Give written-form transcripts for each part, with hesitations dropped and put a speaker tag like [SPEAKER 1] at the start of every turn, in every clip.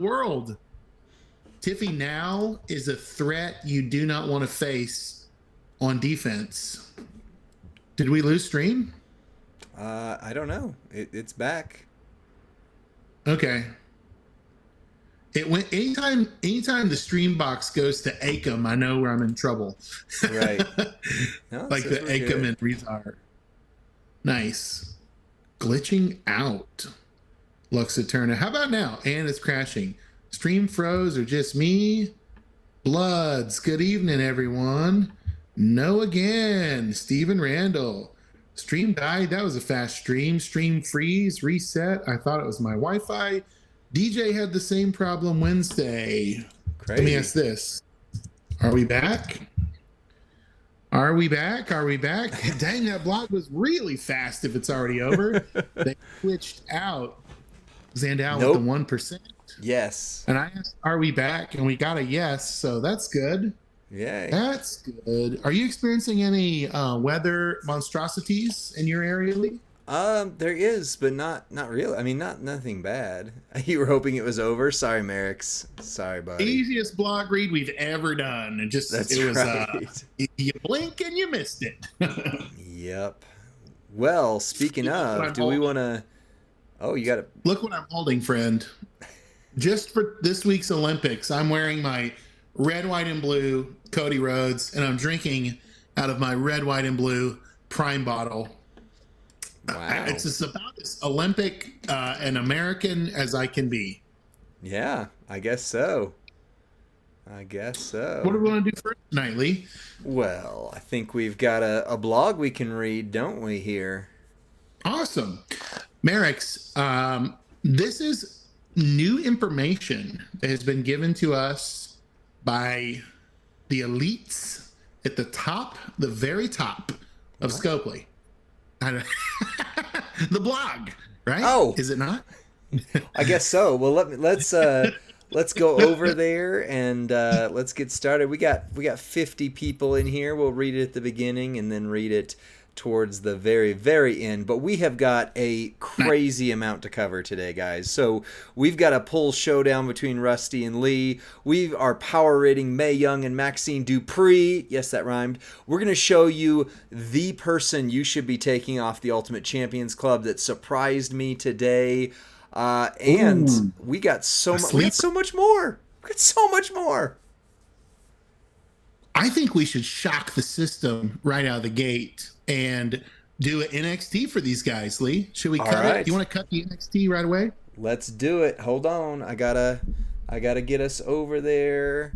[SPEAKER 1] world. Tiffy now is a threat you do not want to face on defense. Did we lose stream?
[SPEAKER 2] I don't know. It's back.
[SPEAKER 1] Okay. It went anytime the stream box goes to Acom, I know where I'm in trouble.
[SPEAKER 2] Right. No,
[SPEAKER 1] Like the Acom and Retard. Nice. Glitching out. Lux Eterna. How about now? And it's crashing. Stream froze or just me? Bloods. Good evening, everyone. No again. Steven Randall. Stream died. That was a fast stream. Stream freeze. Reset. I thought it was my Wi-Fi. DJ had the same problem Wednesday.
[SPEAKER 2] Crazy.
[SPEAKER 1] Let me ask this. Are we back? Are we back? Are we back? Dang, that blog was really fast if it's already over. They switched out Zandal
[SPEAKER 2] Nope.
[SPEAKER 1] with the 1%.
[SPEAKER 2] Yes.
[SPEAKER 1] And I asked, are we back? And we got a yes, so that's good.
[SPEAKER 2] Yay.
[SPEAKER 1] That's good. Are you experiencing any weather monstrosities in your area, Lee?
[SPEAKER 2] There is, but not really. I mean, nothing bad. You were hoping it was over. Sorry, Merrick's. Sorry, buddy.
[SPEAKER 1] Easiest blog read we've ever done. It was
[SPEAKER 2] right.
[SPEAKER 1] You blink and you missed it.
[SPEAKER 2] Yep. Well, speaking of, do we want to? Oh, you got to
[SPEAKER 1] look what I'm holding, friend. Just for this week's Olympics, I'm wearing my red, white, and blue Cody Rhodes, and I'm drinking out of my red, white, and blue Prime bottle.
[SPEAKER 2] Wow.
[SPEAKER 1] It's just about as Olympic and American as I can be.
[SPEAKER 2] Yeah, I guess so. What
[SPEAKER 1] do we want to do first tonight, Lee?
[SPEAKER 2] Well, I think we've got a blog we can read, don't we, here?
[SPEAKER 1] Awesome. Merrick's, this is new information that has been given to us by the elites at the top, the very top of Scopely. The blog, right?
[SPEAKER 2] Oh,
[SPEAKER 1] is it not?
[SPEAKER 2] I guess so. Well, let's go over there and let's get started. We got 50 people in here. We'll read it at the beginning and then read it towards the very, very end. But we have got a crazy amount to cover today, guys. So we've got a pull showdown between Rusty and Lee. We are power rating Mae Young and Maxine Dupree. Yes, that rhymed. We're going to show you the person you should be taking off the Ultimate Champions Club that surprised me today. And we got so much more. We got so much more.
[SPEAKER 1] I think we should shock the system right out of the gate and do an NXT for these guys, Lee. Should we cut it? You want to cut the NXT right away?
[SPEAKER 2] Let's do it. Hold on. I gotta get us over there.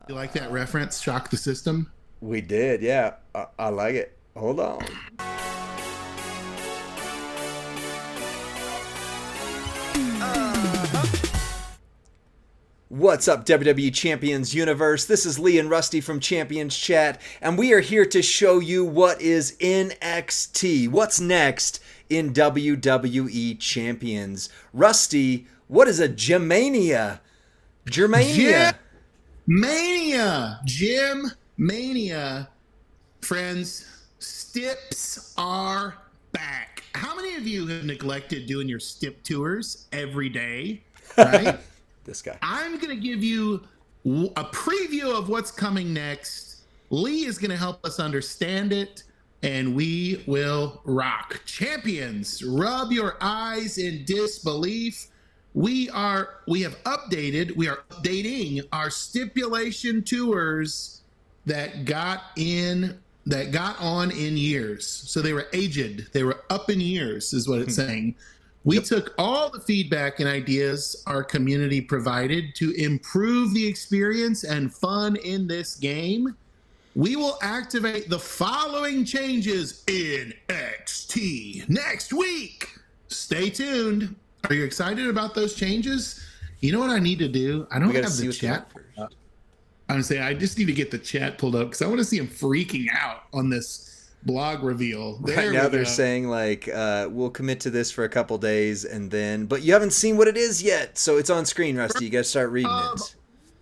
[SPEAKER 1] You like that reference? Shock the system?
[SPEAKER 2] We did, yeah. I like it. Hold on. What's up, WWE Champions Universe? This is Lee and Rusty from Champions Chat, and we are here to show you what is NXT. What's next in WWE Champions? Rusty, what is a Gym-mania?
[SPEAKER 1] Gym-mania. Friends, Stips are back. How many of you have neglected doing your Stip tours every day, right?
[SPEAKER 2] This guy.
[SPEAKER 1] I'm going to give you a preview of what's coming next. Lee is going to help us understand it, and we will rock. Champions, rub your eyes in disbelief. We are updating our stipulation tours that got on in years. So they were aged. They were up in years is what it's saying. We took all the feedback and ideas our community provided to improve the experience and fun in this game. We will activate the following changes in NXT next week. Stay tuned. Are you excited about those changes? You know what I need to do? I don't have the chat. I'm saying I just need to get the chat pulled up because I want to see him freaking out on this blog reveal.
[SPEAKER 2] Right now they're saying like we'll commit to this for a couple days and then, but you haven't seen what it is yet, so it's on screen, Rusty. You gotta start reading it.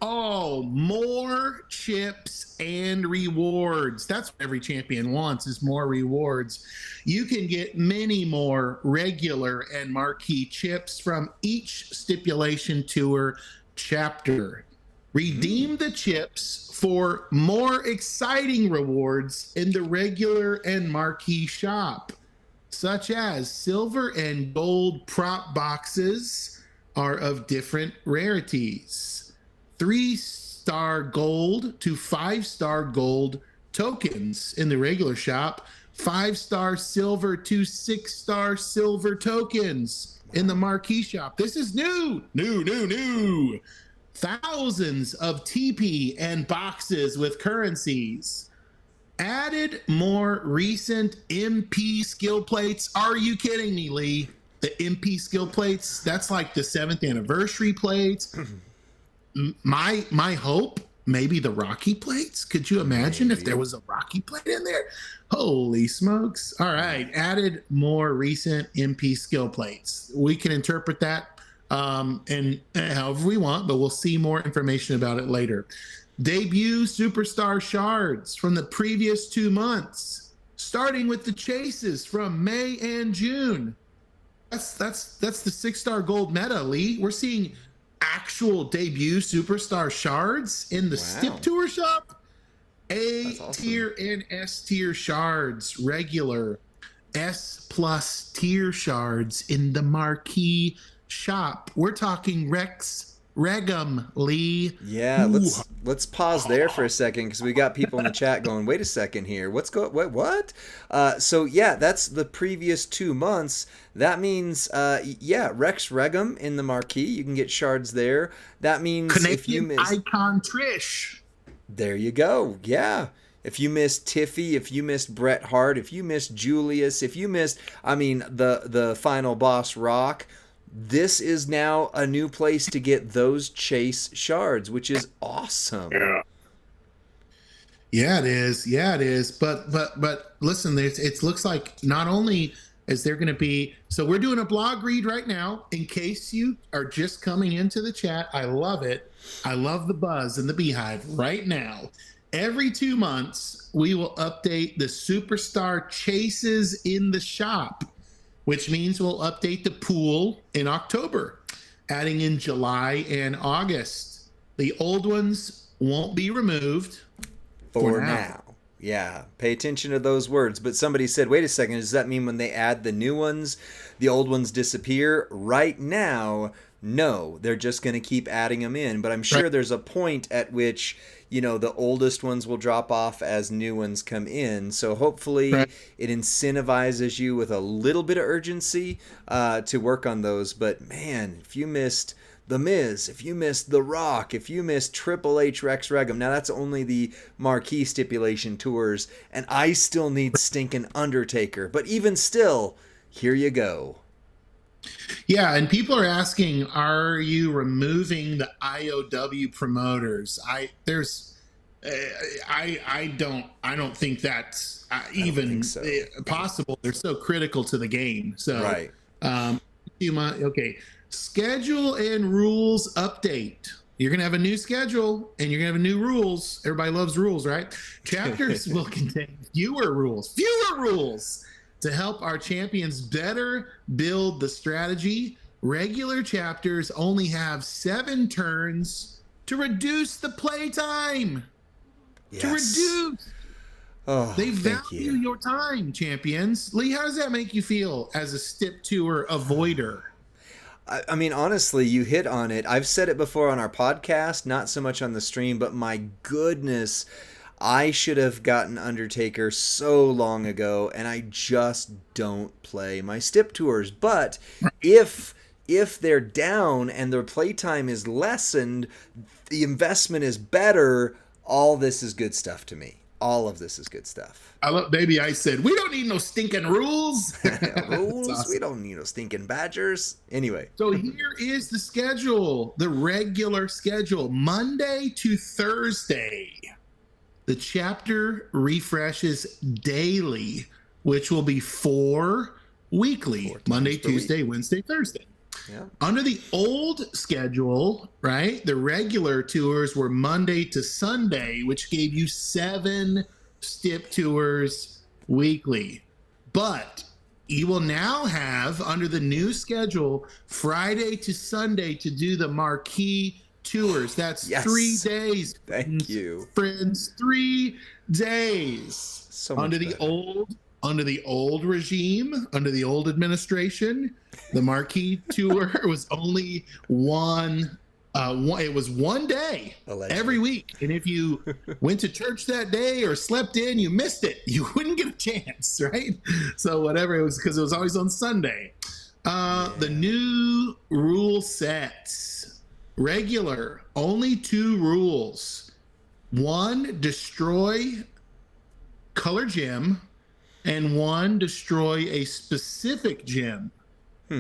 [SPEAKER 1] Oh, more chips and rewards. That's what every champion wants, is more rewards. You can get many more regular and marquee chips from each Stipulation Tour chapter. Redeem the chips for more exciting rewards in the regular and marquee shop, such as silver and gold prop boxes are of different rarities. 3-star gold to 5-star gold tokens in the regular shop, 5-star silver to 6-star silver tokens in the marquee shop. This is new. Thousands of TP and boxes with currencies. Added more recent MP skill plates. Are you kidding me, Lee? The MP skill plates, that's like the 7th anniversary plates. My hope, maybe the Rocky plates. Could you imagine if there was a Rocky plate in there? Holy smokes. All right. Added more recent MP skill plates. We can interpret that and however we want, but we'll see more information about it later. Debut superstar shards from the previous 2 months, starting with the chases from May and June. That's the 6-star gold meta, Lee. We're seeing actual debut superstar shards in the Stip Tour shop. A tier and S tier shards, regular S plus tier shards in the marquee shop. We're talking Rex Regum, Lee.
[SPEAKER 2] Yeah, let's pause there for a second because we got people in the chat going, wait a second here. What? So yeah, that's the previous 2 months. That means Rex Regum in the marquee. You can get shards there. That means
[SPEAKER 1] Canadian
[SPEAKER 2] if you miss
[SPEAKER 1] icon Trish.
[SPEAKER 2] There you go. Yeah. If you missed Tiffy, if you missed Bret Hart, if you missed Julius, if you missed the final boss Rock, this is now a new place to get those chase shards, which is awesome.
[SPEAKER 1] Yeah, it is. But listen, it looks like not only is there going to be, so we're doing a blog read right now in case you are just coming into the chat. I love it. I love the buzz in the beehive right now. Every 2 months, we will update the superstar chases in the shop, which means we'll update the pool in October, adding in July and August. The old ones won't be removed
[SPEAKER 2] for now. Yeah, pay attention to those words. But somebody said, wait a second, does that mean when they add the new ones, the old ones disappear? Right now, no, they're just going to keep adding them in. But I'm sure there's a point at which, the oldest ones will drop off as new ones come in. So hopefully it incentivizes you with a little bit of urgency to work on those. But man, if you missed The Miz, if you missed The Rock, if you missed Triple H Rex Regum, now that's only the marquee Stipulation tours, and I still need stinking Undertaker. But even still, here you go.
[SPEAKER 1] Yeah, and people are asking, are you removing the IOW promoters? I don't think that's even possible. They're so critical to the game. So
[SPEAKER 2] right.
[SPEAKER 1] Okay. Schedule and rules update. You're going to have a new schedule and you're going to have new rules. Everybody loves rules, right? Chapters will contain fewer rules to help our champions better build the strategy. Regular chapters only have 7 turns to reduce the play time.
[SPEAKER 2] Yes.
[SPEAKER 1] To reduce.
[SPEAKER 2] Oh,
[SPEAKER 1] they value your time, champions. Lee, how does that make you feel as a Stip Tour avoider?
[SPEAKER 2] I mean, honestly, you hit on it. I've said it before on our podcast, not so much on the stream, but my goodness, I should have gotten Undertaker so long ago, and I just don't play my Stip Tours. But if they're down and their playtime is lessened, the investment is better, all this is good stuff to me. All of this is good stuff.
[SPEAKER 1] I said, we don't need no stinking rules.
[SPEAKER 2] Rules? Awesome. We don't need no stinking badgers. Anyway.
[SPEAKER 1] So here is the schedule, the regular schedule, Monday to Thursday. The chapter refreshes daily, which will be 4 weekly, Monday, Tuesday, Wednesday, Thursday.
[SPEAKER 2] Yeah.
[SPEAKER 1] Under the old schedule, right, the regular tours were Monday to Sunday, which gave you 7 stip tours weekly. But you will now have, under the new schedule, Friday to Sunday to do the marquee tours. That's
[SPEAKER 2] Yes.
[SPEAKER 1] 3 days.
[SPEAKER 2] Thank you.
[SPEAKER 1] Friends, 3 days.
[SPEAKER 2] So much better.
[SPEAKER 1] Under the old regime, under the old administration, the marquee tour was only it was 1 day
[SPEAKER 2] Allegedly.
[SPEAKER 1] every week. And if you went to church that day or slept in, you missed it. You wouldn't get a chance, right? So whatever, it was because it was always on Sunday. The new rule sets. Regular, only 2 rules. 1, destroy color gem, and 1, destroy a specific gem.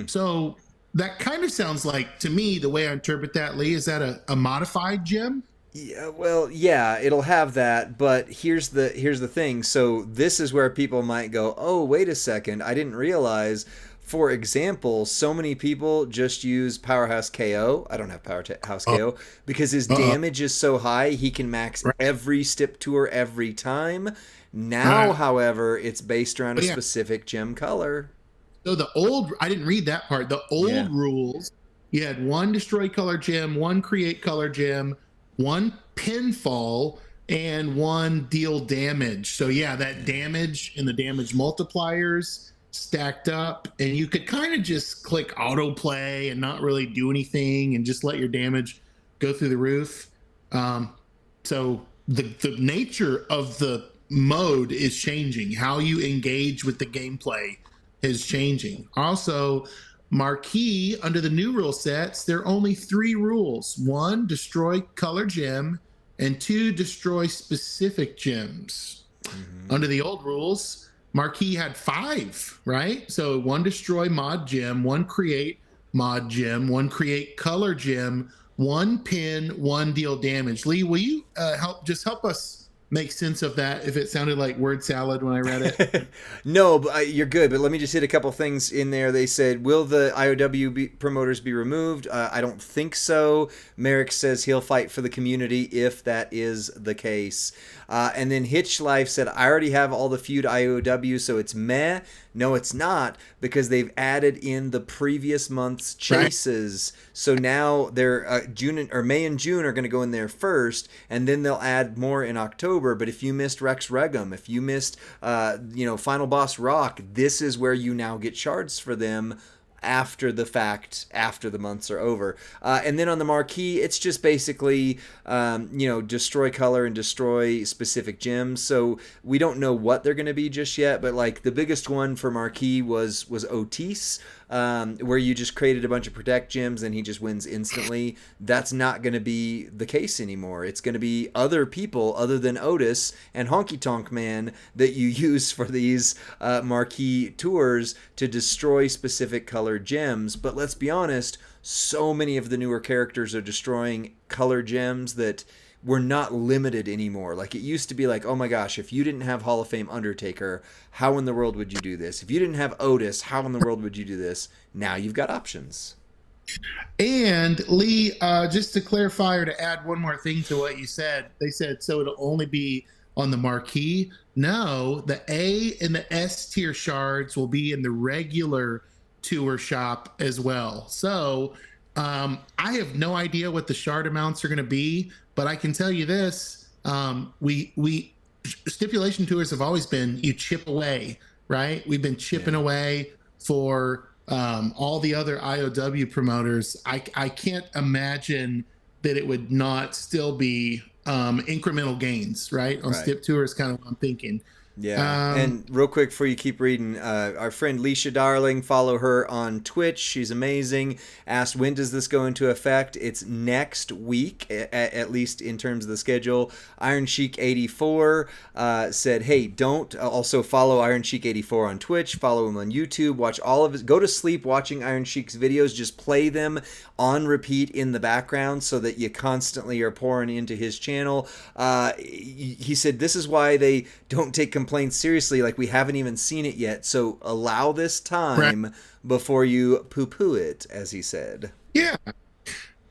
[SPEAKER 1] So that kind of sounds like, to me, the way I interpret that, Lee, is that a modified gem?
[SPEAKER 2] Yeah, well, yeah, it'll have that, but here's the thing. So this is where people might go, "Oh, wait a second, I didn't realize." For example, so many people just use Powerhouse KO. I don't have Powerhouse KO because his damage is so high, he can max every stip tour every time. Now, however, it's based around a specific gem color.
[SPEAKER 1] So I didn't read that part. The old rules, you had 1 destroy color gem, 1 create color gem, 1 pinfall, and 1 deal damage. So yeah, that damage and the damage multipliers stacked up, and you could kind of just click autoplay and not really do anything and just let your damage go through the roof. So the nature of the mode is changing. How you engage with the gameplay is changing. Also, marquee, under the new rule sets, there are only 3 rules. 1, destroy color gem, and 2, destroy specific gems. Under the old rules, marquee had 5, right? So 1, destroy mod gem, 1, create mod gem, 1, create color gem, 1, pin, 1, deal damage. Lee, will you help us make sense of that if it sounded like word salad when I read it?
[SPEAKER 2] No, but you're good. But let me just hit a couple things in there. They said, will the IOW promoters be removed? I don't think so. Merrick says he'll fight for the community if that is the case. And then Hitch Life said, I already have all the feud IOW, so it's meh. No, it's not, because they've added in the previous month's chases. Right. So now they're May and June are going to go in there first, and then they'll add more in October. But if you missed Rex Regum, if you missed Final Boss Rock, this is where you now get shards for them after the fact, after the months are over. And then on the marquee, it's just basically, destroy color and destroy specific gems. So we don't know what they're going to be just yet, but like the biggest one for marquee was Otis, where you just created a bunch of protect gems and he just wins instantly. That's not going to be the case anymore. It's going to be other people other than Otis and Honky Tonk Man that you use for these marquee tours to destroy specific colored gems. But let's be honest, so many of the newer characters are destroying color gems that we're not limited anymore. Like it used to be like, oh my gosh, if you didn't have Hall of Fame Undertaker, how in the world would you do this? If you didn't have Otis, how in the world would you do this? Now you've got options.
[SPEAKER 1] And Lee, just to clarify or to add one more thing to what you said, they said so it'll only be on the marquee. No, the A and the S tier shards will be in the regular tour shop as well. So I have no idea what the shard amounts are going to be, but I can tell you this: we stipulation tours have always been you chip away, right? We've been chipping away for all the other IOW promoters. I can't imagine that it would not still be incremental gains, right? On Stip Tours, kind of what I'm thinking.
[SPEAKER 2] Yeah, and real quick before you keep reading, our friend Leisha Darling, follow her on Twitch. She's amazing. Asked, when does this go into effect? It's next week, at least in terms of the schedule. Iron Sheik 84 said, hey, don't also follow Iron Sheik 84 on Twitch. Follow him on YouTube. Watch all of his. Go to sleep watching Iron Sheik's videos. Just play them on repeat in the background so that you constantly are pouring into his channel. He said this is why they don't take complaints seriously. Like, we haven't even seen it yet. So allow this time
[SPEAKER 1] Right.
[SPEAKER 2] before you poo-poo it, as he said.
[SPEAKER 1] Yeah.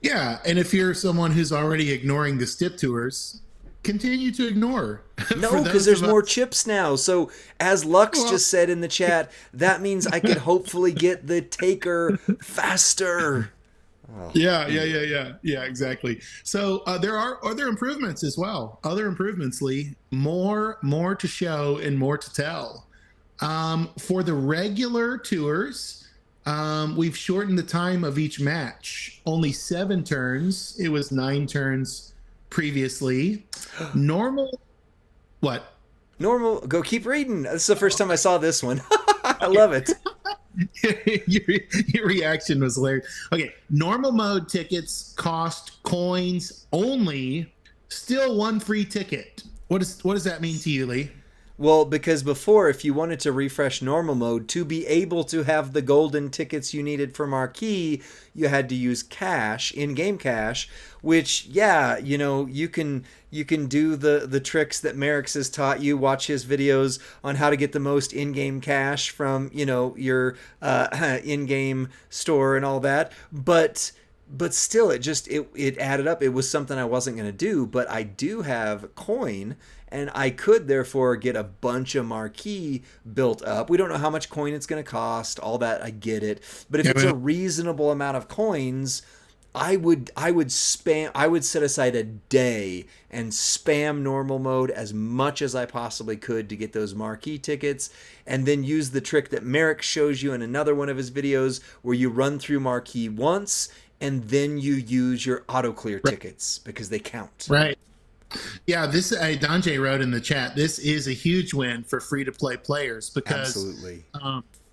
[SPEAKER 1] Yeah. And if you're someone who's already ignoring the stip tours, continue to ignore.
[SPEAKER 2] No, because there's more chips now. So, as Lux just said in the chat, that means I could hopefully get the Taker faster.
[SPEAKER 1] Oh, yeah, exactly. So there are other improvements as well. Other improvements, Lee. More to show and more to tell. For the regular tours, we've shortened the time of each match. Only 7 turns. It was 9 turns previously. Normal. What?
[SPEAKER 2] Normal. Go keep reading. This is the first time I saw this one. I love it.
[SPEAKER 1] Your reaction was hilarious. Okay, normal mode tickets cost coins only. Still 1 free ticket. What does that mean to you, Lee?
[SPEAKER 2] Well, because before, if you wanted to refresh normal mode to be able to have the golden tickets you needed for Marquee, you had to use cash, in-game cash, which, yeah, you know, you can do the tricks that Merrick's has taught you. Watch his videos on how to get the most in-game cash from, you know, your in-game store and all that. But still, it added up. It was something I wasn't going to do, but I do have coin, and I could therefore get a bunch of Marquee built up. We don't know how much coin it's going to cost, all that, I get it. But if it's a reasonable amount of coins, I would set aside a day and spam normal mode as much as I possibly could to get those Marquee tickets, and then use the trick that Merrick shows you in another one of his videos where you run through Marquee once and then you use your auto clear tickets because they count.
[SPEAKER 1] Right. Yeah, this Donjay wrote in the chat, this is a huge win for free-to-play players because
[SPEAKER 2] absolutely.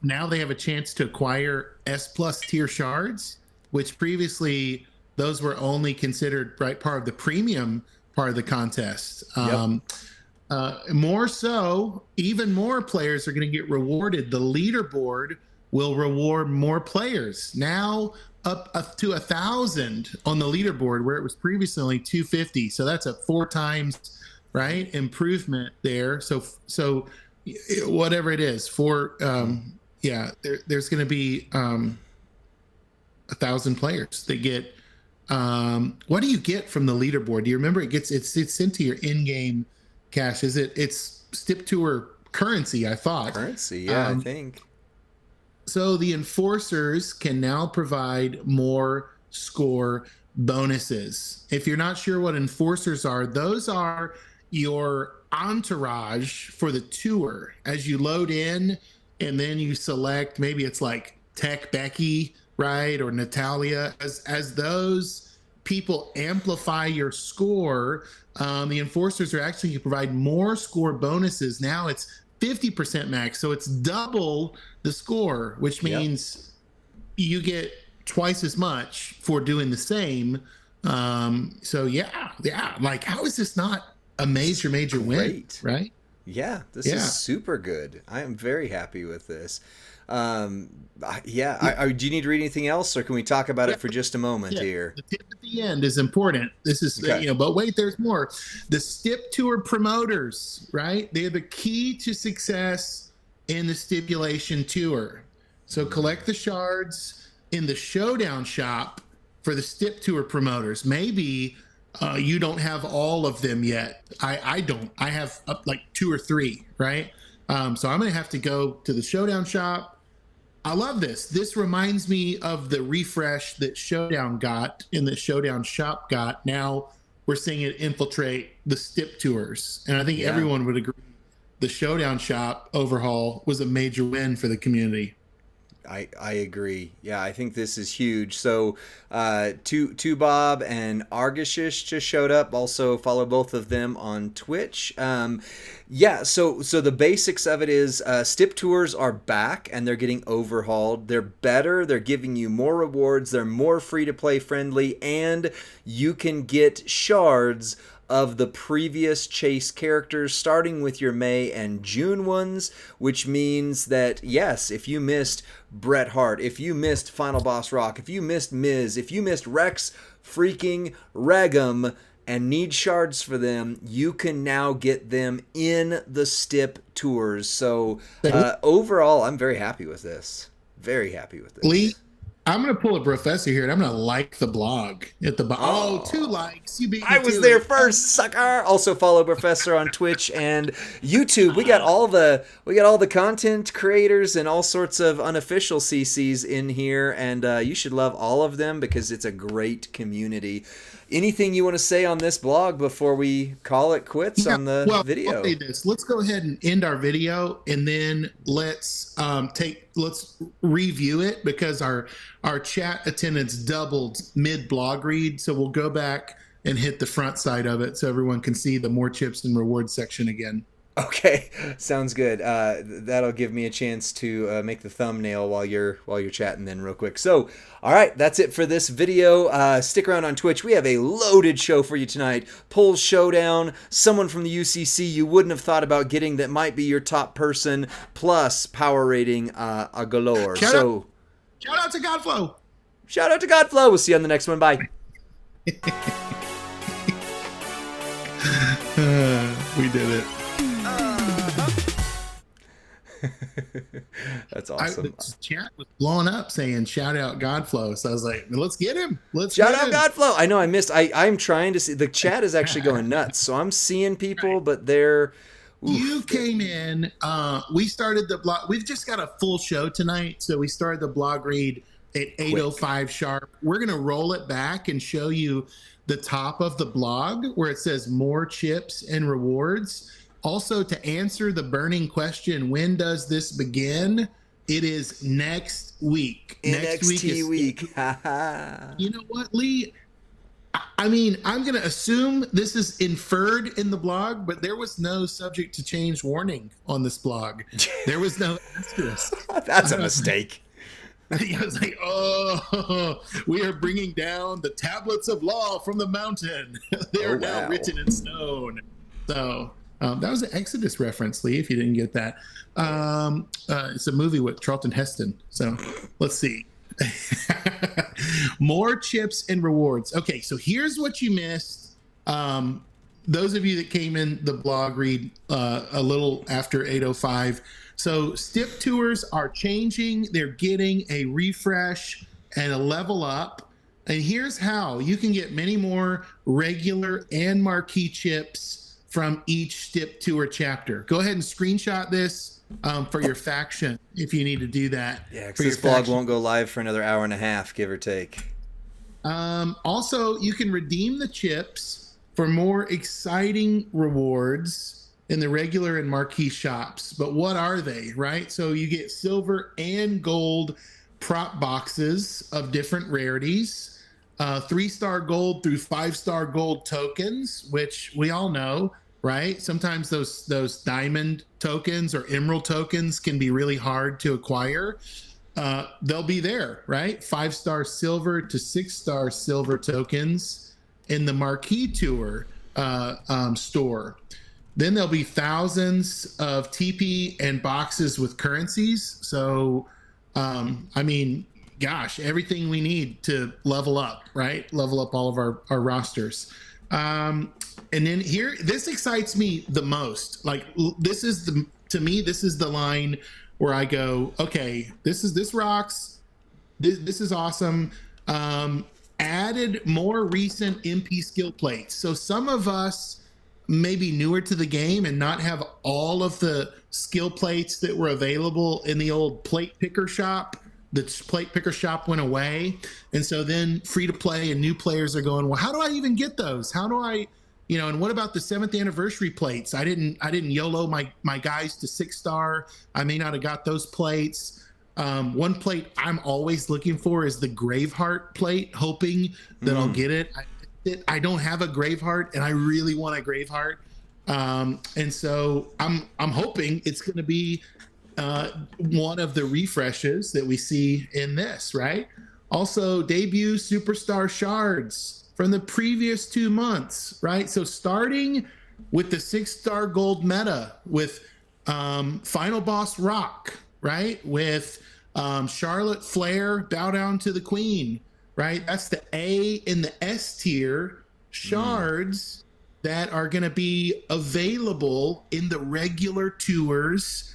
[SPEAKER 1] Now they have a chance to acquire S+ tier shards, which previously those were only considered part of the premium part of the contest. More so, even more players are going to get rewarded. The leaderboard will reward more players. Now up to 1,000 on the leaderboard, where it was previously only 250. So that's a 4 times improvement there. So whatever it is, there's going to be 1,000 players that get. What do you get from the leaderboard? Do you remember? It's sent to your in-game cash. It's Stip Tour currency? I thought
[SPEAKER 2] currency. Yeah, I think.
[SPEAKER 1] So the enforcers can now provide more score bonuses. If you're not sure what enforcers are, those are your entourage for the tour. As you load in and then you select, maybe it's like Tech Becky, right? Or Natalia. As those people amplify your score, the enforcers are actually going to provide more score bonuses. Now it's 50% max, so it's double the score, which means you get twice as much for doing the same. So like, how is this not a major win, right?
[SPEAKER 2] Yeah, this is super good. I am very happy with this. Do you need to read anything else, or can we talk about it for just a moment here?
[SPEAKER 1] The tip at the end is important. This is, but wait, there's more. The Stip Tour promoters, right? They're the key to success in the Stipulation Tour. So collect the shards in the Showdown shop for the Stip Tour promoters. Maybe you don't have all of them yet. I don't. I have up like 2 or 3, right? So I'm going to have to go to the Showdown shop. I love this. This reminds me of the refresh that Showdown got and the Showdown shop got. Now we're seeing it infiltrate the Stip Tours. And I think everyone would agree the Showdown shop overhaul was a major win for the community.
[SPEAKER 2] I agree. Yeah, I think this is huge. So, Bob and Argishish just showed up. Also, follow both of them on Twitch. So the basics of it is Stip Tours are back and they're getting overhauled. They're better. They're giving you more rewards. They're more free-to-play friendly, and you can get shards of the previous chase characters, starting with your May and June ones, which means that, yes, if you missed Bret Hart, if you missed Final Boss Rock, if you missed Miz, if you missed Rex freaking Regum, and need shards for them, you can now get them in the Stip tours. So overall, I'm very happy with this. Very happy with this.
[SPEAKER 1] Lee, I'm going to pull a professor here, and I'm going to like the blog at the bottom. Oh, 2 likes. You beat me.
[SPEAKER 2] I was there first, sucker. Also follow Professor on Twitch and YouTube. We got all the content creators and all sorts of unofficial CCs in here, and you should love all of them because it's a great community. Anything you want to say on this blog before we call it quits on the video?
[SPEAKER 1] I'll say this. Let's go ahead and end our video, and then let's review it because our chat attendance doubled mid blog read. So we'll go back and hit the front side of it so everyone can see the more chips and rewards section again.
[SPEAKER 2] Okay, sounds good. That'll give me a chance to make the thumbnail while you're chatting then real quick. So, all right, that's it for this video. Stick around on Twitch. We have a loaded show for you tonight. Polls Showdown, someone from the UCC you wouldn't have thought about getting that might be your top person, plus power rating a galore.
[SPEAKER 1] Shout out to Godflow.
[SPEAKER 2] Shout out to Godflow. We'll see you on the next one. Bye.
[SPEAKER 1] We did it.
[SPEAKER 2] That's awesome.
[SPEAKER 1] The chat was blowing up saying shout out Godflow. So I was like, let's get him.
[SPEAKER 2] Shout out Godflow. I know I missed. I'm trying to see. The chat is actually going nuts. So I'm seeing people, but they're.
[SPEAKER 1] You came in. We started the blog. We've just got a full show tonight. So we started the blog read at 8:05 sharp. We're going to roll it back and show you the top of the blog where it says more chips and rewards. Also, to answer the burning question, when does this begin? It is next week.
[SPEAKER 2] NXT week.
[SPEAKER 1] You know what, Lee? I mean, I'm going to assume this is inferred in the blog, but there was no subject to change warning on this blog. There was no asterisk.
[SPEAKER 2] That's a mistake.
[SPEAKER 1] I was like, oh, we are bringing down the tablets of law from the mountain. They're now written in stone. So... that was an Exodus reference, Lee, if you didn't get that. It's a movie with Charlton Heston. So let's see. More chips and rewards. Okay, so here's what you missed. Those of you that came in the blog read a little after 8:05. So Stip tours are changing. They're getting a refresh and a level up. And here's how. You can get many more regular and marquee chips from each Stip tour chapter. Go ahead and screenshot this for your faction if you need to do that.
[SPEAKER 2] Yeah, because this blog won't go live for another hour and a half, give or take.
[SPEAKER 1] Also, you can redeem the chips for more exciting rewards in the regular and marquee shops. But what are they, right? So you get silver and gold prop boxes of different rarities. 3-star gold through 5-star gold tokens, which we all know, right? Sometimes those diamond tokens or emerald tokens can be really hard to acquire. They'll be there, right? 5-star silver to 6-star silver tokens in the Marquee Tour store. Then there'll be thousands of TP and boxes with currencies. So, I mean, gosh, everything we need to level up, right? Level up all of our rosters. And then here, this excites me the most. Like, this is to me, this is the line where I go, okay, this rocks. This is awesome. Added more recent MP skill plates. So some of us may be newer to the game and not have all of the skill plates that were available in the old plate picker shop. The plate picker shop went away. And so then free to play and new players are going, well, how do I even get those? How do I, and what about the 7th anniversary plates? I didn't YOLO my guys to 6-star. I may not have got those plates. One plate I'm always looking for is the Graveheart plate, hoping that I'll get it. I don't have a Graveheart and I really want a Graveheart. And so I'm hoping it's going to be one of the refreshes that we see in this, right? Also, debut superstar shards from the previous 2 months, right? So starting with the 6-star gold meta with Final Boss Rock, right? With Charlotte Flair, Bow Down to the Queen, right? That's the A in the S tier shards that are going to be available in the regular tours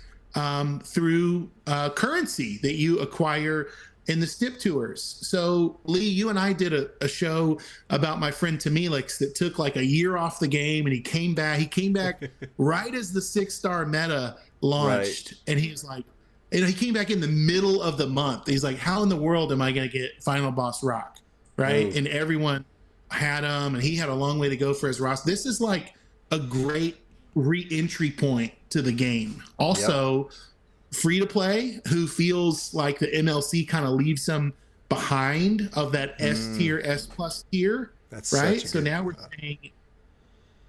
[SPEAKER 1] through currency that you acquire in the Stip tours. So Lee, you and I did a show about my friend Tamilix that took like a year off the game, and he came back right as the 6-star meta launched. Right. And he was like, he came back in the middle of the month. He's like, how in the world am I going to get Final Boss Rock? Right. Oh. And everyone had him, and he had a long way to go for his roster. This is like a great re-entry point to the game. Also, free to play, who feels like the MLC kind of leaves them behind of that S tier, S plus tier. That's right. So now we're saying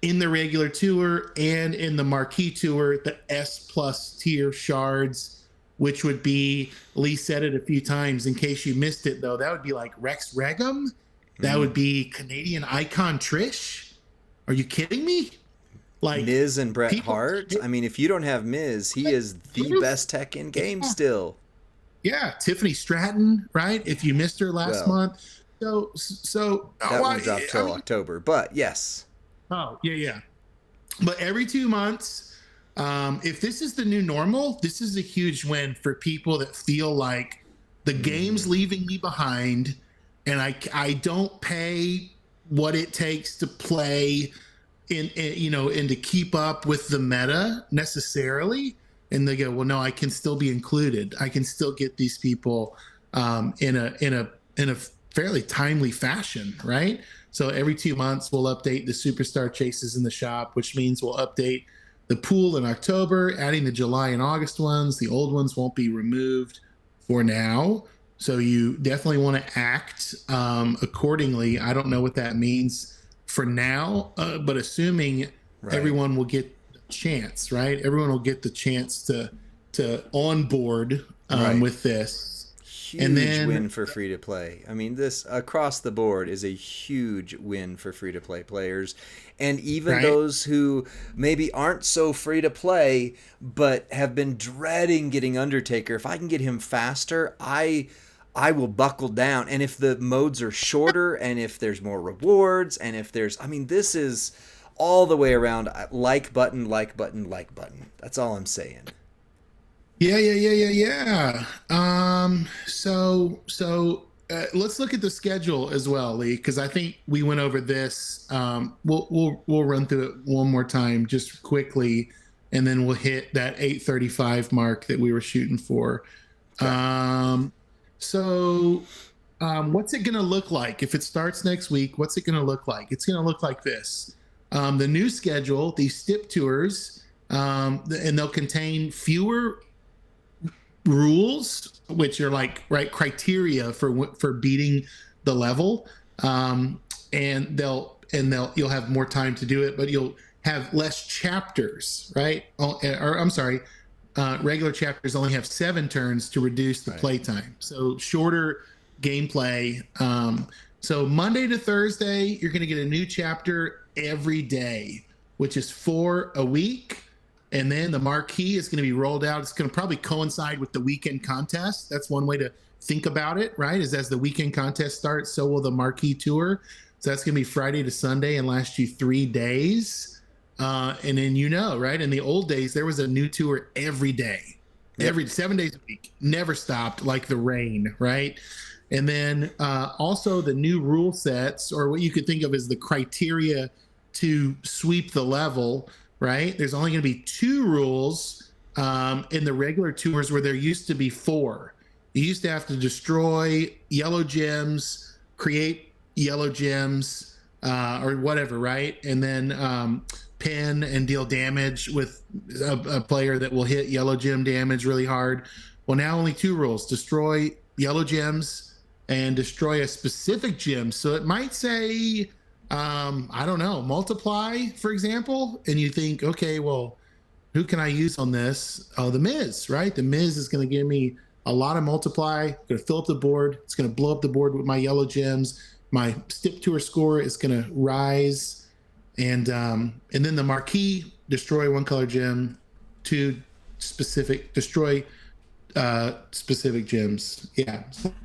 [SPEAKER 1] in the regular tour and in the marquee tour, the S plus tier shards, which would be, Lee said it a few times in case you missed it though, that would be like Rex Regum. That would be Canadian Icon Trish. Are you kidding me? Like
[SPEAKER 2] Miz and Bret Hart. I mean, if you don't have Miz, he is the best tech in game still.
[SPEAKER 1] Yeah, Tiffany Stratton, right? If you missed her last month, so
[SPEAKER 2] that won't drop till October. But yes.
[SPEAKER 1] Oh yeah. But every 2 months, if this is the new normal, this is a huge win for people that feel like the game's leaving me behind, and I don't pay what it takes to play. And to keep up with the meta necessarily, and they go, well, no, I can still be included. I can still get these people in a fairly timely fashion, right? So every 2 months we'll update the superstar chases in the shop, which means we'll update the pool in October, adding the July and August ones. The old ones won't be removed for now, so you definitely want to act accordingly. I don't know what that means for now, but assuming everyone will get the chance, right? Everyone will get the chance to onboard with this.
[SPEAKER 2] Huge and then, win for free to play. I mean, this across the board is a huge win for free to play players, and even those who maybe aren't so free to play but have been dreading getting Undertaker. If I can get him faster, I will buckle down. And if the modes are shorter, and if there's more rewards, and if there's, I mean, this is all the way around. Like button. That's all I'm saying.
[SPEAKER 1] Yeah. So let's look at the schedule as well, Lee, because I think we went over this. We'll run through it one more time just quickly, and then we'll hit that 8:35 mark that we were shooting for. Okay. So what's it going to look like if it starts next week? What's it going to look like? It's going to look like this. The new schedule, these Stip tours, and they'll contain fewer rules, which are like criteria for beating the level, and you'll have more time to do it, but you'll have less chapters, right? Regular chapters only have 7 turns to reduce the playtime, so shorter gameplay. So Monday to Thursday, you're going to get a new chapter every day, which is 4 a week. And then the marquee is going to be rolled out. It's going to probably coincide with the weekend contest. That's one way to think about it, right? Is as the weekend contest starts, so will the marquee tour. So that's going to be Friday to Sunday and last you 3 days. And then, right? In the old days, there was a new tour every day, every 7 days a week, never stopped, like the rain, right? And then also the new rule sets, or what you could think of as the criteria to sweep the level, right? There's only going to be 2 rules in the regular tours where there used to be 4. You used to have to destroy yellow gems, create yellow gems, or whatever, right? And then pin and deal damage with a player that will hit yellow gem damage really hard. Well, now only 2 rules: destroy yellow gems and destroy a specific gem. So it might say, I don't know, multiply, for example, and you think, okay, well, who can I use on this? Oh, the Miz, right? The Miz is going to give me a lot of multiply, going to fill up the board. It's going to blow up the board with my yellow gems. My Stip Tour score is going to rise. And then the marquee, destroy 1 color gem, 2 specific, destroy specific gems. Yeah. So.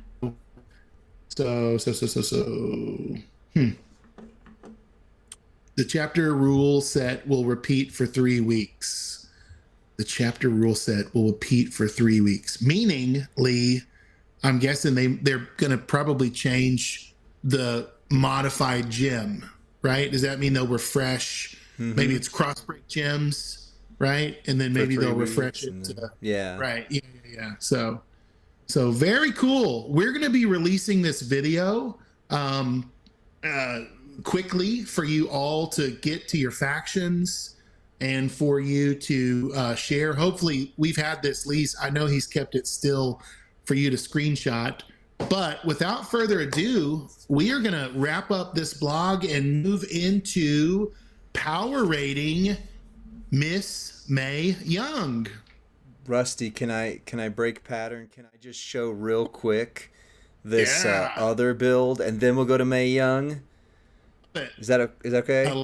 [SPEAKER 1] The chapter rule set will repeat for 3 weeks. The chapter rule set will repeat for 3 weeks. Meaning, Lee, I'm guessing they're going to probably change the modified gem, right? Does that mean they'll refresh? Maybe it's cross break gems, right? And then maybe they'll refresh it.
[SPEAKER 2] Yeah.
[SPEAKER 1] Right. Yeah. So very cool. We're going to be releasing this video quickly for you all to get to your factions and for you to share. Hopefully, we've had this lease. I know he's kept it still for you to screenshot. But without further ado, we are going to wrap up this blog and move into power rating Miss May Young.
[SPEAKER 2] Rusty, can I break pattern? Can I just show real quick this other build, and then we'll go to May Young? Is that okay?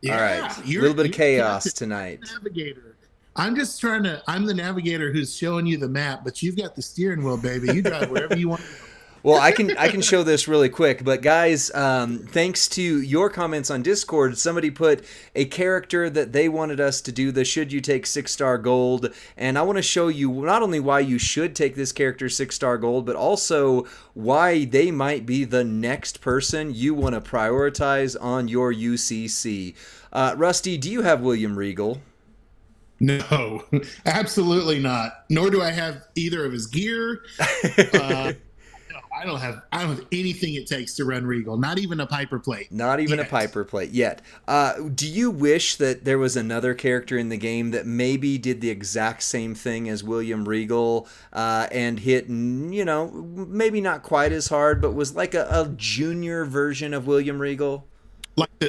[SPEAKER 1] Yeah.
[SPEAKER 2] All right. A little bit of chaos tonight.
[SPEAKER 1] Navigator. I'm the navigator who's showing you the map, but you've got the steering wheel, baby. You drive wherever you want to go.
[SPEAKER 2] Well, I can show this really quick, but guys, thanks to your comments on Discord, somebody put a character that they wanted us to do the should you take 6-star gold, and I want to show you not only why you should take this character 6-star gold, but also why they might be the next person you want to prioritize on your UCC. Rusty, do you have William Regal?
[SPEAKER 1] No, absolutely not. Nor do I have either of his gear. I don't have anything it takes to run Regal. Not even a Piper plate.
[SPEAKER 2] Not even a Piper plate yet. Do you wish that there was another character in the game that maybe did the exact same thing as William Regal and hit, maybe not quite as hard, but was like a junior version of William Regal?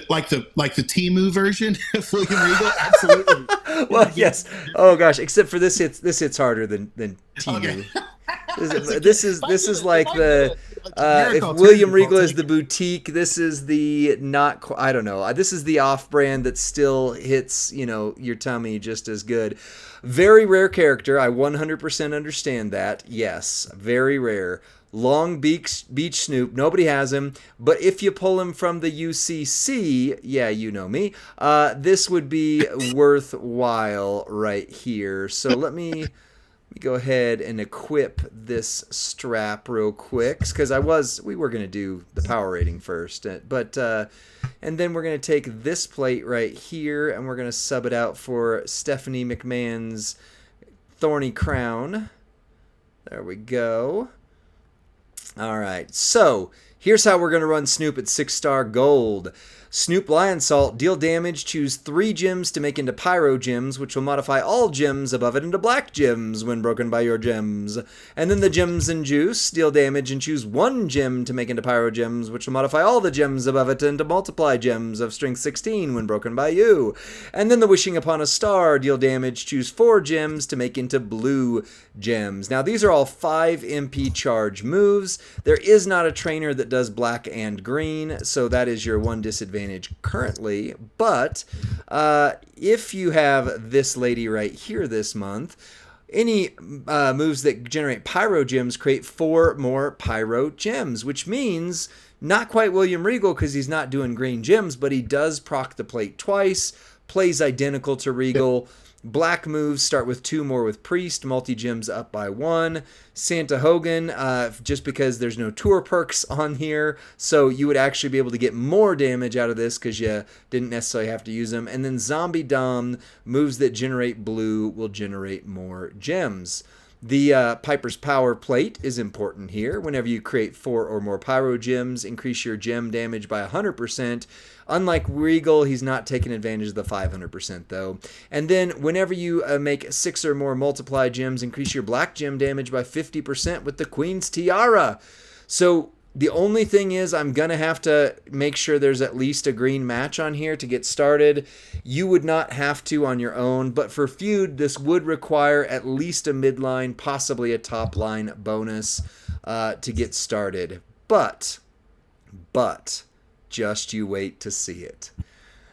[SPEAKER 1] Like the Temu version of William Regal? Absolutely.
[SPEAKER 2] Well, yes. Oh gosh, except for this hits harder than Temu. Okay. This is like the if William Regal is the boutique, this is the I don't know. This is the off-brand that still hits, your tummy just as good. Very rare character. I 100% understand that. Yes, very rare. Long Beach Snoop. Nobody has him. But if you pull him from the UCC, yeah, you know me, this would be worthwhile right here. So let me go ahead and equip this strap real quick, because we were going to do the power rating first. But and then we're going to take this plate right here, and we're going to sub it out for Stephanie McMahon's Thorny Crown. There we go. All right, so here's how we're going to run Snoop at 6-star gold. Snoop Lion Salt, deal damage, choose 3 gems to make into pyro gems, which will modify all gems above it into black gems when broken by your gems. And then the gems and juice, deal damage and choose 1 gem to make into pyro gems, which will modify all the gems above it into multiply gems of strength 16 when broken by you. And then the wishing upon a star, deal damage, choose 4 gems to make into blue gems. Now these are all 5 MP charge moves. There is not a trainer that does black and green, so that is your one disadvantage currently. But if you have this lady right here this month, any moves that generate pyro gems create 4 more pyro gems, which means not quite William Regal because he's not doing green gems, but he does proc the plate twice, plays identical to Regal. Black moves start with 2 more with Priest, multi-gems up by 1. Santa Hogan, just because there's no tour perks on here, so you would actually be able to get more damage out of this because you didn't necessarily have to use them. And then Zombie Dom, moves that generate blue will generate more gems. The Piper's Power Plate is important here. Whenever you create 4 or more pyro gems, increase your gem damage by 100%. Unlike Regal, he's not taking advantage of the 500% though. And then whenever you make 6 or more multiply gems, increase your black gem damage by 50% with the Queen's Tiara. So the only thing is I'm going to have to make sure there's at least a green match on here to get started. You would not have to on your own, but for feud, this would require at least a midline, possibly a top line bonus to get started. But, just you wait to see it.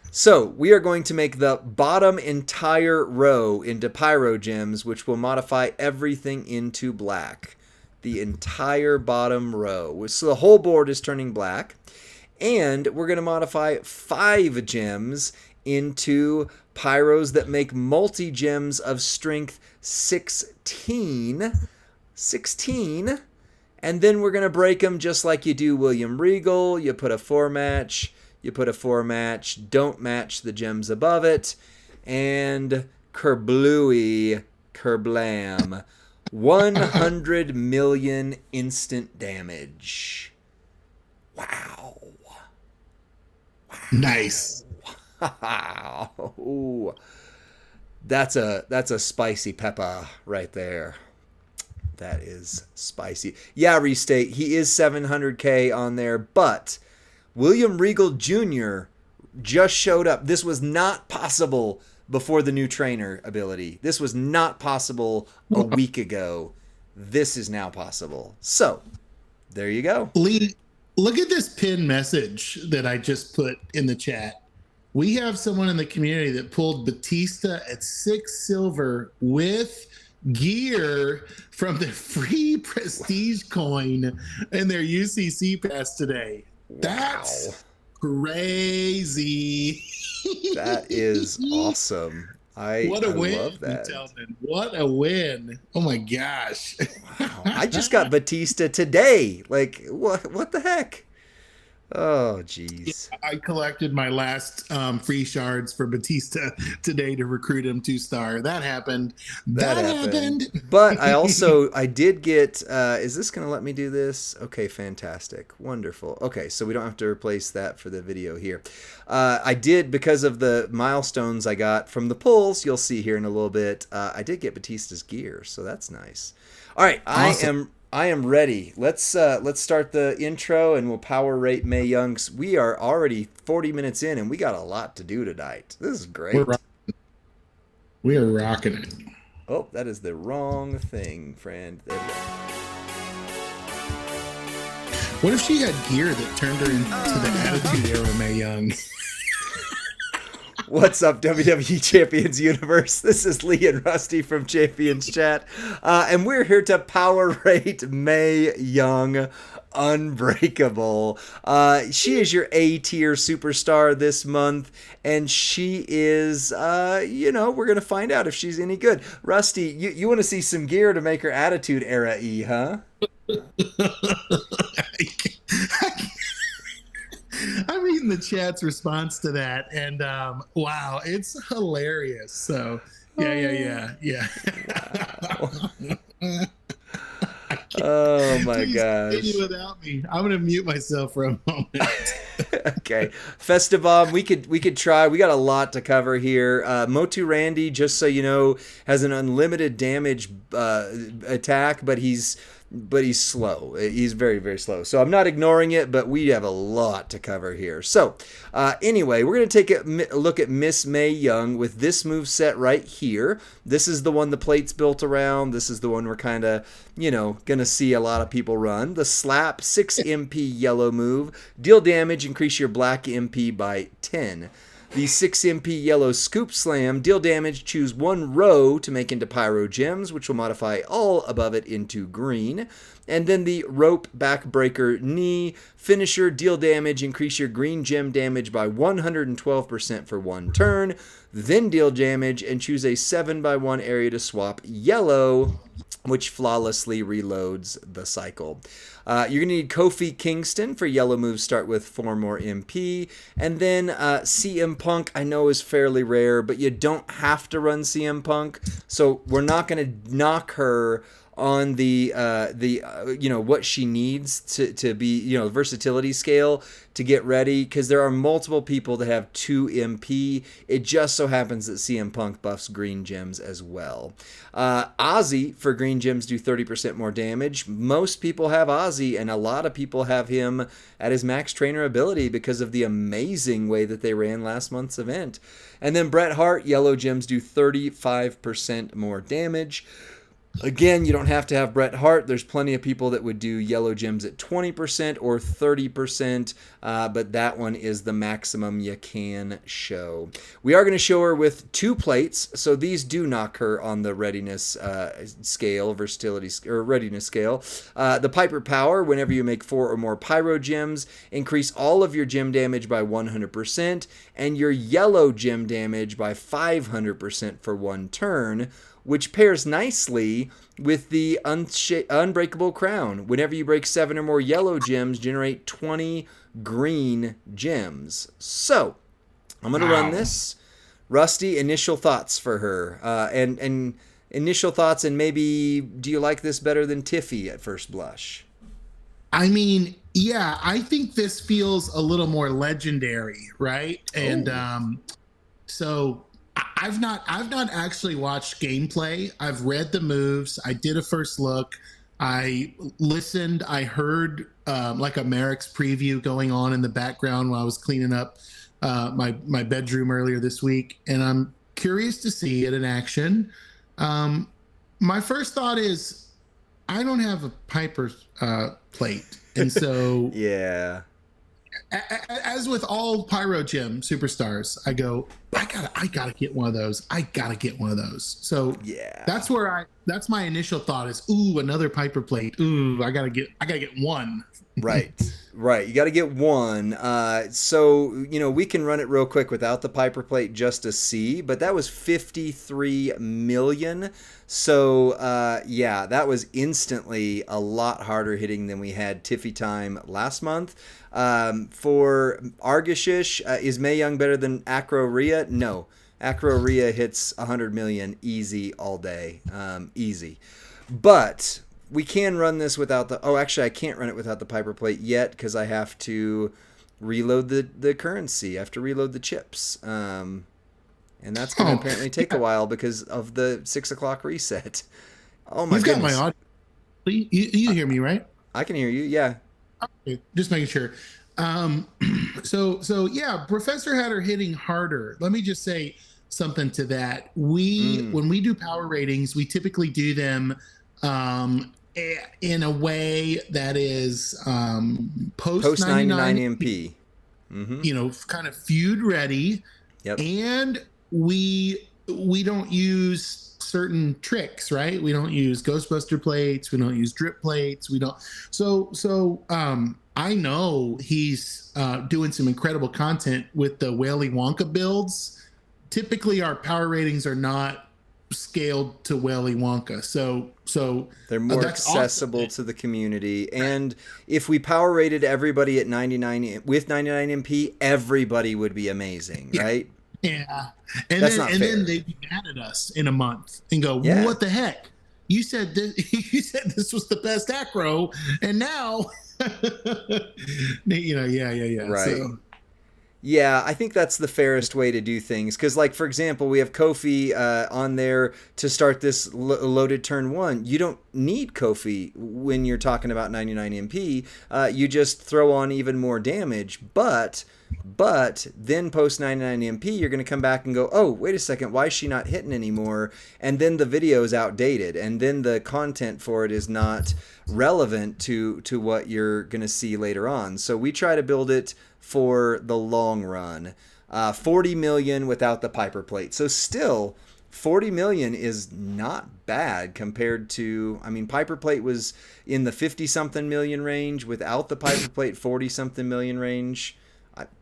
[SPEAKER 2] So we are going to make the bottom entire row into pyro gems, which will modify everything into black. The entire bottom row. So the whole board is turning black. And we're going to modify 5 gems into pyros that make multi-gems of strength 16. 16. And then we're going to break them just like you do William Regal. You put a 4 match. You put a 4 match. Don't match the gems above it. And kerblooey, kerblam. 100 million instant damage. Wow.
[SPEAKER 1] Nice.
[SPEAKER 2] Wow. That's a spicy pepper right there. That is spicy. Yeah, Restate, he is 700k on there, but William Regal Jr. just showed up. This was not possible before the new trainer ability. This was not possible a week ago. This is now possible. So, there you go.
[SPEAKER 1] Lee, look at this pinned message that I just put in the chat. We have someone in the community that pulled Batista at 6 silver with gear from the free prestige coin in their UCC pass today.
[SPEAKER 2] Wow.
[SPEAKER 1] That's crazy.
[SPEAKER 2] That is awesome.
[SPEAKER 1] What a win,
[SPEAKER 2] love that.
[SPEAKER 1] What a win. Oh my gosh.
[SPEAKER 2] Wow. I just got Batista today. Like, what the heck? Oh, jeez.
[SPEAKER 1] Yeah, I collected my last free shards for Batista today to recruit him 2-star. That happened. That happened.
[SPEAKER 2] But I did get, is this going to let me do this? Okay, fantastic. Wonderful. Okay, so we don't have to replace that for the video here. I did, because of the milestones I got from the pulls, you'll see here in a little bit, I did get Batista's gear, so that's nice. All right, awesome. I am ready. Let's start the intro and we'll power rate Mae Young. We are already 40 minutes in and we got a lot to do tonight. This is great.
[SPEAKER 1] We are rocking it.
[SPEAKER 2] Oh, that is the wrong thing, friend. There we go.
[SPEAKER 1] What if she had gear that turned her into the Attitude Era Mae Young?
[SPEAKER 2] What's up, WWE Champions Universe? This is Lee and Rusty from Champions Chat, and we're here to power rate Mae Young Unbreakable. She is your A-tier superstar this month, and she is, we're going to find out if she's any good. Rusty, you want to see some gear to make her Attitude Era-y, huh?
[SPEAKER 1] I'm reading the chat's response to that, and wow, it's hilarious. So, yeah.
[SPEAKER 2] Wow. Oh my gosh!
[SPEAKER 1] Continue without me. I'm gonna mute myself for a moment.
[SPEAKER 2] Okay, Festivum, we could try. We got a lot to cover here. Motu Randy, just so you know, has an unlimited damage attack, but he's slow. He's very, very slow. So I'm not ignoring it, but we have a lot to cover here. So anyway, we're going to take a look at Miss Mae Young with this move set right here. This is the one the plate's built around. This is the one we're kind of, going to see a lot of people run. The Slap, 6 MP yellow move. Deal damage, increase your black MP by 10. The 6 MP yellow Scoop Slam, deal damage, choose 1 row to make into Pyro Gems, which will modify all above it into green. And then the Rope Backbreaker Knee, finisher, deal damage, increase your green gem damage by 112% for 1 turn. Then deal damage and choose a 7x1 area to swap yellow, which flawlessly reloads the cycle. You're going to need Kofi Kingston for yellow moves start with 4 more MP. And then CM Punk I know is fairly rare, but you don't have to run CM Punk. So we're not going to knock her on the what she needs to be, versatility scale to get ready, because there are multiple people that have 2 MP. It just so happens that CM Punk buffs green gems as well. Ozzy for green gems do 30% more damage. Most people have Ozzy, and a lot of people have him at his max trainer ability because of the amazing way that they ran last month's event. And then Bret Hart, yellow gems do 35% more damage. Again, you don't have to have Bret Hart. There's plenty of people that would do yellow gems at 20% or 30%, but that one is the maximum you can show. We are going to show her with 2 plates, so these do knock her on the readiness scale, versatility or readiness scale. The Piper Power, whenever you make 4 or more pyro gems, increase all of your gem damage by 100% and your yellow gem damage by 500% for 1 turn, which pairs nicely with the Unbreakable Crown. Whenever you break 7 or more yellow gems, generate 20 green gems. So, I'm going to run this. Rusty, initial thoughts for her. And initial thoughts, and maybe, do you like this better than Tiffy at first blush?
[SPEAKER 1] I mean, yeah, I think this feels a little more legendary, right? And so I've not actually watched gameplay. I've read the moves. I did a first look. I listened. I heard like a Merrick's preview going on in the background while I was cleaning up my bedroom earlier this week, and I'm curious to see it in action. My first thought is I don't have a Piper plate, and so
[SPEAKER 2] yeah.
[SPEAKER 1] As with all Pyro Gem superstars, I go, I gotta get one of those. I gotta get one of those. So
[SPEAKER 2] yeah,
[SPEAKER 1] that's my initial thought is, ooh, another Piper plate. Ooh, I gotta get one.
[SPEAKER 2] Right. You got to get one. So, we can run it real quick without the Piper plate just to see, but that was 53 million. So, yeah, that was instantly a lot harder hitting than we had Tiffy time last month. For Argishish, is Mae Young better than Acro Rhea? No. Acro Rhea hits 100 million easy all day. Easy. But we can run this without the... Oh, actually, I can't run it without the Piper plate yet because I have to reload the currency. I have to reload the chips. And that's going to apparently take a while because of the 6 o'clock reset. Oh, my goodness.
[SPEAKER 1] Got my audio. You hear me, right?
[SPEAKER 2] I can hear you, yeah.
[SPEAKER 1] Okay, just making sure. So yeah, Professor had her hitting harder. Let me just say something to that. When we do power ratings, we typically do them in a way that is post 99 MP.
[SPEAKER 2] Mm-hmm.
[SPEAKER 1] Kind of feud ready.
[SPEAKER 2] Yep.
[SPEAKER 1] And we don't use certain tricks, right? We don't use Ghostbuster plates. We don't use drip plates. We don't. So I know he's doing some incredible content with the Willy Wonka builds. Typically, our power ratings are not scaled to Willy Wonka, so
[SPEAKER 2] they're more accessible awesome to the community. And if we power rated everybody at 99 with 99 MP, everybody would be amazing, right?
[SPEAKER 1] Yeah, and then they'd be mad at us in a month and go, "What the heck? You said this was the best acro, and now."
[SPEAKER 2] Right.
[SPEAKER 1] So.
[SPEAKER 2] Yeah, I think that's the fairest way to do things. Because, like, for example, we have Kofi on there to start this loaded turn 1. You don't need Kofi when you're talking about 99 MP. You just throw on even more damage. But then post 99 MP, you're going to come back and go, oh, wait a second, why is she not hitting anymore? And then the video is outdated. And then the content for it is not relevant to what you're going to see later on. So we try to build it for the long run. 40 million without the Piper plate. So still, 40 million is not bad compared to, Piper plate was in the 50-something million range. Without the Piper plate, 40-something million range.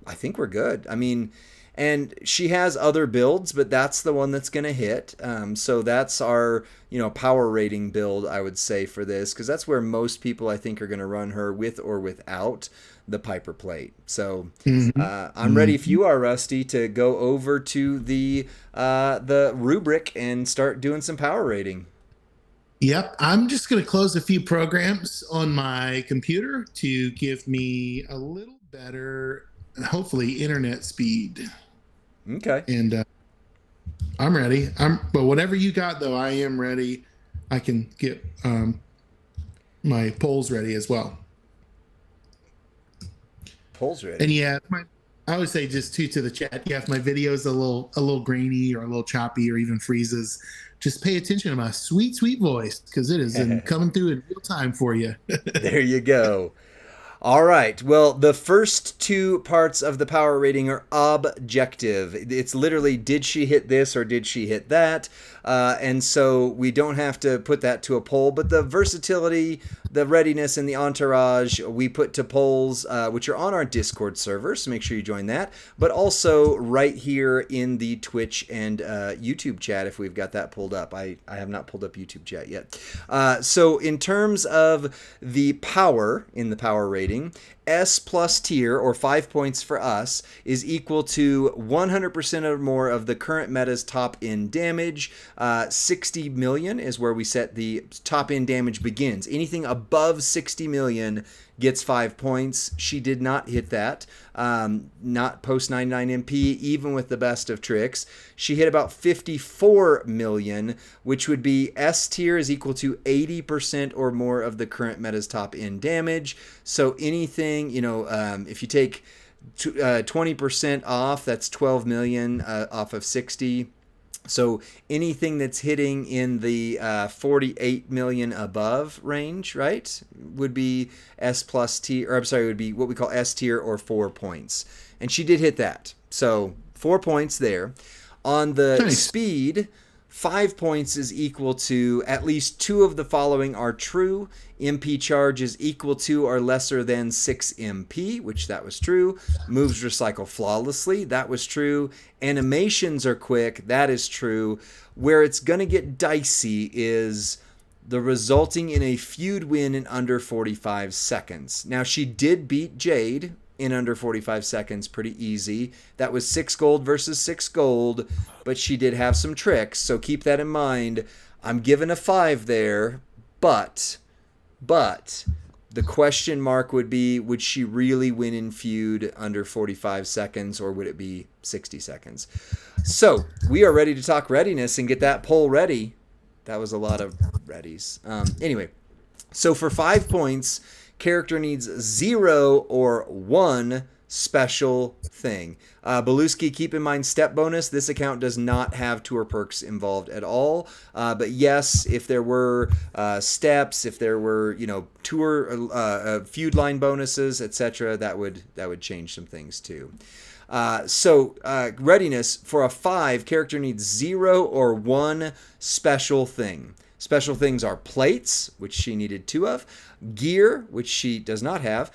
[SPEAKER 2] I think we're good. And she has other builds, but that's the one that's going to hit. So that's our, power rating build, I would say, for this, because that's where most people, I think, are going to run her with or without the Piper plate. So I'm ready, if you are, Rusty, to go over to the rubric and start doing some power rating.
[SPEAKER 1] Yep, I'm just going to close a few programs on my computer to give me a little better, hopefully, internet speed.
[SPEAKER 2] Okay.
[SPEAKER 1] And I'm ready. But whatever you got, though, I am ready. I can get my polls ready as well.
[SPEAKER 2] Polls ready.
[SPEAKER 1] And yeah, I would say just to the chat. Yeah, if my video is a little grainy or a little choppy or even freezes, just pay attention to my sweet, sweet voice because it is coming through in real time for you.
[SPEAKER 2] There you go. All right. Well, the first two parts of the power rating are objective. It's literally, did she hit this or did she hit that? And so we don't have to put that to a poll. But the versatility, the readiness, and the entourage, we put to polls, which are on our Discord server. So make sure you join that. But also right here in the Twitch and YouTube chat, if we've got that pulled up. I have not pulled up YouTube chat yet. So in terms of the power in the power rating, S plus tier, or 5 points for us, is equal to 100% or more of the current meta's top end damage. 60 million is where we set the top end damage begins. Anything above 60 million gets 5 points. She did not hit that. Not post 99 MP, even with the best of tricks. She hit about 54 million, which would be S tier is equal to 80% or more of the current meta's top end damage. So anything, if you take 20% off, that's 12 million off of 60. So anything that's hitting in the 48 million above range, right, would be S plus T, or I'm sorry, would be what we call S tier or 4 points. And she did hit that. So 4 points there. On the speed, 5 points is equal to at least 2 of the following are true. MP charge is equal to or lesser than 6 MP, which that was true. Moves recycle flawlessly, that was true. Animations are quick, that is true. Where it's going to get dicey is the resulting in a feud win in under 45 seconds. Now, she did beat Jade in under 45 seconds pretty easy. That was 6 gold versus 6 gold, but she did have some tricks, so keep that in mind. I'm giving a 5 there, but the question mark would be, would she really win in feud under 45 seconds, or would it be 60 seconds? So we are ready to talk readiness and get that poll ready. That was a lot of readies. Anyway, so for 5 points, character needs 0 or 1 special thing. Belusky, keep in mind step bonus. This account does not have tour perks involved at all. But yes, if there were steps, if there were tour feud line bonuses, etc., that would change some things too. So readiness for a 5, character needs 0 or 1 special thing. Special things are plates, which she needed 2 of, gear, which she does not have,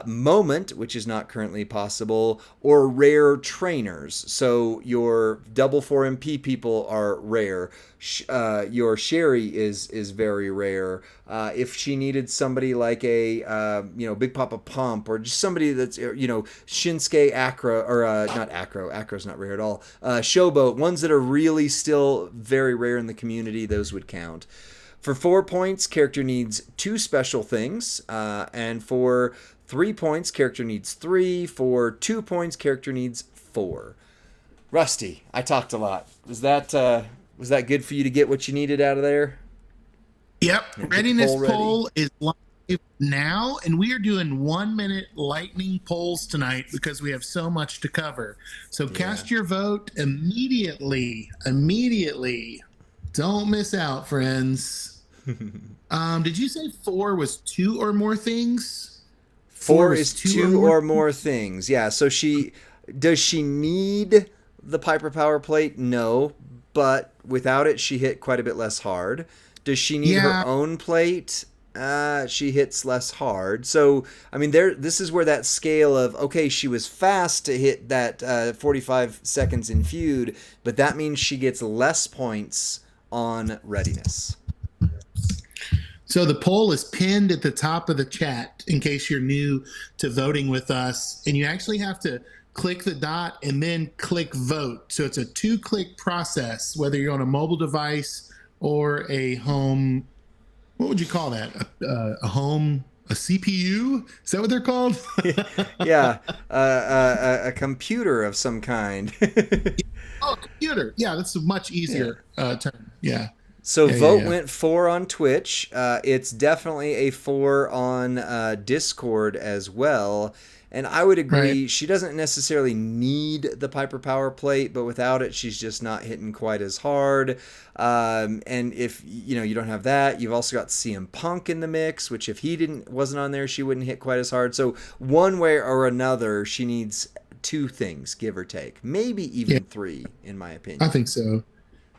[SPEAKER 2] moment, which is not currently possible, or rare trainers. So your double 4MP people are rare. Your Sherry is very rare. If she needed somebody like a Big Papa Pump, or just somebody that's Shinsuke Acro, or not Acro. Acro's not rare at all. Showboat, ones that are really still very rare in the community, those would count. For 4 points, character needs 2 special things, and for 3 points, character needs 3. For 2 points, character needs 4. Rusty, I talked a lot. Was that good for you to get what you needed out of there?
[SPEAKER 1] Yep. Readiness poll is live now, and we are doing 1-minute lightning polls tonight because we have so much to cover. So cast your vote immediately. Don't miss out, friends. Did you say 4 was 2 or more things?
[SPEAKER 2] 4 is 2 or more things. Yeah. So does she need the Piper Power Plate? No, but without it, she hit quite a bit less hard. Does she need her own plate? She hits less hard. So, I mean, this is where that scale of, okay, she was fast to hit that 45 seconds in feud, but that means she gets less points on readiness.
[SPEAKER 1] So the poll is pinned at the top of the chat in case you're new to voting with us. And you actually have to click the dot and then click vote. So it's a 2-click process, whether you're on a mobile device or a home. What would you call that? A CPU? Is that what they're called?
[SPEAKER 2] Yeah, a computer of some kind.
[SPEAKER 1] Oh, computer. Yeah, that's a much easier term. Yeah.
[SPEAKER 2] So vote went 4 on Twitch. It's definitely a 4 on Discord as well. And I would agree,
[SPEAKER 1] Right.
[SPEAKER 2] she doesn't necessarily need the Piper Power Plate, but without it, she's just not hitting quite as hard. And if you don't have that, you've also got CM Punk in the mix, which if he wasn't on there, she wouldn't hit quite as hard. So one way or another, she needs two things, give or take, maybe
[SPEAKER 1] Yeah,
[SPEAKER 2] even three, in my
[SPEAKER 1] I
[SPEAKER 2] opinion.
[SPEAKER 1] think so.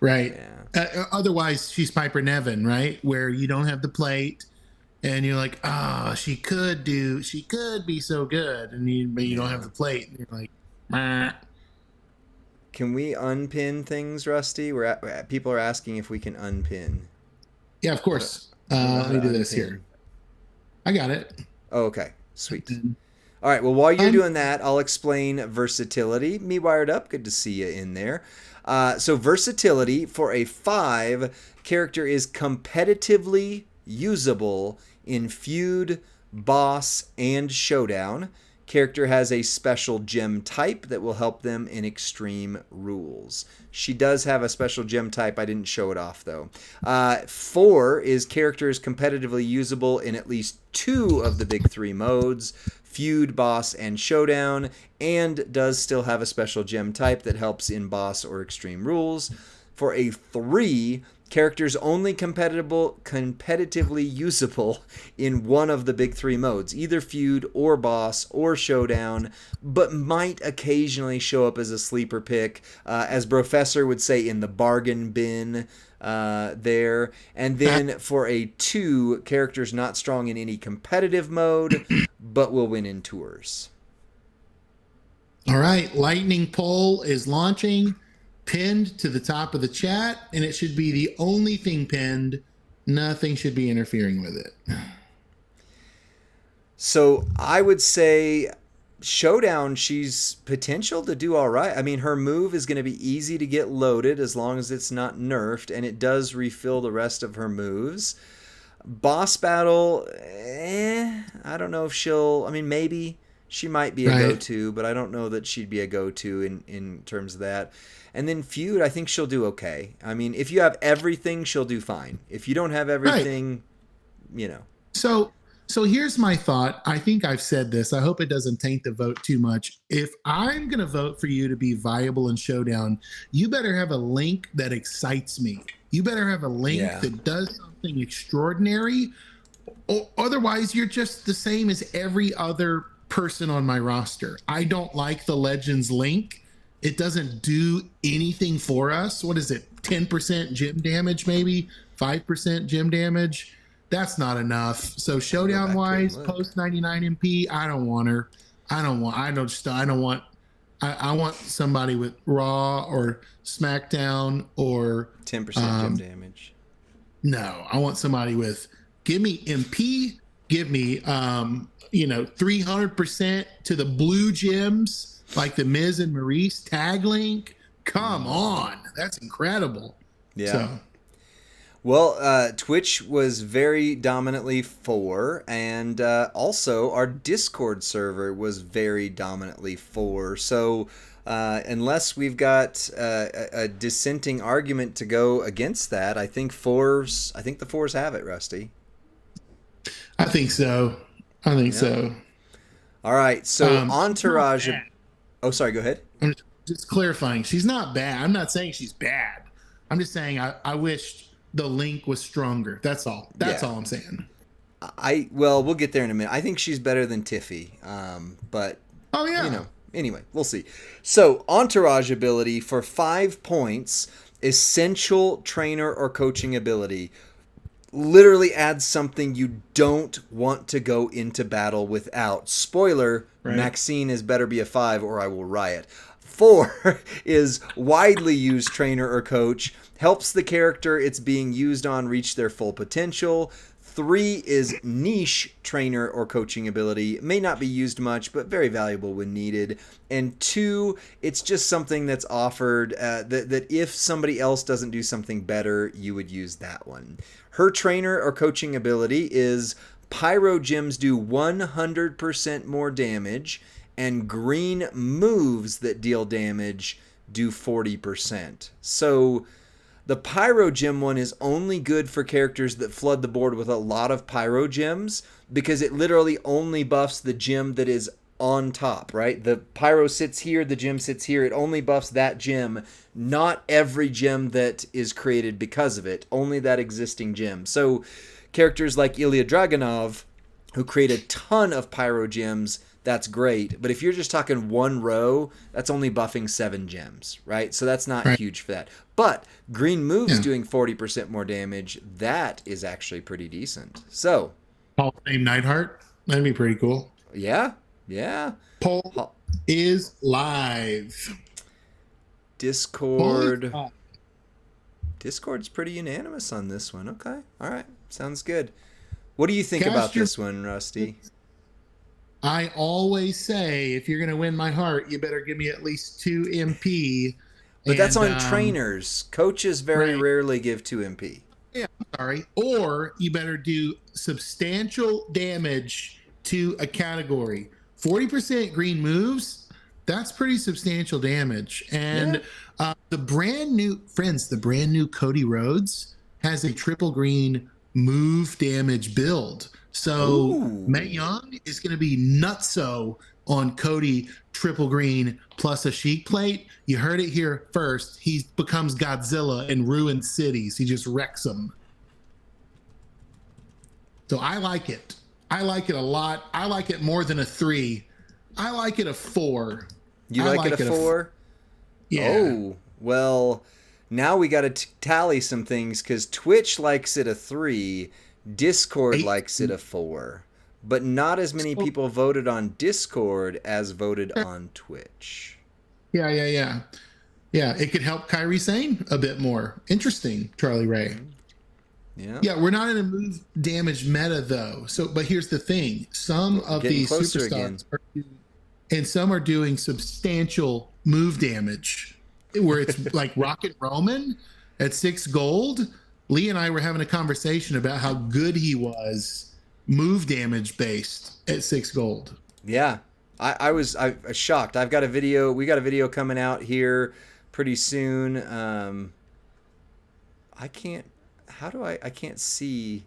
[SPEAKER 1] Right.
[SPEAKER 2] Yeah.
[SPEAKER 1] Otherwise, she's Piper Nevin, right? Where you don't have the plate, and you're like, she could be so good, but you don't have
[SPEAKER 2] Yeah.
[SPEAKER 1] the plate, and you're like, "Meh."
[SPEAKER 2] Can we unpin things, Rusty? People are asking if we can unpin.
[SPEAKER 1] Yeah, of
[SPEAKER 2] I don't,
[SPEAKER 1] course.
[SPEAKER 2] I don't know
[SPEAKER 1] Let
[SPEAKER 2] how
[SPEAKER 1] me
[SPEAKER 2] to
[SPEAKER 1] do this
[SPEAKER 2] unpin.
[SPEAKER 1] here. I got it.
[SPEAKER 2] Oh, okay. Sweet.
[SPEAKER 1] And
[SPEAKER 2] All right. Well, while you're
[SPEAKER 1] I'm
[SPEAKER 2] doing that, I'll explain versatility. Me wired up. Good to see you in there. So versatility for a 5 character is competitively usable in feud, boss, and showdown. Character has a special gem type that will help them in extreme rules. She does have a special gem type. I didn't show it off though. 4 is character is competitively usable in at least 2 of the big 3 modes: feud, boss, and showdown, and does still have a special gem type that helps in boss or extreme rules. For a 3, characters only competitively usable in one of the big 3 modes, either feud or boss or showdown, but might occasionally show up as a sleeper pick, as Professor would say, in the bargain bin there. And then for a 2, characters not strong in any competitive mode, but will win in tours.
[SPEAKER 1] all right. Lightning poll is launching, pinned to the top of the chat, and it should be the only thing pinned. Nothing should be interfering with it.
[SPEAKER 2] So I would say Showdown, she's potential to do all right. I mean, her move is going to be easy to get loaded as long as it's not nerfed, and it does refill the rest of her moves. Boss battle, I don't know if she'll. I mean, maybe she might be a
[SPEAKER 1] Right.
[SPEAKER 2] go-to, but I don't know that she'd be a go-to in terms of that. And then feud, I think she'll do okay. I mean, if you have everything, she'll do fine. If you don't have
[SPEAKER 1] Right.
[SPEAKER 2] everything, you know.
[SPEAKER 1] So here's my thought. I think I've said this. I hope it doesn't taint the vote too much. If I'm going to vote for you to be viable in Showdown, you better have a link that excites me. You better have a link
[SPEAKER 2] Yeah.
[SPEAKER 1] that does something extraordinary. Otherwise, you're just the same as every other person on my roster. I don't like the Legends link. It doesn't do anything for us. What is it? 10% gem damage, maybe 5% gem damage. That's not enough. So showdown
[SPEAKER 2] back to it and
[SPEAKER 1] wise,
[SPEAKER 2] look.
[SPEAKER 1] post 99 MP, I don't want her. I want somebody with Raw or SmackDown or
[SPEAKER 2] 10% gem damage.
[SPEAKER 1] no, I want somebody with give me MP, give me 300% to the blue gems like the Miz and Maurice tag link. Come on. That's incredible.
[SPEAKER 2] Yeah.
[SPEAKER 1] So
[SPEAKER 2] Well, Twitch was very dominantly 4, and also our Discord server was very dominantly 4. So unless we've got a dissenting argument to go against that, I think the fours have it, Rusty.
[SPEAKER 1] I think so. I think
[SPEAKER 2] Yeah.
[SPEAKER 1] so.
[SPEAKER 2] All right, so
[SPEAKER 1] She's not
[SPEAKER 2] Entourage.
[SPEAKER 1] bad.
[SPEAKER 2] Oh, sorry. Go ahead.
[SPEAKER 1] I'm just clarifying. She's not bad. I'm not saying she's bad. I'm just saying I wish the link was stronger. That's all. That's
[SPEAKER 2] Yeah.
[SPEAKER 1] all I'm saying.
[SPEAKER 2] We'll get there in a minute. I think she's better than Tiffy, but
[SPEAKER 1] Oh yeah.
[SPEAKER 2] anyway, we'll see. So, entourage ability for 5 points, essential trainer or coaching ability. Literally adds something you don't want to go into battle without. Spoiler,
[SPEAKER 1] Right.
[SPEAKER 2] Maxine is better be a 5 or I will riot. 4 is widely used trainer or coach. Helps the character it's being used on reach their full potential. 3 is niche trainer or coaching ability. May not be used much, but very valuable when needed. And 2, it's just something that's offered that if somebody else doesn't do something better, you would use that one. Her trainer or coaching ability is Pyro Gems do 100% more damage, and green moves that deal damage do 40%. So the Pyro Gem one is only good for characters that flood the board with a lot of Pyro Gems, because it literally only buffs the gem that is on top, right? The pyro sits here, the gem sits here. It only buffs that gem, not every gem that is created because of it, only that existing gem. So characters like Ilya Dragunov, who create a ton of pyro gems, that's great. But if you're just talking one row, that's only buffing 7 gems, right? So that's not huge for that. But green moves doing 40% more damage, that is actually pretty decent. So
[SPEAKER 1] Hall of Fame Neidhart. That'd be pretty cool.
[SPEAKER 2] yeah.
[SPEAKER 1] Poll is live.
[SPEAKER 2] Discord. Discord's pretty unanimous on this one. Okay. All right. Sounds good. What do you think about this one, Rusty?
[SPEAKER 1] I always say, if you're going to win my heart, you better give me at least 2 MP.
[SPEAKER 2] But that's on trainers. Coaches very rarely give 2 MP.
[SPEAKER 1] Yeah, I'm sorry. Or you better do substantial damage to a category. 40% green moves, that's pretty substantial damage. And the brand new Cody Rhodes has a triple green move damage build. So Mae Young is going to be nutso on Cody triple green plus a Sheik plate. You heard it here first. He becomes Godzilla and ruins cities. He just wrecks them. So I like it. I like it a lot. I like it more than a 3. I like it a 4.
[SPEAKER 2] You like it a 4?
[SPEAKER 1] Yeah.
[SPEAKER 2] Oh, well, now we got to tally some things because Twitch likes it a 3. Discord likes it a 4, but not as many people voted on Discord as voted on Twitch.
[SPEAKER 1] Yeah. It could help Kyrie Sane a bit more. Interesting, Charlie Ray. Yeah, we're not in a move damage meta though. So, but here's the thing: some of these superstars and some are doing substantial move damage, where it's like Rocket Roman at 6 gold. Lee and I were having a conversation about how good he was move damage based at 6 gold.
[SPEAKER 2] Yeah. I was shocked. We got a video coming out here pretty soon. I can't see.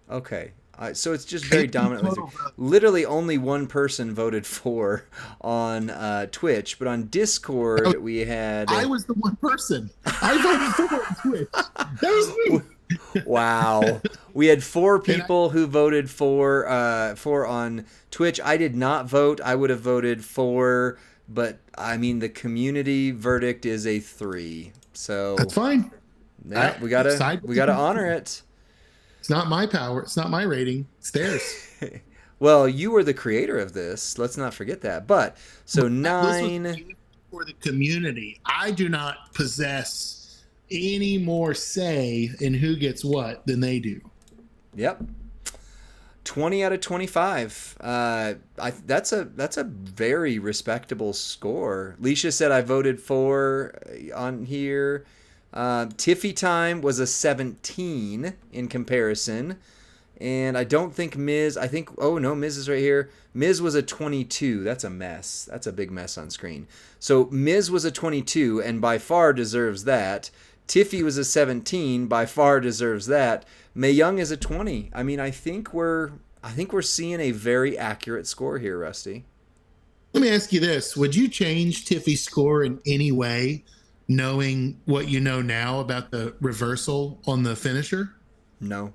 [SPEAKER 2] Okay. So it's just very dominant. Literally only one person voted for on Twitch, but on Discord we had.
[SPEAKER 1] I was the one person. I voted for on Twitch. That was me.
[SPEAKER 2] Wow. We had 4 people who voted for on Twitch. I did not vote. I would have voted for, but I mean the community verdict is a 3. So
[SPEAKER 1] that's fine.
[SPEAKER 2] Yeah, we gotta honor it.
[SPEAKER 1] It's not my power. It's not my rating. It's theirs.
[SPEAKER 2] Well, you were the creator of this. Let's not forget that. But so 9
[SPEAKER 1] this was for the community. I do not possess any more say in who gets what than they do.
[SPEAKER 2] Yep. 20 out of 25. That's a very respectable score. Leisha said I voted for on here. Tiffy time was a 17 in comparison. And I don't think Miz, Miz is right here. Miz was a 22. That's a mess. That's a big mess on screen. So Miz was a 22 and by far deserves that. Tiffy was a 17, by far deserves that. Mae Young is a 20. I mean, I think we're seeing a very accurate score here, Rusty.
[SPEAKER 1] Let me ask you this. Would you change Tiffy's score in any way, knowing what you know now about the reversal on the finisher?
[SPEAKER 2] No.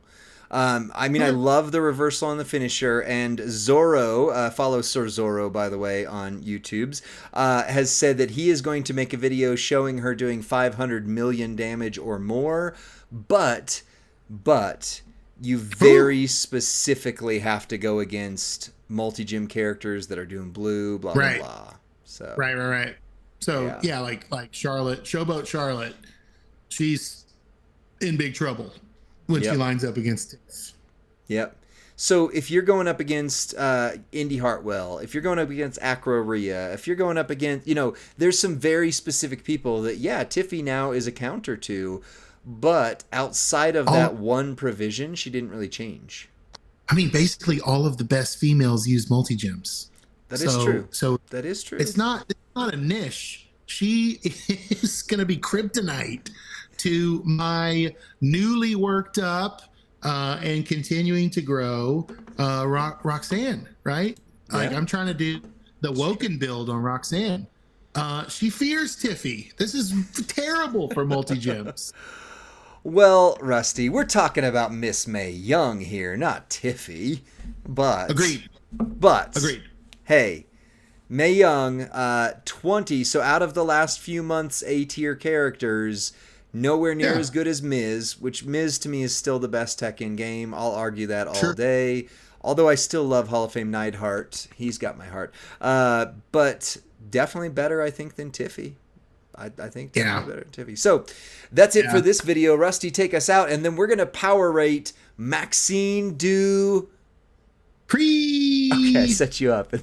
[SPEAKER 2] I mean, I love the reversal on the finisher, and Zorro, follow Sir Zorro, by the way, on YouTube's, has said that he is going to make a video showing her doing 500 million damage or more, but you very specifically have to go against multi-gym characters that are doing blue, blah, blah, blah. So
[SPEAKER 1] Right. So, yeah, like Charlotte, Showboat Charlotte, she's in big trouble when she lines up against Tiff.
[SPEAKER 2] Yep. So if you're going up against Indy Hartwell, if you're going up against Acro Rhea, if you're going up against, there's some very specific people that, Tiffy now is a counter to, but outside of that one provision, she didn't really change.
[SPEAKER 1] I mean, basically all of the best females use multi-gems.
[SPEAKER 2] That is true.
[SPEAKER 1] So
[SPEAKER 2] that is true.
[SPEAKER 1] It's not a niche. She is going to be kryptonite to my newly worked up and continuing to grow Roxanne, right? Like
[SPEAKER 2] Yeah.
[SPEAKER 1] I'm trying to do the Woken build on Roxanne. She fears Tiffy. This is terrible for multi gems.
[SPEAKER 2] Well, Rusty, we're talking about Miss May Young here, not Tiffy. But,
[SPEAKER 1] Agreed.
[SPEAKER 2] but,
[SPEAKER 1] Agreed.
[SPEAKER 2] hey, May Young, 20. So out of the last few months A tier characters, nowhere near
[SPEAKER 1] Yeah.
[SPEAKER 2] as good as Miz, which Miz to me is still the best tech in game. I'll argue that all
[SPEAKER 1] Sure.
[SPEAKER 2] day. Although I still love Hall of Fame Neidhart. He's got my heart. But definitely better, I think, than Tiffy. I think definitely better than Tiffy. So that's it for this video. Rusty, take us out, and then we're going to power rate Maxine Du. Okay, I set you up.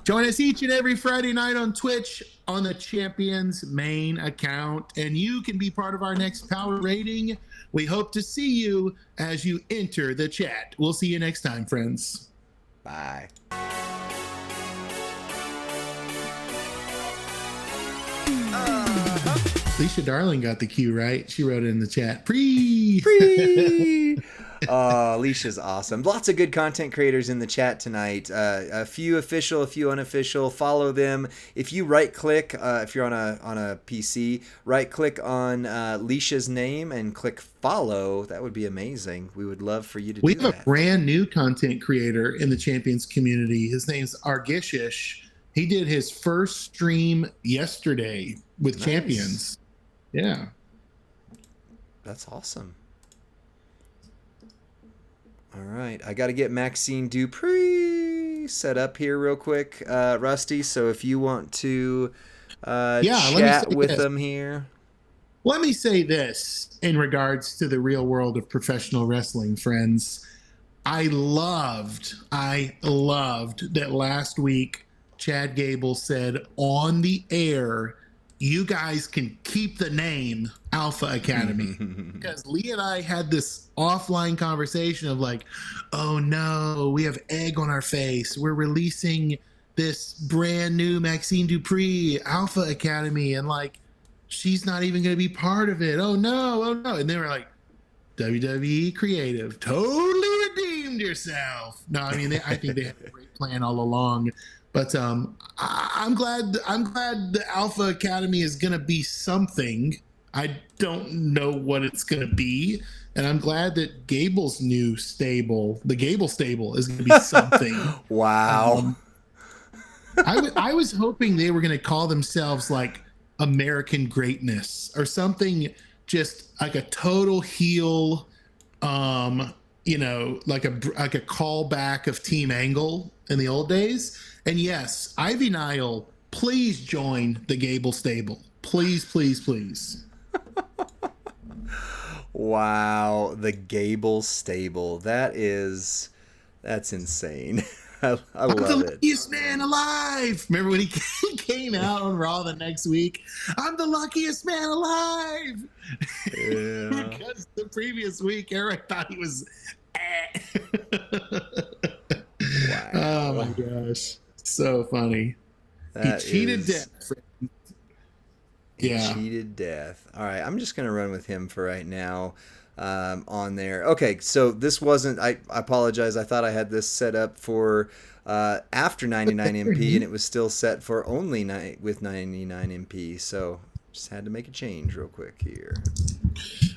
[SPEAKER 1] Join us each and every Friday night on Twitch on the Champions main account, and you can be part of our next power rating. We hope to see you as you enter the chat. We'll see you next time, friends.
[SPEAKER 2] Bye.
[SPEAKER 1] Alicia Darling got the cue right. She wrote it in the chat. Pre.
[SPEAKER 2] Oh, Alicia's awesome. Lots of good content creators in the chat tonight. A few official, a few unofficial. Follow them. If you right click, if you're on a PC, right click on Alicia's name and click follow. That would be amazing. We would love for you to do that.
[SPEAKER 1] We have a brand new content creator in the Champions community. His name's Argishish. He did his first stream yesterday with Champions. Yeah.
[SPEAKER 2] That's awesome. All right. I got to get Maxine Dupree set up here real quick, Rusty. So if you want to chat with them here.
[SPEAKER 1] Let me say this in regards to the real world of professional wrestling, friends. I loved that last week Chad Gable said on the air, you guys can keep the name Alpha Academy. Because Lee and I had this offline conversation of like, oh no, we have egg on our face. We're releasing this brand new Maxine Dupree Alpha Academy, and like, she's not even going to be part of it. Oh no, oh no. And they were like, WWE Creative, totally redeemed yourself. No, I mean, I think they had a great plan all along. But I'm glad the Alpha Academy is going to be something. I don't know what it's going to be, and I'm glad that Gable's new stable, the Gable stable, is going to be something.
[SPEAKER 2] Wow.
[SPEAKER 1] I was hoping they were going to call themselves like American Greatness or something, just like a total heel, you know, like a callback of Team Angle in the old days. And yes, Ivy Nile, please join the Gable stable. Please, please, please.
[SPEAKER 2] Wow, the Gable stable. That's insane. I love
[SPEAKER 1] I'm the
[SPEAKER 2] it.
[SPEAKER 1] luckiest man alive. Remember when he came out on Raw the next week? I'm the luckiest man alive.
[SPEAKER 2] Yeah.
[SPEAKER 1] Because the previous week, Eric thought he was.
[SPEAKER 2] Wow.
[SPEAKER 1] Oh my gosh. So funny. He cheated death. Yeah.
[SPEAKER 2] Cheated death. All right, I'm just going to run with him for right now on there. Okay, so this wasn't, I apologize. I thought I had this set up for after 99 MP, and it was still set for only with 99 MP. So just had to make a change real quick here.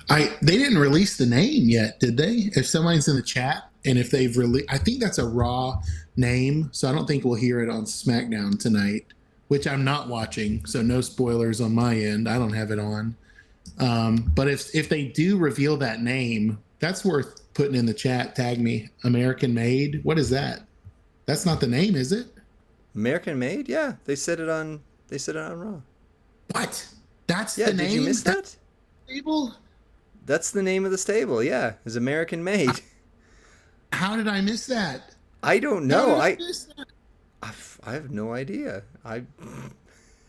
[SPEAKER 1] They didn't release the name yet, did they? If somebody's in the chat, and if they've released, I think that's a Raw name, so I don't think we'll hear it on SmackDown tonight, which I'm not watching, so no spoilers on my end. I don't have it on. But if they do reveal that name, that's worth putting in the chat. Tag me, American Made. What is that? That's not the name, is it?
[SPEAKER 2] American Made? Yeah, they said it on Raw.
[SPEAKER 1] What? That's the name?
[SPEAKER 2] Did you miss that?
[SPEAKER 1] Stable?
[SPEAKER 2] That's the name of the stable. Yeah, is American Made.
[SPEAKER 1] How did I miss that?
[SPEAKER 2] I don't know. I
[SPEAKER 1] miss that?
[SPEAKER 2] I have no idea.
[SPEAKER 1] Probably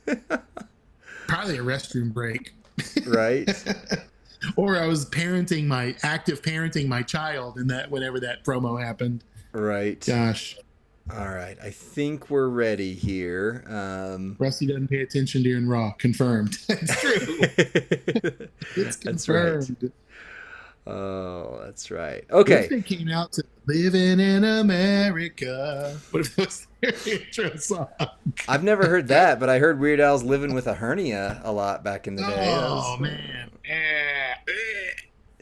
[SPEAKER 1] a restroom break.
[SPEAKER 2] Right.
[SPEAKER 1] Or I was active parenting my child in that whenever that promo happened.
[SPEAKER 2] Right.
[SPEAKER 1] Gosh.
[SPEAKER 2] All right. I think we're ready here.
[SPEAKER 1] Rusty doesn't pay attention during Raw. Confirmed. It's true. It's confirmed.
[SPEAKER 2] That's right. Oh, that's right.
[SPEAKER 1] What if
[SPEAKER 2] Okay.
[SPEAKER 1] they came out to "Living in America"? What if that was their intro song?
[SPEAKER 2] I've never heard that, but I heard Weird Al's "Living with a Hernia" a lot back in the day. That
[SPEAKER 1] Oh
[SPEAKER 2] was,
[SPEAKER 1] man.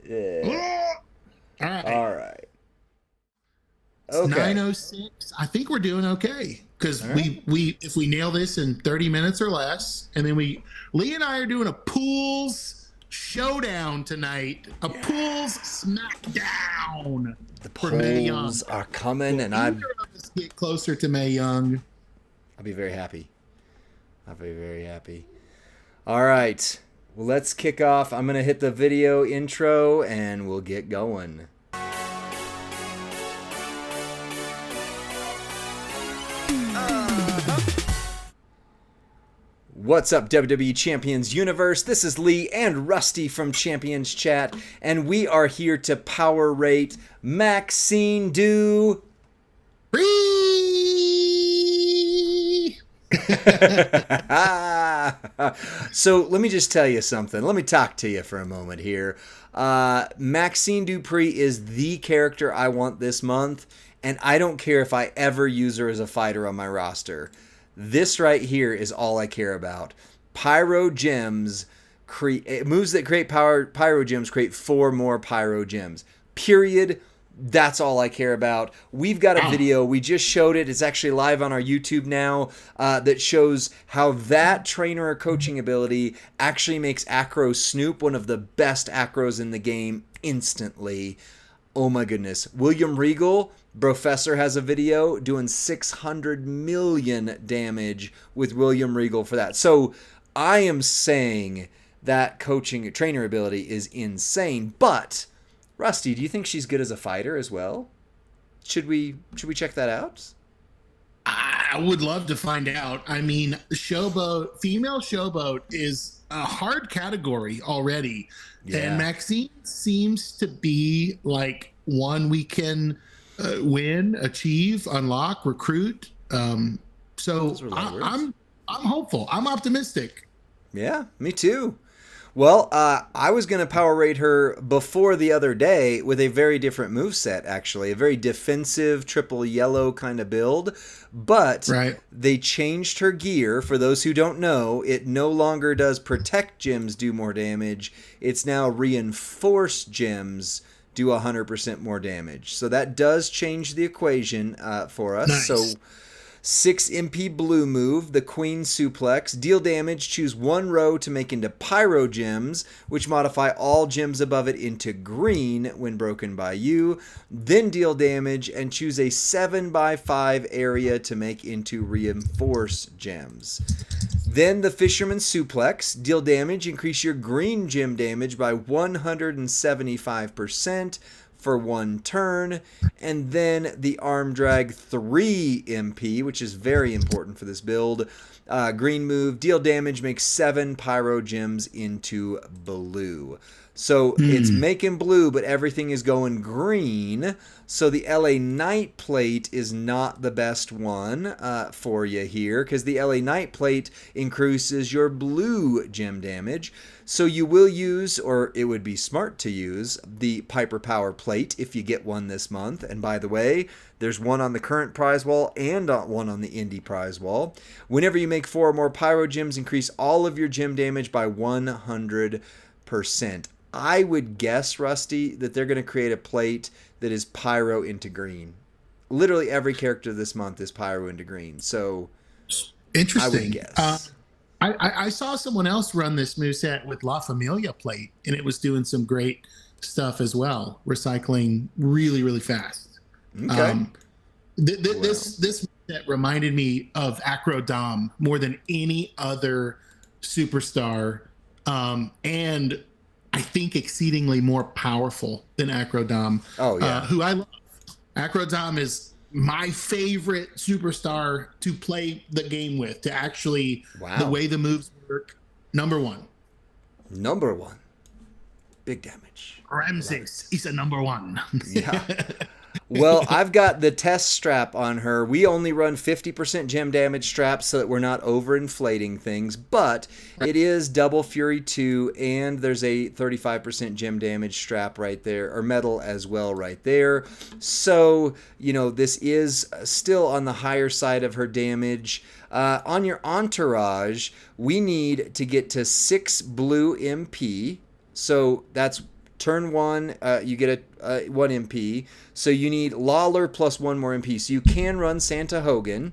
[SPEAKER 2] yeah.
[SPEAKER 1] All right.
[SPEAKER 2] All right.
[SPEAKER 1] It's
[SPEAKER 2] Okay.
[SPEAKER 1] 9:06. I think we're doing okay because
[SPEAKER 2] All right.
[SPEAKER 1] we if we nail this in 30 minutes or less, and then Lee and I are doing a pools showdown tonight, a pools smackdown
[SPEAKER 2] The
[SPEAKER 1] for Mae Young.
[SPEAKER 2] polls are coming, and
[SPEAKER 1] Either of us get closer to Mae Young.
[SPEAKER 2] I'll be very happy. I'll be very happy. All right. Well, let's kick off. I'm going to hit the video intro, and we'll get going. What's up, WWE Champions Universe? This is Lee and Rusty from Champions Chat, and we are here to power rate Maxine Du.
[SPEAKER 1] Free!
[SPEAKER 2] So let me just tell you something. Let me talk to you for a moment here. Maxine Dupree is the character I want this month, and I don't care if I ever use her as a fighter on my roster. This right here is all I care about. Pyro gems moves that create pyro gems create 4 more pyro gems. Period. That's all I care about. We've got a video. We just showed it. It's actually live on our YouTube now that shows how that trainer or coaching ability actually makes Acro Snoop one of the best Acros in the game instantly. Oh my goodness. William Regal, Professor, has a video doing 600 million damage with William Regal for that. So I am saying that coaching trainer ability is insane. But Rusty, do you think she's good as a fighter as well? Should we check that out?
[SPEAKER 1] I would love to find out. I mean, Showboat, female Showboat is a hard category already.
[SPEAKER 2] Yeah.
[SPEAKER 1] And Maxine seems to be like one we can win, achieve, unlock, recruit. So I'm hopeful. I'm optimistic.
[SPEAKER 2] Yeah, me too. Well, I was going to power rate her before the other day with a very different moveset, actually. A very defensive, triple yellow kind of build. But they changed her gear. For those who don't know, it no longer does protect gems do more damage. It's now reinforced gems do 100% more damage. So that does change the equation for us.
[SPEAKER 1] Nice.
[SPEAKER 2] So 6 MP blue move, the Queen Suplex. Deal damage, choose 1 row to make into Pyro Gems, which modify all gems above it into green when broken by you. Then deal damage and choose a 7x5 area to make into Reinforce Gems. Then the Fisherman Suplex. Deal damage, increase your green gem damage by 175%. for 1 turn, and then the Arm Drag 3 MP, which is very important for this build. Green move, deal damage, makes 7 Pyro Gems into blue. So it's making blue, but everything is going green. So the LA Knight plate is not the best one for you here, because the LA Knight plate increases your blue gem damage. So you will use, or it would be smart to use, the Piper Power plate if you get one this month. And by the way, there's one on the current prize wall and one on the indie prize wall. Whenever you make 4 or more Pyro Gems, increase all of your gem damage by 100%. I would guess, Rusty, that they're going to create a plate that is Pyro into green. Literally every character this month is Pyro into green. So
[SPEAKER 1] interesting.
[SPEAKER 2] I would guess.
[SPEAKER 1] I saw someone else run this moveset with La Familia plate, and it was doing some great stuff as well, recycling really, really fast.
[SPEAKER 2] Okay.
[SPEAKER 1] This moveset reminded me of Acro Dom more than any other superstar, and I think exceedingly more powerful than Acro Dom.
[SPEAKER 2] Oh, yeah.
[SPEAKER 1] Who I love. Acro Dom is my favorite superstar to play the game with, to actually, the way the moves work. Number 1.
[SPEAKER 2] Big damage.
[SPEAKER 1] Ramses is a number 1.
[SPEAKER 2] Yeah. Well, I've got the test strap on her. We only run 50% gem damage straps so that we're not overinflating things, but it is double Fury 2, and there's a 35% gem damage strap right there, or metal as well right there. So, this is still on the higher side of her damage. On your entourage, we need to get to 6 blue MP. So that's turn 1, you get a 1 MP. So you need Lawler plus 1 more MP. So you can run Santa Hogan,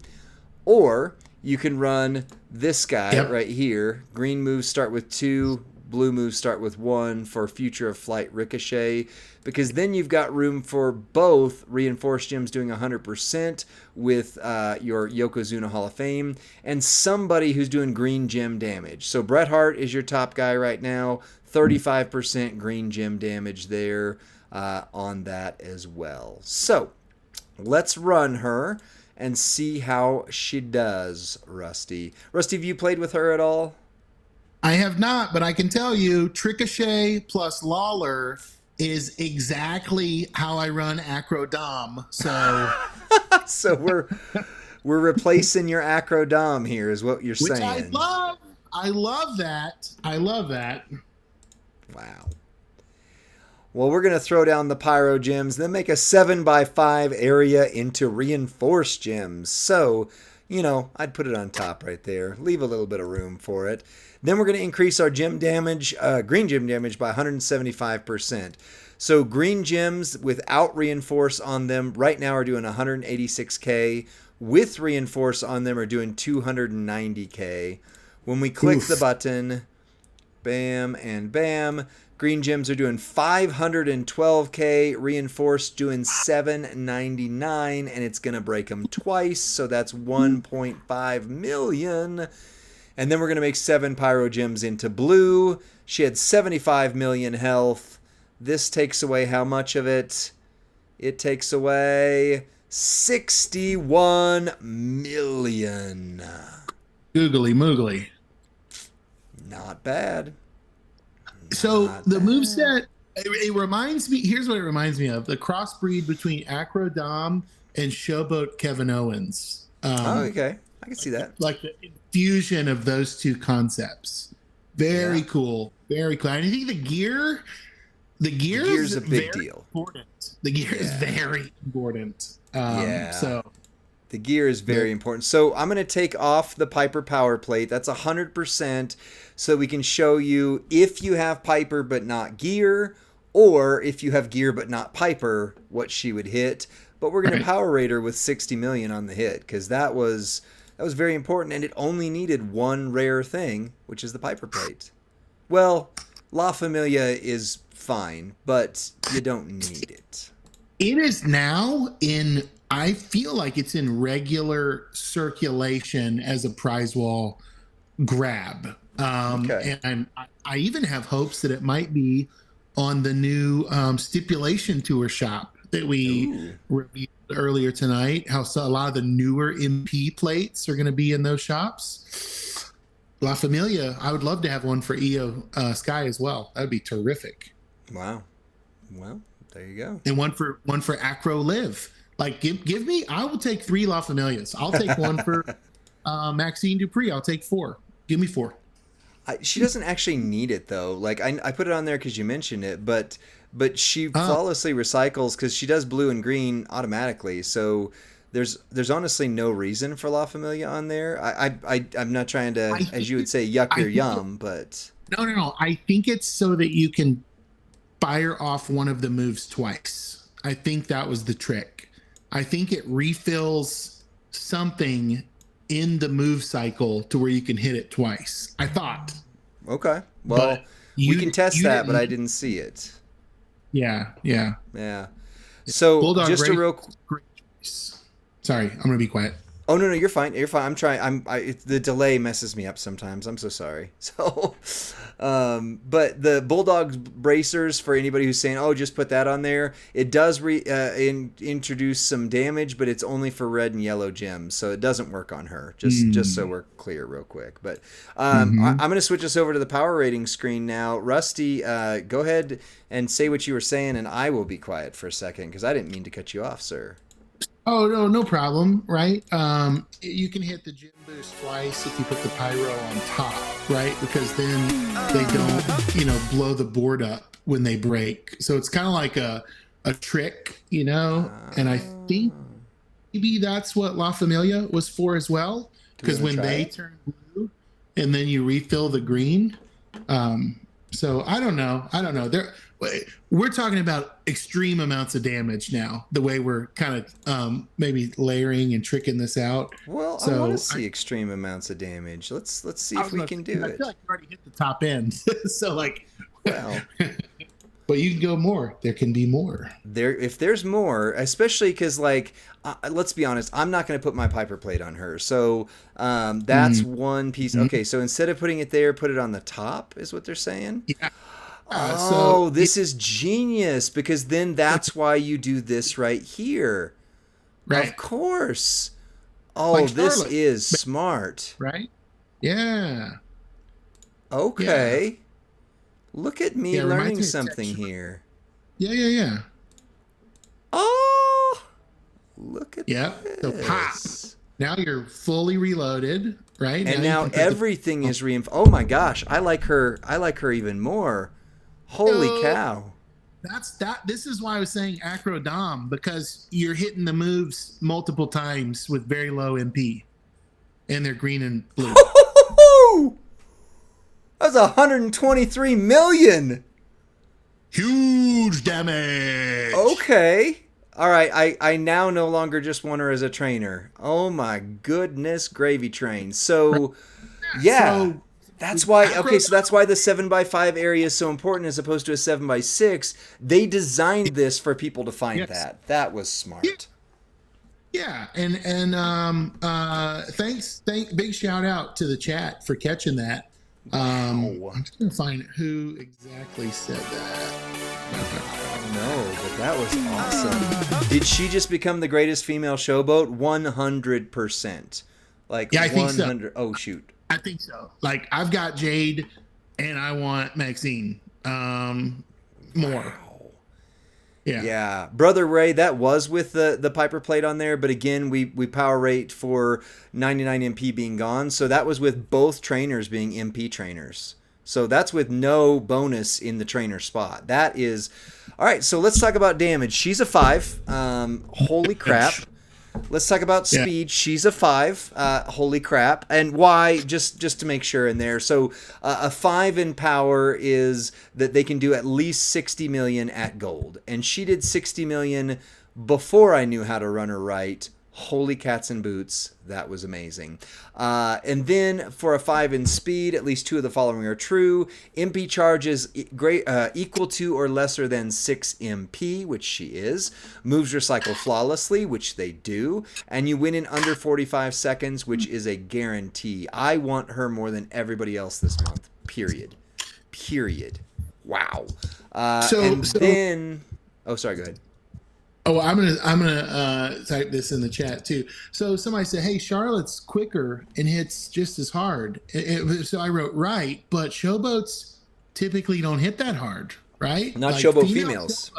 [SPEAKER 2] or you can run this guy right here. Green moves start with 2, blue moves start with 1 for Future of Flight Ricochet, because then you've got room for both Reinforced Gems doing 100% with your Yokozuna Hall of Fame, and somebody who's doing green gem damage. So Bret Hart is your top guy right now, 35% green gem damage there on that as well. So let's run her and see how she does, Rusty. Rusty, have you played with her at all?
[SPEAKER 1] I have not, but I can tell you, Ricochet plus Lawler is exactly how I run Acro Dom. So,
[SPEAKER 2] so we're replacing your Acro Dom here, is what you're saying.
[SPEAKER 1] Which I love. I love that. I love that.
[SPEAKER 2] Wow. Well, we're going to throw down the Pyro Gems, then make a 7x5 area into Reinforced Gems. So, I'd put it on top right there. Leave a little bit of room for it. Then we're going to increase our gem damage, green gem damage by 175%. So green gems without Reinforce on them right now are doing 186k. With Reinforce on them are doing 290k. When we click the button, bam and bam, green gems are doing 512k, Reinforced doing 799, and it's going to break them twice, so that's 1.5 million. And then we're going to make 7 Pyro Gems into blue. She had 75 million health. This takes away how much of it? It takes away 61 million.
[SPEAKER 1] Googly moogly.
[SPEAKER 2] Not bad.
[SPEAKER 1] So the moveset, it reminds me, here's what it reminds me of. The crossbreed between Acro Dom and Showboat Kevin Owens.
[SPEAKER 2] Okay. I can see that.
[SPEAKER 1] Like the infusion of those two concepts. Very cool. Very cool. And I think the gear is
[SPEAKER 2] a big deal.
[SPEAKER 1] Important. The gear is very important. So
[SPEAKER 2] the gear is very important. So I'm going to take off the Piper power plate. That's 100%. So we can show you if you have Piper but not gear, or if you have gear but not Piper, what she would hit. But we're going to power rate her with 60 million on the hit, because that was very important, and it only needed one rare thing, which is the Piper plate. Well, La Familia is fine, but you don't need it.
[SPEAKER 1] It is now I feel like it's in regular circulation as a prize wall grab. And I even have hopes that it might be on the new Stipulation Tour shop that we reviewed earlier tonight. How a lot of the newer MP plates are going to be in those shops. La Familia, I would love to have one for EO Sky as well. That would be terrific.
[SPEAKER 2] Wow. Well, there you go.
[SPEAKER 1] And one for Acro Live. Like, give me, I will take 3 La Familias. I'll take one for Maxine Dupree. I'll take 4. Give me 4.
[SPEAKER 2] She doesn't actually need it, though. Like, I put it on there because you mentioned it, but she flawlessly recycles, because she does blue and green automatically. So there's honestly no reason for La Familia on there. I'm not trying to, as you would say, yuck your yum, but...
[SPEAKER 1] No. I think it's so that you can fire off one of the moves twice. I think that was the trick. I think it refills something in the move cycle to where you can hit it twice. I thought.
[SPEAKER 2] Okay. Well, we can test that, but I didn't see it.
[SPEAKER 1] Yeah.
[SPEAKER 2] So, Bulldog, just
[SPEAKER 1] great, a real... Great. Sorry, I'm going to be quiet.
[SPEAKER 2] Oh no, you're fine. You're fine. I'm trying. The delay messes me up sometimes. I'm so sorry. So, but the Bulldogs bracers, for anybody who's saying, "Oh, just put that on there," it does introduce some damage, but it's only for red and yellow gems, so it doesn't work on her. Just so we're clear, real quick. But I'm going to switch us over to the power rating screen now. Rusty, go ahead and say what you were saying, and I will be quiet for a second because I didn't mean to cut you off, sir.
[SPEAKER 1] Oh, no problem, right? You can hit the gem boost twice if you put the pyro on top, right? Because then they don't, blow the board up when they break. So it's kind of like a trick, and I think maybe that's what La Familia was for as well. Because when they turn blue and then you refill the green. So I don't know. We're talking about extreme amounts of damage now, the way we're kind of maybe layering and tricking this out.
[SPEAKER 2] Well,
[SPEAKER 1] so
[SPEAKER 2] I want to see extreme amounts of damage. Let's see if we can do it.
[SPEAKER 1] I feel like you already hit the top end. So
[SPEAKER 2] well,
[SPEAKER 1] but you can go more. There can be more.
[SPEAKER 2] If there's more, especially because let's be honest, I'm not going to put my Piper plate on her. So that's one piece. Okay, so instead of putting it there, put it on the top is what they're saying.
[SPEAKER 1] Yeah.
[SPEAKER 2] This is genius, because then that's why you do this right here.
[SPEAKER 1] Right.
[SPEAKER 2] Of course. Oh, this is smart.
[SPEAKER 1] Right? Yeah.
[SPEAKER 2] Okay. Yeah. Look at me learning something here.
[SPEAKER 1] Yeah.
[SPEAKER 2] Oh, look at this.
[SPEAKER 1] So pop. Now you're fully reloaded, right?
[SPEAKER 2] And now everything is reinforced. Oh my gosh, I like her even more. Holy cow.
[SPEAKER 1] This is why I was saying Acro Dom, because you're hitting the moves multiple times with very low MP. And they're green and blue.
[SPEAKER 2] That's 123 million.
[SPEAKER 1] Huge damage.
[SPEAKER 2] Okay. All right. I now no longer just want her as a trainer. Oh my goodness, gravy train. So, yeah. So, that's why. Okay, so that's why the 7x5 area is so important as opposed to a 7x6. They designed this for people to find that. That was smart.
[SPEAKER 1] Yeah, and thanks, big shout out to the chat for catching that. I'm just gonna find who exactly said that.
[SPEAKER 2] No, but that was awesome. Did she just become the greatest female showboat? 100%.
[SPEAKER 1] Yeah, I think so.
[SPEAKER 2] Oh shoot.
[SPEAKER 1] I think so. I've got Jade, and I want Maxine. More.
[SPEAKER 2] Wow. Yeah. Brother Ray, that was with the Piper plate on there, but again, we power rate for 99 MP being gone, so that was with both trainers being MP trainers. So that's with no bonus in the trainer spot. That is... All right, so let's talk about damage. She's a 5. Holy crap. Let's talk about speed. Yeah. She's a 5. Holy crap. And why? Just to make sure in there. So a 5 in power is that they can do at least 60 million at gold. And she did 60 million before I knew how to run her right. Holy cats and boots. That was amazing. And then for a 5 in speed, at least 2 of the following are true. MP charge is equal to or lesser than 6 MP, which she is. Moves recycle flawlessly, which they do. And you win in under 45 seconds, which is a guarantee. I want her more than everybody else this month. Period. Wow. Then... Oh, sorry, go ahead.
[SPEAKER 1] Oh, I'm gonna type this in the chat too. So somebody said, "Hey, Charlotte's quicker and hits just as hard." So I wrote right, but showboats typically don't hit that hard, right?
[SPEAKER 2] Not showboat females.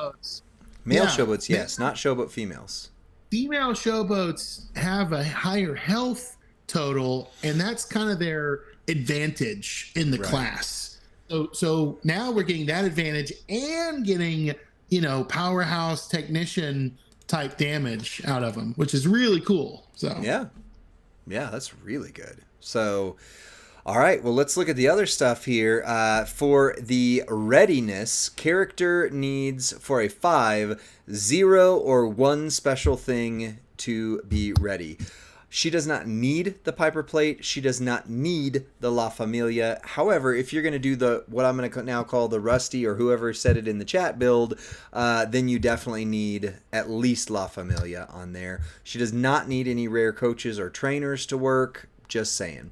[SPEAKER 2] Male showboats, yes, not showboat females.
[SPEAKER 1] Female showboats have a higher health total, and that's kind of their advantage in the class. So now we're getting that advantage and getting, powerhouse technician type damage out of them, which is really cool. So
[SPEAKER 2] yeah, that's really good. So, all right, well, let's look at the other stuff here. For the readiness, character needs for a 5, 0 or 1 special thing to be ready. She does not need the Piper Plate. She does not need the La Familia. However, if you're going to do what I'm going to now call the Rusty or whoever said it in the chat build, then you definitely need at least La Familia on there. She does not need any rare coaches or trainers to work. Just saying.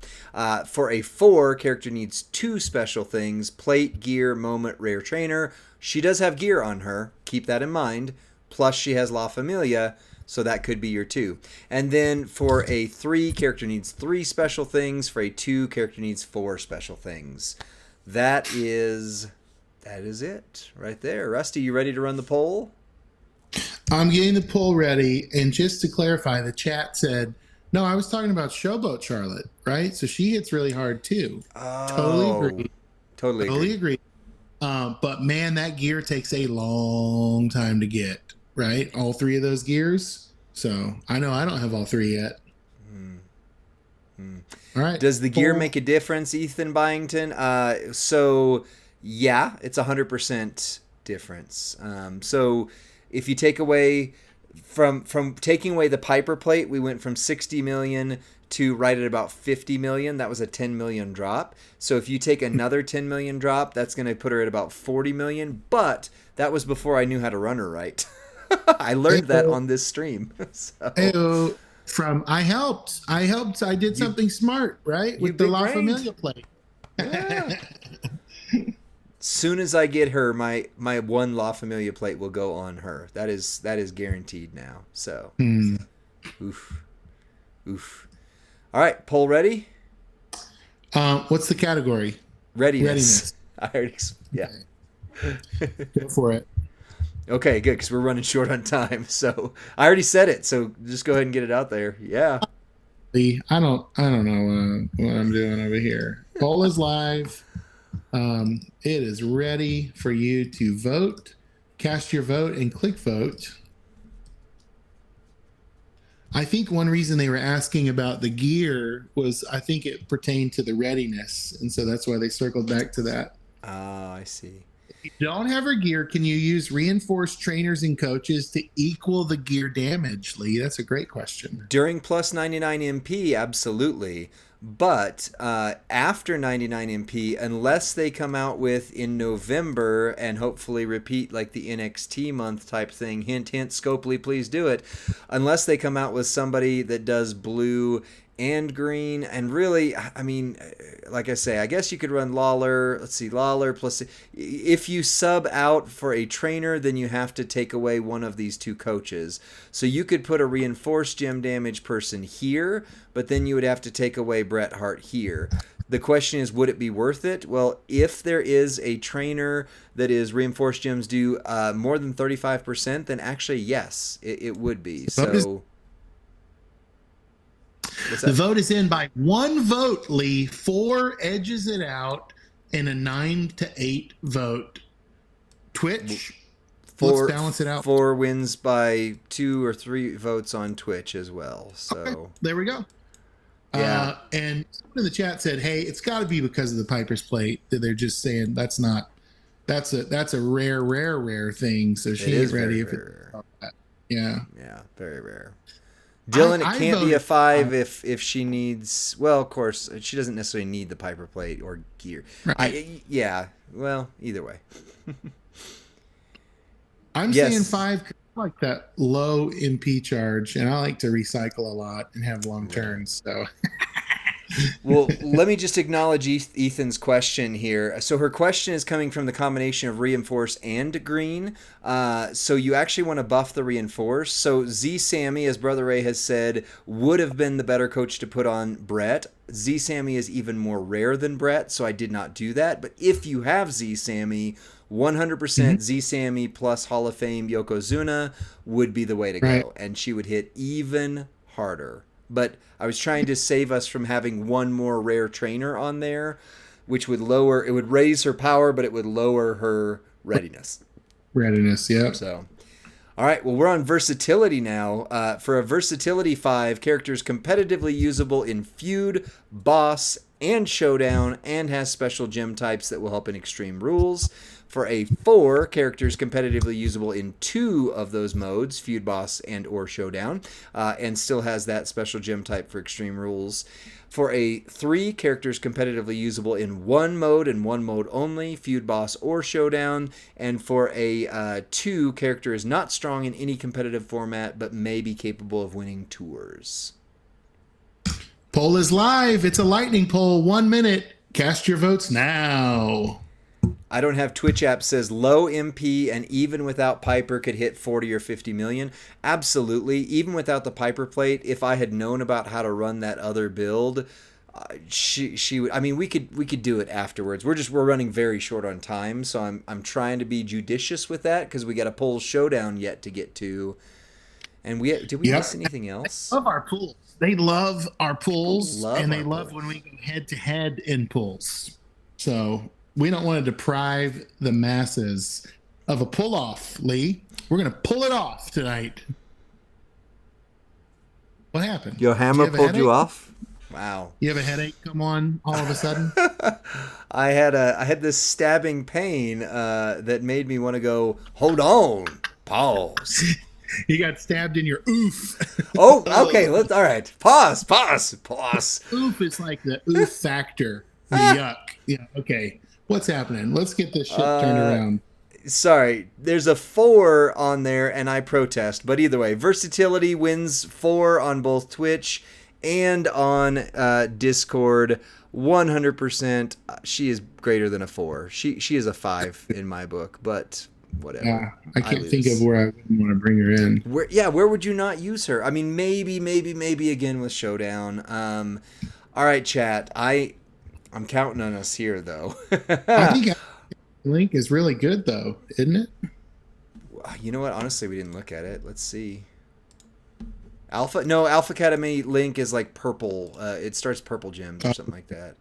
[SPEAKER 2] For a 4, character needs 2 special things: plate, gear, moment, rare trainer. She does have gear on her. Keep that in mind. Plus she has La Familia. So that could be your 2. And then for a 3, character needs 3 special things. For a 2, character needs 4 special things. That is it right there. Rusty, you ready to run the poll?
[SPEAKER 1] I'm getting the poll ready. And just to clarify, the chat said, no, I was talking about Showboat Charlotte, right? So she hits really hard too.
[SPEAKER 2] Oh,
[SPEAKER 1] Totally agree. But man, that gear takes a long time to get. Right? All 3 of those gears. So I know I don't have all 3 yet. All right.
[SPEAKER 2] Does the gear make a difference, Ethan Byington? So yeah, it's 100% difference. So if you take away from taking away the Piper Plate, we went from 60 million to right at about 50 million. That was a 10 million drop. So if you take another 10 million drop, that's going to put her at about 40 million. But that was before I knew how to run her right. I learned that on this stream. So.
[SPEAKER 1] I helped. I did something smart, right? With the La Familia Plate.
[SPEAKER 2] Yeah. Soon as I get her, my 1 La Familia Plate will go on her. That is guaranteed now. So, oof. All right, poll ready?
[SPEAKER 1] What's the category?
[SPEAKER 2] Readiness. I already, yeah.
[SPEAKER 1] Go for it.
[SPEAKER 2] Okay, good, because we're running short on time. So I already said it. So just go ahead and get it out there. Yeah.
[SPEAKER 1] I don't know what I'm doing over here. Poll is live. It is ready for you to vote. Cast your vote and click vote. I think one reason they were asking about the gear was I think it pertained to the readiness, and so that's why they circled back to that.
[SPEAKER 2] Oh, I see.
[SPEAKER 1] If you don't have her gear, can you use reinforced trainers and coaches to equal the gear damage, Lee? That's a great question.
[SPEAKER 2] During plus 99 MP, absolutely. But after 99 MP, unless they come out with in November and hopefully repeat like the NXT month type thing, hint, hint, Scopely, please do it. Unless they come out with somebody that does blue and green, and really, I mean, like I say, I guess you could run Lawler. Let's see, Lawler plus. If you sub out for a trainer, then you have to take away one of these 2 coaches. So you could put a reinforced gem damage person here, but then you would have to take away Bret Hart here. The question is, would it be worth it? Well, if there is a trainer that is reinforced gems do more than 35%, then actually, yes, it would be. So.
[SPEAKER 1] The vote is in by 1 vote, Lee. 4 edges it out in a 9-8 vote. Twitch, let's balance it out.
[SPEAKER 2] 4 wins by 2 or 3 votes on Twitch as well. So
[SPEAKER 1] okay, there we go.
[SPEAKER 2] Yeah.
[SPEAKER 1] And someone in the chat said, "Hey, it's got to be because of the Piper's Plate." That they're just saying that's a rare thing. So she ain't ready if it's that. Yeah.
[SPEAKER 2] Yeah, very rare. Dylan, it can't be a 5 if she needs. Well, of course, she doesn't necessarily need the Piper Plate or gear.
[SPEAKER 1] Right.
[SPEAKER 2] Well, either way.
[SPEAKER 1] I'm saying 5 because I like that low MP charge, and I like to recycle a lot and have long turns. So.
[SPEAKER 2] Well, let me just acknowledge Ethan's question here. So her question is coming from the combination of reinforce and green. So you actually want to buff the reinforce. So Z Sammy, as Brother Ray has said, would have been the better coach to put on Bret. Z Sammy is even more rare than Bret, so I did not do that. But if you have Z Sammy, 100% Z Sammy plus Hall of Fame Yokozuna would be the way to go. And she would hit even harder. But I was trying to save us from having one more rare trainer on there, which would raise her power, but it would lower her readiness.
[SPEAKER 1] Yeah.
[SPEAKER 2] So, all right, well, we're on versatility now. For a versatility 5, characters competitively usable in feud, boss, and Showdown, and has special gem types that will help in Extreme Rules. For a 4, characters competitively usable in 2 of those modes, Feud Boss and or Showdown, and still has that special gem type for Extreme Rules. For a 3, characters competitively usable in 1 mode and 1 mode only, Feud Boss or Showdown. And for a 2, character is not strong in any competitive format, but may be capable of winning tours.
[SPEAKER 1] Poll is live. It's a lightning poll. 1 minute. Cast your votes now.
[SPEAKER 2] I don't have Twitch app says low MP and even without Piper could hit 40 or 50 million. Absolutely. Even without the Piper plate, if I had known about how to run that other build, she would. I mean, we could do it afterwards. We're running very short on time, so I'm trying to be judicious with that because we got a poll showdown yet to get to. And did we miss anything else?
[SPEAKER 1] I love our pools. They love our pools, and they love
[SPEAKER 2] pools.
[SPEAKER 1] when we go head to head in pools. So we don't want to deprive the masses of a pull off, Lee. We're going to pull it off tonight. What happened?
[SPEAKER 2] Your hammer pulled you off? Wow.
[SPEAKER 1] You have a headache come on all of a sudden?
[SPEAKER 2] I had this stabbing pain that made me want to go, hold on, pause.
[SPEAKER 1] You got stabbed in your oof.
[SPEAKER 2] Oh, okay. All right. Pause.
[SPEAKER 1] Oof is like the oof factor. The yuck. Yeah. Okay. What's happening? Let's get this shit turned around.
[SPEAKER 2] Sorry. There's a 4 on there, and I protest. But either way, versatility wins 4 on both Twitch and on Discord. 100%. She is greater than a 4. She is a 5 in my book, but whatever.
[SPEAKER 1] Yeah, I can't think of where I wouldn't want to bring her in.
[SPEAKER 2] Where would you not use her? I mean, maybe again with Showdown. All right, chat. I'm counting on us here, though.
[SPEAKER 1] I think Link is really good, though, isn't it?
[SPEAKER 2] You know what? Honestly, we didn't look at it. Let's see. Alpha Academy Link is like purple. It starts purple gems or something like that.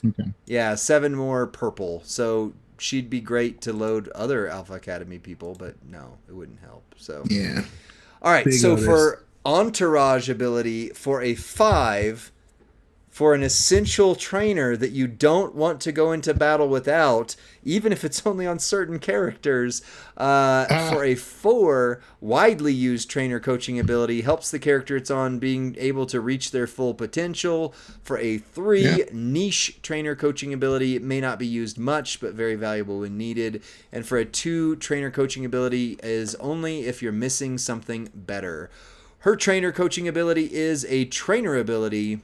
[SPEAKER 1] Okay.
[SPEAKER 2] Yeah, 7 more purple. So she'd be great to load other Alpha Academy people, but no, it wouldn't help. So
[SPEAKER 1] yeah.
[SPEAKER 2] All right.
[SPEAKER 1] Big
[SPEAKER 2] so
[SPEAKER 1] Otis.
[SPEAKER 2] For entourage ability, for a 5, for an essential trainer that you don't want to go into battle without, even if it's only on certain characters, for a 4, widely used trainer coaching ability, helps the character it's on being able to reach their full potential. For a 3, niche trainer coaching ability, it may not be used much, but very valuable when needed. And for a 2, trainer coaching ability is only if you're missing something better. Her trainer coaching ability is a trainer ability.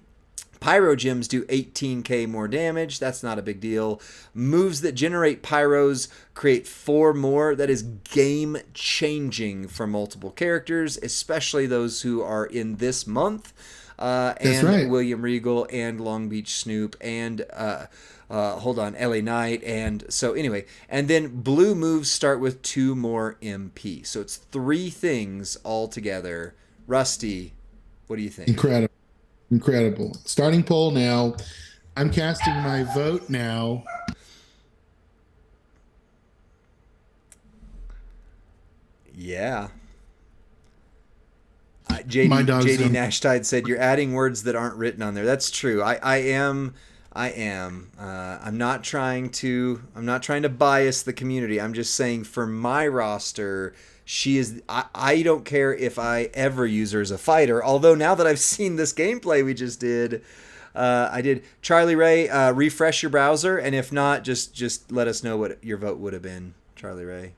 [SPEAKER 2] Pyro gems do 18k more damage. That's not a big deal. Moves that generate pyros create 4 more. That is game changing for multiple characters, especially those who are in this month. And right. William Regal and Long Beach Snoop and LA Knight. And so anyway, and then blue moves start with 2 more MP. So it's 3 things all together. Rusty, what do you think?
[SPEAKER 1] Incredible. Starting poll now. I'm casting my vote now.
[SPEAKER 2] Yeah. JD Nashtide said you're adding words that aren't written on there. That's true. I am. I'm not trying to bias the community. I'm just saying for my roster, she is. I don't care if I ever use her as a fighter. Although now that I've seen this gameplay we just did, I did. Charlie Ray, refresh your browser, and if not, just let us know what your vote would have been. Charlie Ray.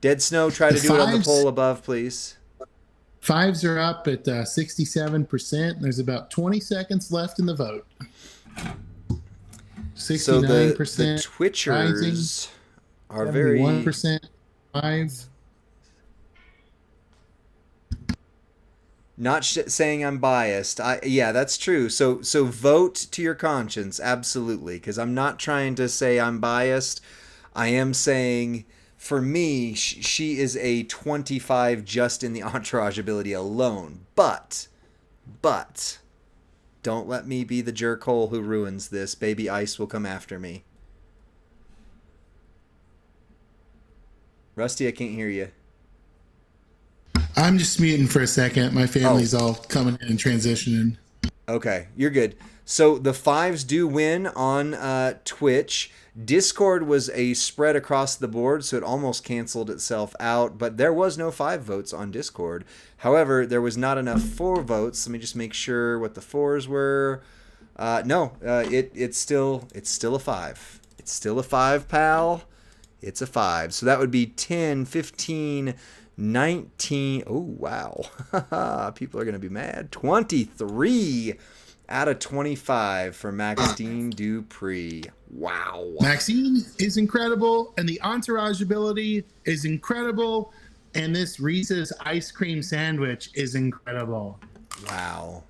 [SPEAKER 2] Dead Snow, try to do it on the poll above, please.
[SPEAKER 1] 5s are up at 67%. There's about 20 seconds left in the vote. 69%.
[SPEAKER 2] So the Twitchers rising, are very
[SPEAKER 1] 1% 5.
[SPEAKER 2] Not saying I'm biased. Yeah, that's true. So vote to your conscience, absolutely, because I'm not trying to say I'm biased. I am saying, for me, she is a 25 just in the entourage ability alone. But, don't let me be the jerkhole who ruins this. Baby Ice will come after me. Rusty, I can't hear you.
[SPEAKER 1] I'm just muting for a second. My family's all coming in and transitioning.
[SPEAKER 2] Okay, you're good. So the 5s do win on Twitch. Discord was a spread across the board, so it almost canceled itself out, but there was no 5 votes on Discord. However, there was not enough 4 votes. Let me just make sure what the 4s were. It's still a 5. It's still a 5, pal. It's a 5. So that would be 10, 15, 19. Oh, wow. People are going to be mad. 23 out of 25 for Maxine Dupree. Wow.
[SPEAKER 1] Maxine is incredible, and the entourage ability is incredible, and this Reese's ice cream sandwich is incredible.
[SPEAKER 2] Wow.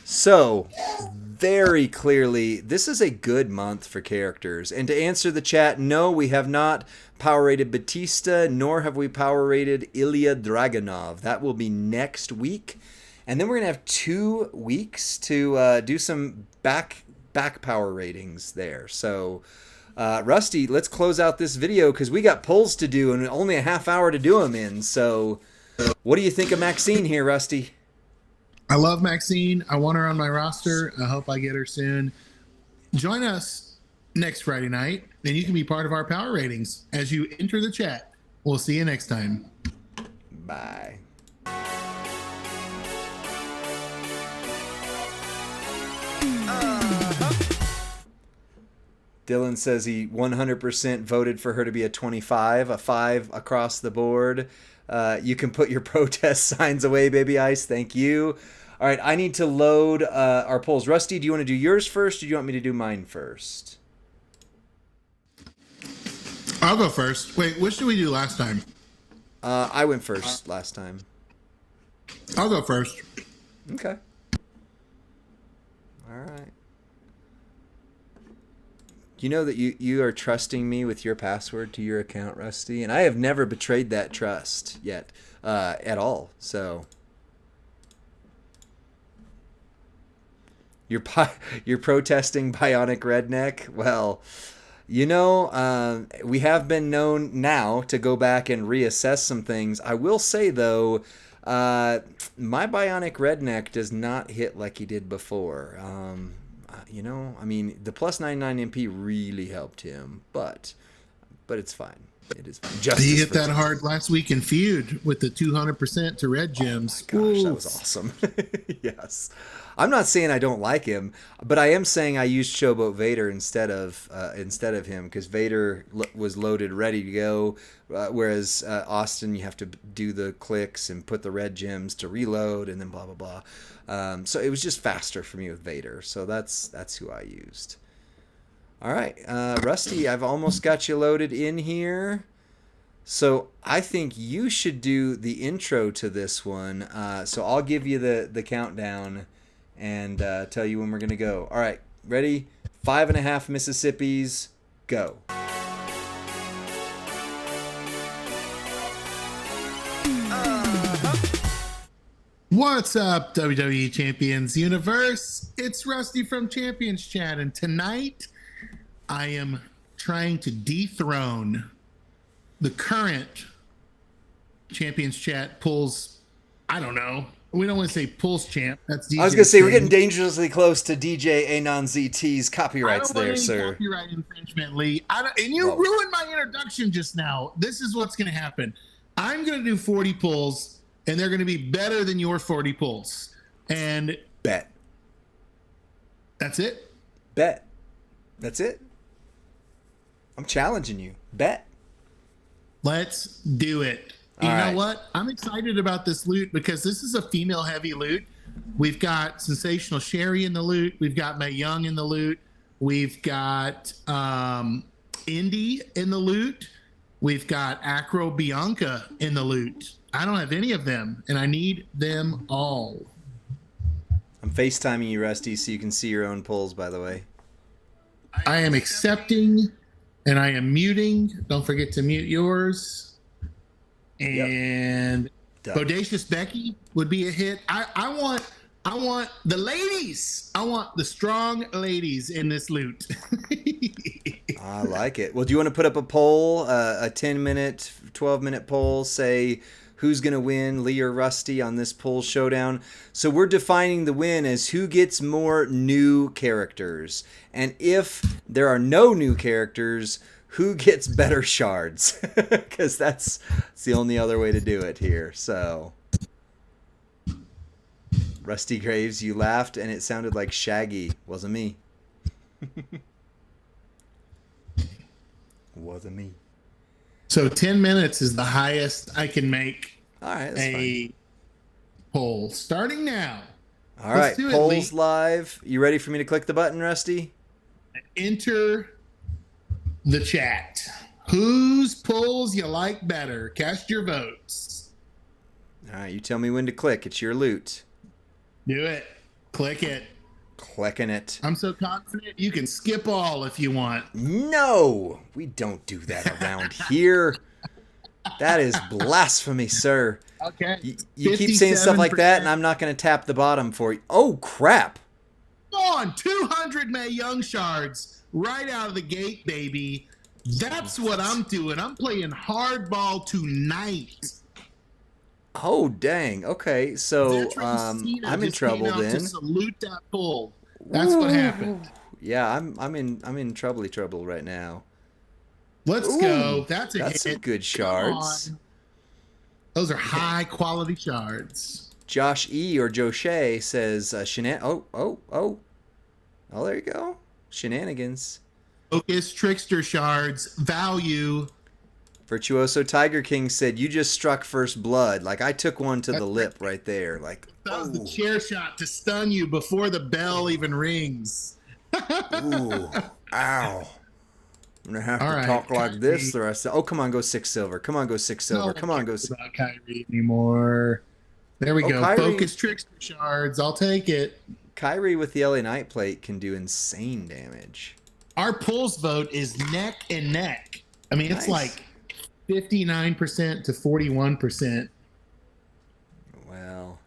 [SPEAKER 2] So, very clearly, this is a good month for characters. And to answer the chat, no, we have not power rated Batista, nor have we power rated Ilya Dragunov. That will be next week. And then we're going to have 2 weeks to do some back power ratings there. So, Rusty, let's close out this video because we got polls to do and only a half hour to do them in. So, what do you think of Maxine here, Rusty?
[SPEAKER 1] I love Maxine. I want her on my roster. I hope I get her soon. Join us next Friday night, and you can be part of our power ratings as you enter the chat. We'll see you next time.
[SPEAKER 2] Bye. Dylan says he 100% voted for her to be a 25, a 5 across the board. You can put your protest signs away, Baby Ice. Thank you. All right, I need to load our polls. Rusty, do you want to do yours first, or do you want me to do mine first?
[SPEAKER 1] I'll go first. Wait, what did we do last time?
[SPEAKER 2] I went first last time.
[SPEAKER 1] I'll go first.
[SPEAKER 2] Okay. All right. You know that you are trusting me with your password to your account, Rusty, and I have never betrayed that trust yet at all. So you're protesting Bionic Redneck? Well, you know, we have been known now to go back and reassess some things. I will say, though, my Bionic Redneck does not hit like he did before. You know, I mean, the plus 99 MP really helped him, but it's fine. It is fine.
[SPEAKER 1] He hit that hard last week in Feud with the 200% to red gems.
[SPEAKER 2] Oh my gosh, that was awesome. Yes. I'm not saying I don't like him, but I am saying I used Showboat Vader instead of him because Vader was loaded, ready to go, whereas Austin, you have to do the clicks and put the red gems to reload and then blah, blah, blah. So it was just faster for me with Vader. So that's who I used. All right, Rusty, I've almost got you loaded in here. So I think you should do the intro to this one. So I'll give you the countdown and tell you when we're going to go. All right, ready? 5.5 Mississippis, go.
[SPEAKER 1] What's up, WWE Champions Universe? It's Rusty from Champions Chat, and tonight I am trying to dethrone the current Champions Chat pulls. I don't know. We don't want to say pulls champ. That's DJ.
[SPEAKER 2] I was going to say, we're getting dangerously close to DJ Anon ZT's copyrights there, sir.
[SPEAKER 1] Copyright infringement, Lee. And you ruined my introduction just now. This is what's going to happen. I'm going to do 40 pulls, and they're going to be better than your 40 pulls. And
[SPEAKER 2] bet.
[SPEAKER 1] That's it?
[SPEAKER 2] Bet. That's it. I'm challenging you. Bet.
[SPEAKER 1] Let's do it. You know what? I'm excited about this loot because this is a female-heavy loot. We've got Sensational Sherry in the loot. We've got Mae Young in the loot. We've got Indy in the loot. We've got Acro Bianca in the loot. I don't have any of them, and I need them all.
[SPEAKER 2] I'm FaceTiming you, Rusty, so you can see your own polls, by the way.
[SPEAKER 1] I am accepting, and I am muting. Don't forget to mute yours. And Bodacious Becky would be a hit. I want the ladies. I want the strong ladies in this loot.
[SPEAKER 2] I like it. Well, do you want to put up a poll, a 10-minute, 12-minute poll? Say who's going to win, Lee or Rusty, on this poll showdown. So we're defining the win as who gets more new characters. And if there are no new characters, who gets better shards? Because that's the only other way to do it here. So, Rusty Graves, you laughed and it sounded like Shaggy. Wasn't me. Wasn't me.
[SPEAKER 1] So 10 minutes is the highest I can make.
[SPEAKER 2] All right, that's fine.
[SPEAKER 1] Poll starting now.
[SPEAKER 2] All right, polls live. You ready for me to click the button, Rusty?
[SPEAKER 1] Enter the chat. Whose polls you like better? Cast your votes.
[SPEAKER 2] All right, you tell me when to click. It's your loot.
[SPEAKER 1] Do it. Click it.
[SPEAKER 2] Clicking it.
[SPEAKER 1] I'm so confident you can skip all if you want.
[SPEAKER 2] No, we don't do that around here. That is blasphemy, sir.
[SPEAKER 1] Okay.
[SPEAKER 2] You keep saying stuff like that, and I'm not going to tap the bottom for you. Oh, crap.
[SPEAKER 1] Come on, 200 Mae Young shards right out of the gate, baby. That's what I'm doing. I'm playing hardball tonight.
[SPEAKER 2] Oh, dang. Okay, so I'm in trouble then.
[SPEAKER 1] To salute that pull. That's what happened.
[SPEAKER 2] Yeah, I'm in trouble right now.
[SPEAKER 1] Let's go. That's
[SPEAKER 2] hit. Some good shards.
[SPEAKER 1] Those are high quality shards.
[SPEAKER 2] Josh E or Joe Shea says oh, there you go. Shenanigans.
[SPEAKER 1] Focus Trickster shards value.
[SPEAKER 2] Virtuoso Tiger King said, "You just struck first blood. Like I took one to the lip right there. Like
[SPEAKER 1] that was the chair shot to stun you before the bell even rings."
[SPEAKER 2] Ooh, ow! I'm gonna have to talk like this the rest of. Oh, come on, go 6 silver. Come on, go 6 silver. Come on, go.
[SPEAKER 1] About Kyrie anymore. There we go. Kyrie. Focus Trickster shards. I'll take it.
[SPEAKER 2] Kyrie with the LA Knight plate can do insane damage.
[SPEAKER 1] Our pulls vote is neck and neck. I mean, it's like 59% to 41%.
[SPEAKER 2] Well,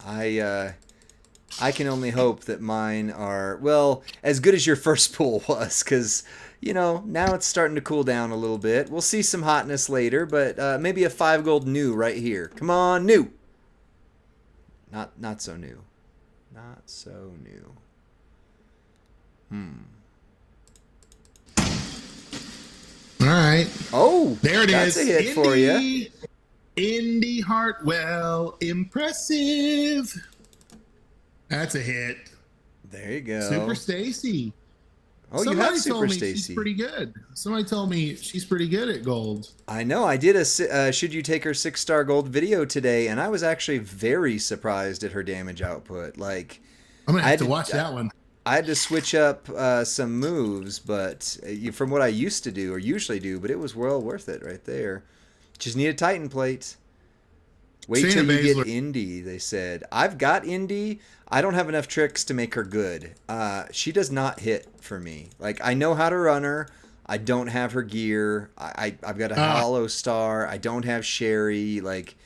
[SPEAKER 2] I can only hope that mine are, well, as good as your first pull was, because, now it's starting to cool down a little bit. We'll see some hotness later, but maybe a 5 gold new right here. Come on, new. Not so new. Not so new.
[SPEAKER 1] All right.
[SPEAKER 2] Oh,
[SPEAKER 1] there it
[SPEAKER 2] is. That's a hit for you.
[SPEAKER 1] Indy Hartwell, impressive. That's a hit.
[SPEAKER 2] There you go.
[SPEAKER 1] Super Stacy.
[SPEAKER 2] Oh, you have Super Stacy.
[SPEAKER 1] She's pretty good. Somebody told me she's pretty good at gold.
[SPEAKER 2] I know. I did a Should You Take Her 6-star gold video today, and I was actually very surprised at her damage output. Like,
[SPEAKER 1] I'm gonna have to watch that one.
[SPEAKER 2] I had to switch up some moves, but from what I used to do or usually do, but it was well worth it right there. Just need a Titan plate. Wait till you get Indy, they said. I've got Indy. I don't have enough tricks to make her good. She does not hit for me. Like, I know how to run her. I don't have her gear. I've got a Hollow Star. I don't have Sherry. Like,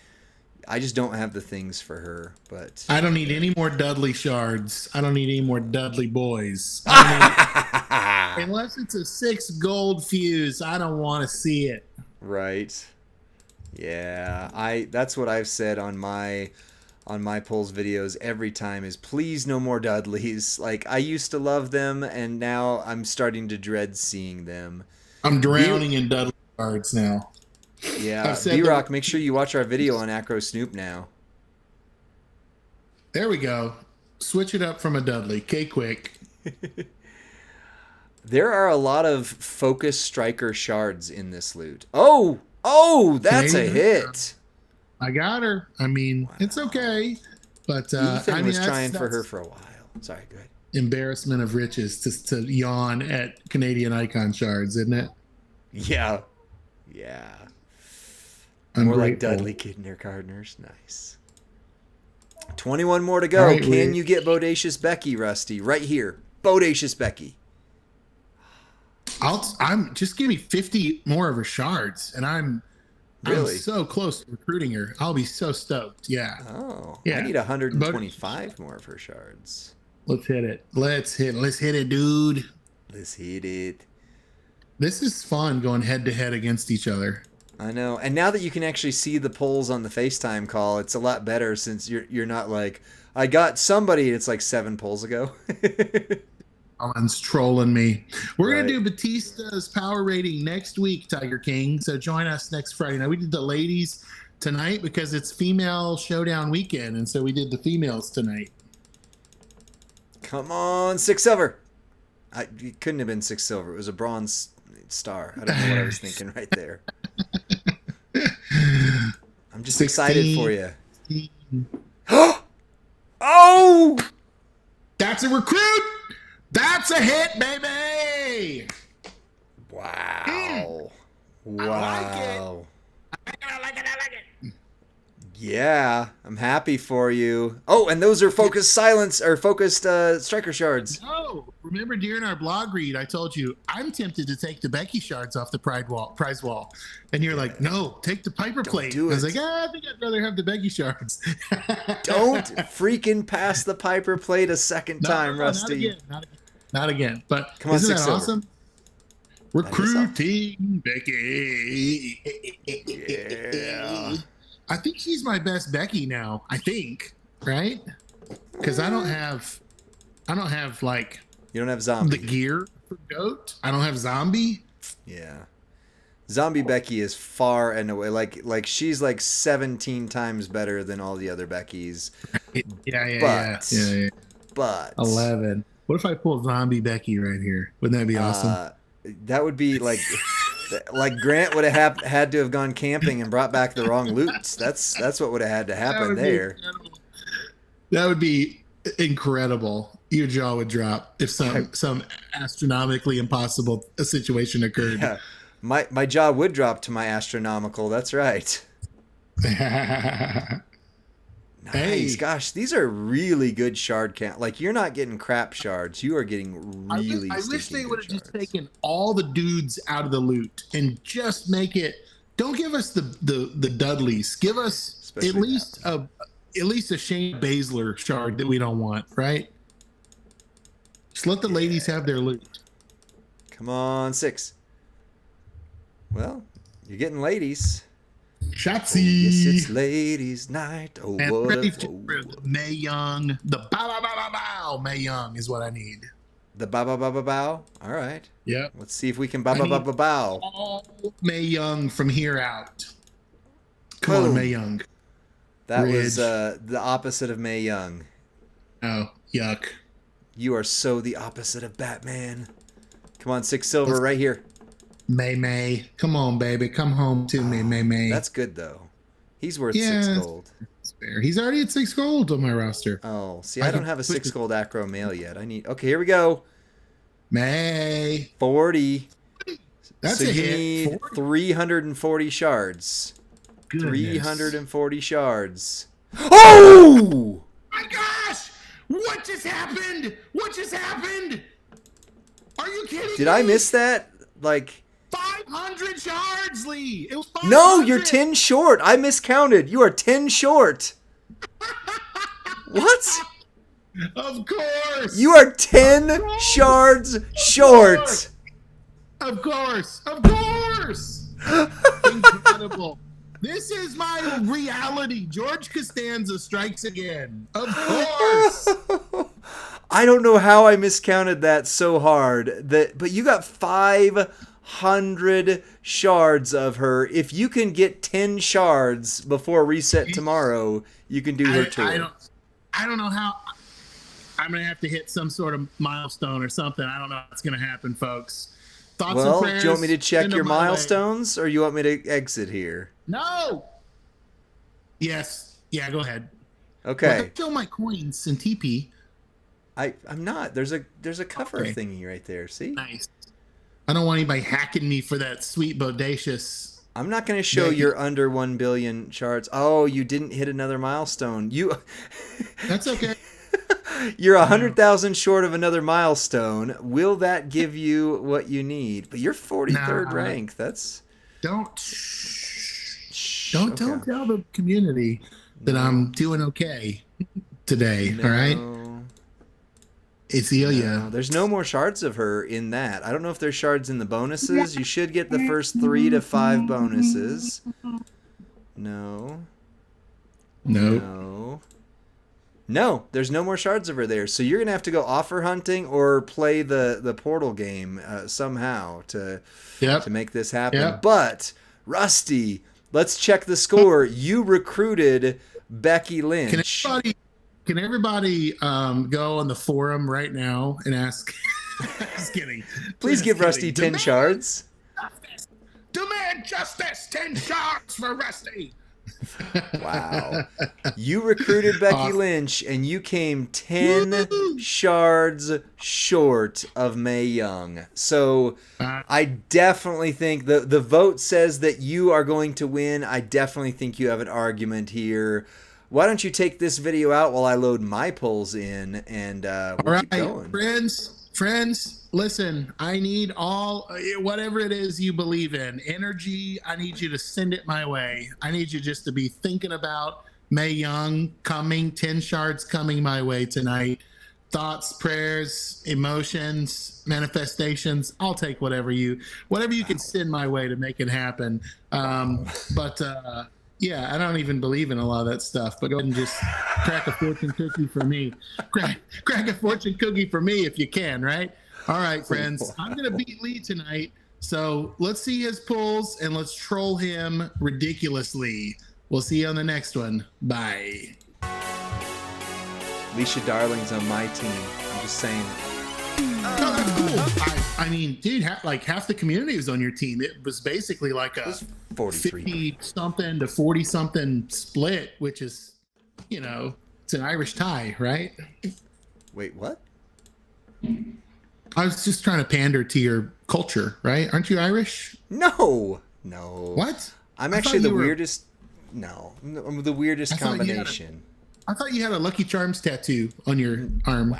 [SPEAKER 2] I just don't have the things for her. But
[SPEAKER 1] I don't need any more Dudley shards. I don't need any more Dudley boys. Unless it's a 6 gold fuse, I don't want to see it.
[SPEAKER 2] Right. Yeah. That's what I've said on my pulls videos every time is please no more Dudleys. Like, I used to love them and now I'm starting to dread seeing them.
[SPEAKER 1] I'm drowning in Dudley shards now.
[SPEAKER 2] Yeah, B-Rock, make sure you watch our video on Acro Snoop now.
[SPEAKER 1] There we go. Switch it up from a Dudley. K-Quick.
[SPEAKER 2] There are a lot of Focus Striker shards in this loot. Oh, that's a hit.
[SPEAKER 1] I got her. I mean, wow. It's okay. But
[SPEAKER 2] Ethan was trying for her for a while. Sorry, go ahead.
[SPEAKER 1] Embarrassment of riches to yawn at Canadian Icon shards, isn't it?
[SPEAKER 2] Yeah. Yeah. More like Dudley kindergartners. Nice. 21 more to go. Right, can you get Bodacious Becky, Rusty? Right here. Bodacious Becky.
[SPEAKER 1] I'm just give me 50 more of her shards, and I'm so close to recruiting her. I'll be so stoked. Yeah.
[SPEAKER 2] Oh. Yeah. I need 125 more of her shards.
[SPEAKER 1] Let's hit it. Let's hit it, dude.
[SPEAKER 2] Let's hit it.
[SPEAKER 1] This is fun going head to head against each other.
[SPEAKER 2] I know. And now that you can actually see the polls on the FaceTime call, it's a lot better since you're not like, I got somebody. It's like 7 polls ago.
[SPEAKER 1] Alan's trolling me. We're
[SPEAKER 2] Right.
[SPEAKER 1] gonna do Batista's power rating next week, Tiger King. So join us next Friday night. We did the ladies tonight because it's female showdown weekend, and so we did the females tonight.
[SPEAKER 2] Come on, 6 silver. It couldn't have been 6 silver. It was a bronze star. I don't know what I was thinking right there. I'm just
[SPEAKER 1] 16.
[SPEAKER 2] excited for you. Oh!
[SPEAKER 1] That's a recruit. That's a hit, baby.
[SPEAKER 2] Wow. Wow.
[SPEAKER 1] I like it.
[SPEAKER 2] Yeah, I'm happy for you. Oh, and those are focused striker shards.
[SPEAKER 1] No, remember during our blog read, I told you I'm tempted to take the Becky shards off the prize wall, and you're like, no, take the Piper plate.
[SPEAKER 2] do
[SPEAKER 1] I was
[SPEAKER 2] it.
[SPEAKER 1] like, I think I'd rather have the Becky shards.
[SPEAKER 2] Don't freaking pass the Piper plate a second time, Rusty.
[SPEAKER 1] Not again. But
[SPEAKER 2] Come on,
[SPEAKER 1] isn't
[SPEAKER 2] 6
[SPEAKER 1] that
[SPEAKER 2] silver.
[SPEAKER 1] awesome? Recruiting Becky.
[SPEAKER 2] Yeah.
[SPEAKER 1] I think she's my best Becky now. I think, right? Because I don't have like
[SPEAKER 2] You don't have zombie.
[SPEAKER 1] the gear for goat. I don't have zombie.
[SPEAKER 2] Yeah. Zombie Becky is far and away like she's like 17 times better than all the other Beckys.
[SPEAKER 1] Yeah.
[SPEAKER 2] But
[SPEAKER 1] 11. What if I pull zombie Becky right here? Wouldn't that be awesome?
[SPEAKER 2] That would be like Grant would have had to have gone camping and brought back the wrong loots. That's what would have had to happen there.
[SPEAKER 1] That would be incredible. Your jaw would drop if some astronomically impossible situation occurred.
[SPEAKER 2] Yeah. My jaw would drop to my astronomical. That's right. Nice.
[SPEAKER 1] Hey.
[SPEAKER 2] Gosh, these are really good shard count. Like, you're not getting crap shards. You are getting really
[SPEAKER 1] I wish they would have just
[SPEAKER 2] shards.
[SPEAKER 1] taken all the dudes out of the loot and just make it. Don't give us the Dudleys. Give us
[SPEAKER 2] Especially
[SPEAKER 1] at least a Shayna Baszler shard that we don't want, right? Just let the ladies have their loot.
[SPEAKER 2] Come on, 6. Well, you're getting ladies.
[SPEAKER 1] Shotzi.
[SPEAKER 2] Yes, it's ladies' night. Oh,
[SPEAKER 1] And
[SPEAKER 2] what
[SPEAKER 1] ready
[SPEAKER 2] a
[SPEAKER 1] for Mae Young. The bow Mae Young is what I need.
[SPEAKER 2] the bow. All right.
[SPEAKER 1] Yep.
[SPEAKER 2] Let's see if we can bow.
[SPEAKER 1] All Mae Young from here out. Come on,
[SPEAKER 2] Boom.
[SPEAKER 1] Mae Young.
[SPEAKER 2] That
[SPEAKER 1] Ridge.
[SPEAKER 2] was the opposite of Mae Young.
[SPEAKER 1] Oh, yuck.
[SPEAKER 2] You are so the opposite of Batman. Come on, 6 silver right here.
[SPEAKER 1] May. Come on, baby. Come home to me, May.
[SPEAKER 2] That's good, though. He's worth
[SPEAKER 1] Yeah.
[SPEAKER 2] 6 gold.
[SPEAKER 1] That's fair. He's already at 6 gold on my roster.
[SPEAKER 2] Oh, see, I don't have a 6 gold acro male yet. Okay, here we go.
[SPEAKER 1] May.
[SPEAKER 2] 40.
[SPEAKER 1] That's
[SPEAKER 2] so
[SPEAKER 1] a
[SPEAKER 2] you
[SPEAKER 1] hit.
[SPEAKER 2] need
[SPEAKER 1] 40?
[SPEAKER 2] 340 shards.
[SPEAKER 1] Goodness.
[SPEAKER 2] 340 shards. Oh!
[SPEAKER 1] My gosh! What just happened? Are you kidding me?
[SPEAKER 2] Did I miss that? Like,
[SPEAKER 1] 500 shards, Lee. It was 500.
[SPEAKER 2] no, you're 10 short. I miscounted. You are 10 short. What?
[SPEAKER 1] Of course.
[SPEAKER 2] You are 10 shards short.
[SPEAKER 1] Of course. Incredible. This is my reality. George Costanza strikes again. Of course.
[SPEAKER 2] I don't know how I miscounted that so hard. But you got 500 shards of her. If you can get 10 shards before reset tomorrow, you can do her tour.
[SPEAKER 1] I don't know how. I'm going to have to hit some sort of milestone or something. I don't know what's going to happen, folks. Thoughts and
[SPEAKER 2] Well,
[SPEAKER 1] prayers.
[SPEAKER 2] do you want me to check
[SPEAKER 1] send
[SPEAKER 2] your
[SPEAKER 1] them my way.
[SPEAKER 2] milestones, or you want me to exit here?
[SPEAKER 1] No. Yes. Yeah, go ahead.
[SPEAKER 2] Okay.
[SPEAKER 1] Well, I fill my coins in TP.
[SPEAKER 2] I'm not. There's a cover
[SPEAKER 1] Okay.
[SPEAKER 2] thingy right there. See?
[SPEAKER 1] Nice. I don't want anybody hacking me for that sweet bodacious.
[SPEAKER 2] I'm not going to show
[SPEAKER 1] Yeah,
[SPEAKER 2] your under 1 billion shards. Oh, you didn't hit another milestone.
[SPEAKER 1] That's okay.
[SPEAKER 2] You're 100,000 short of another milestone. Will that give you what you need? But you're 43rd
[SPEAKER 1] Nah.
[SPEAKER 2] rank. That's
[SPEAKER 1] Don't
[SPEAKER 2] okay.
[SPEAKER 1] tell the community that I'm doing okay today.
[SPEAKER 2] No.
[SPEAKER 1] All right. Azealia.
[SPEAKER 2] No, there's no more shards of her in that. I don't know if there's shards in the bonuses. You should get the first 3 to 5 bonuses. No.
[SPEAKER 1] Nope.
[SPEAKER 2] No, there's no more shards of her there. So you're going to have to go offer hunting or play the portal game somehow to make this happen.
[SPEAKER 1] Yep.
[SPEAKER 2] But, Rusty, let's check the score. You recruited Becky Lynch.
[SPEAKER 1] Can everybody go on the forum right now and ask? Just kidding.
[SPEAKER 2] Please give Rusty 10 shards.
[SPEAKER 1] Demand justice. 10 shards for Rusty.
[SPEAKER 2] Wow. You recruited Becky Lynch, and you came 10 shards short of Mae Young. So I definitely think the vote says that you are going to win. I definitely think you have an argument here. Why don't you take this video out while I load my polls in, and we'll keep going.
[SPEAKER 1] Friends, listen, I need whatever it is you believe in. Energy, I need you to send it my way. I need you just to be thinking about Mae Young coming, 10 shards coming my way tonight. Thoughts, prayers, emotions, manifestations. I'll take whatever you can send my way to make it happen. Yeah, I don't even believe in a lot of that stuff, but go ahead and just crack a fortune cookie for me. Crack a fortune cookie for me if you can, right? All right, friends. I'm going to beat Lee tonight, so let's see his pulls, and let's troll him ridiculously. We'll see you on the next one. Bye.
[SPEAKER 2] Alicia Darling's on my team. I'm just saying.
[SPEAKER 1] Oh, that's cool. I mean, dude, half the community was on your team. It was basically like a 50-something to 40-something split, which is, it's an Irish tie, right?
[SPEAKER 2] Wait, what?
[SPEAKER 1] I was just trying to pander to your culture, right? Aren't you Irish?
[SPEAKER 2] No.
[SPEAKER 1] What?
[SPEAKER 2] I'm actually the weirdest. No, I'm the weirdest combination.
[SPEAKER 1] I thought you had a Lucky Charms tattoo on your arm.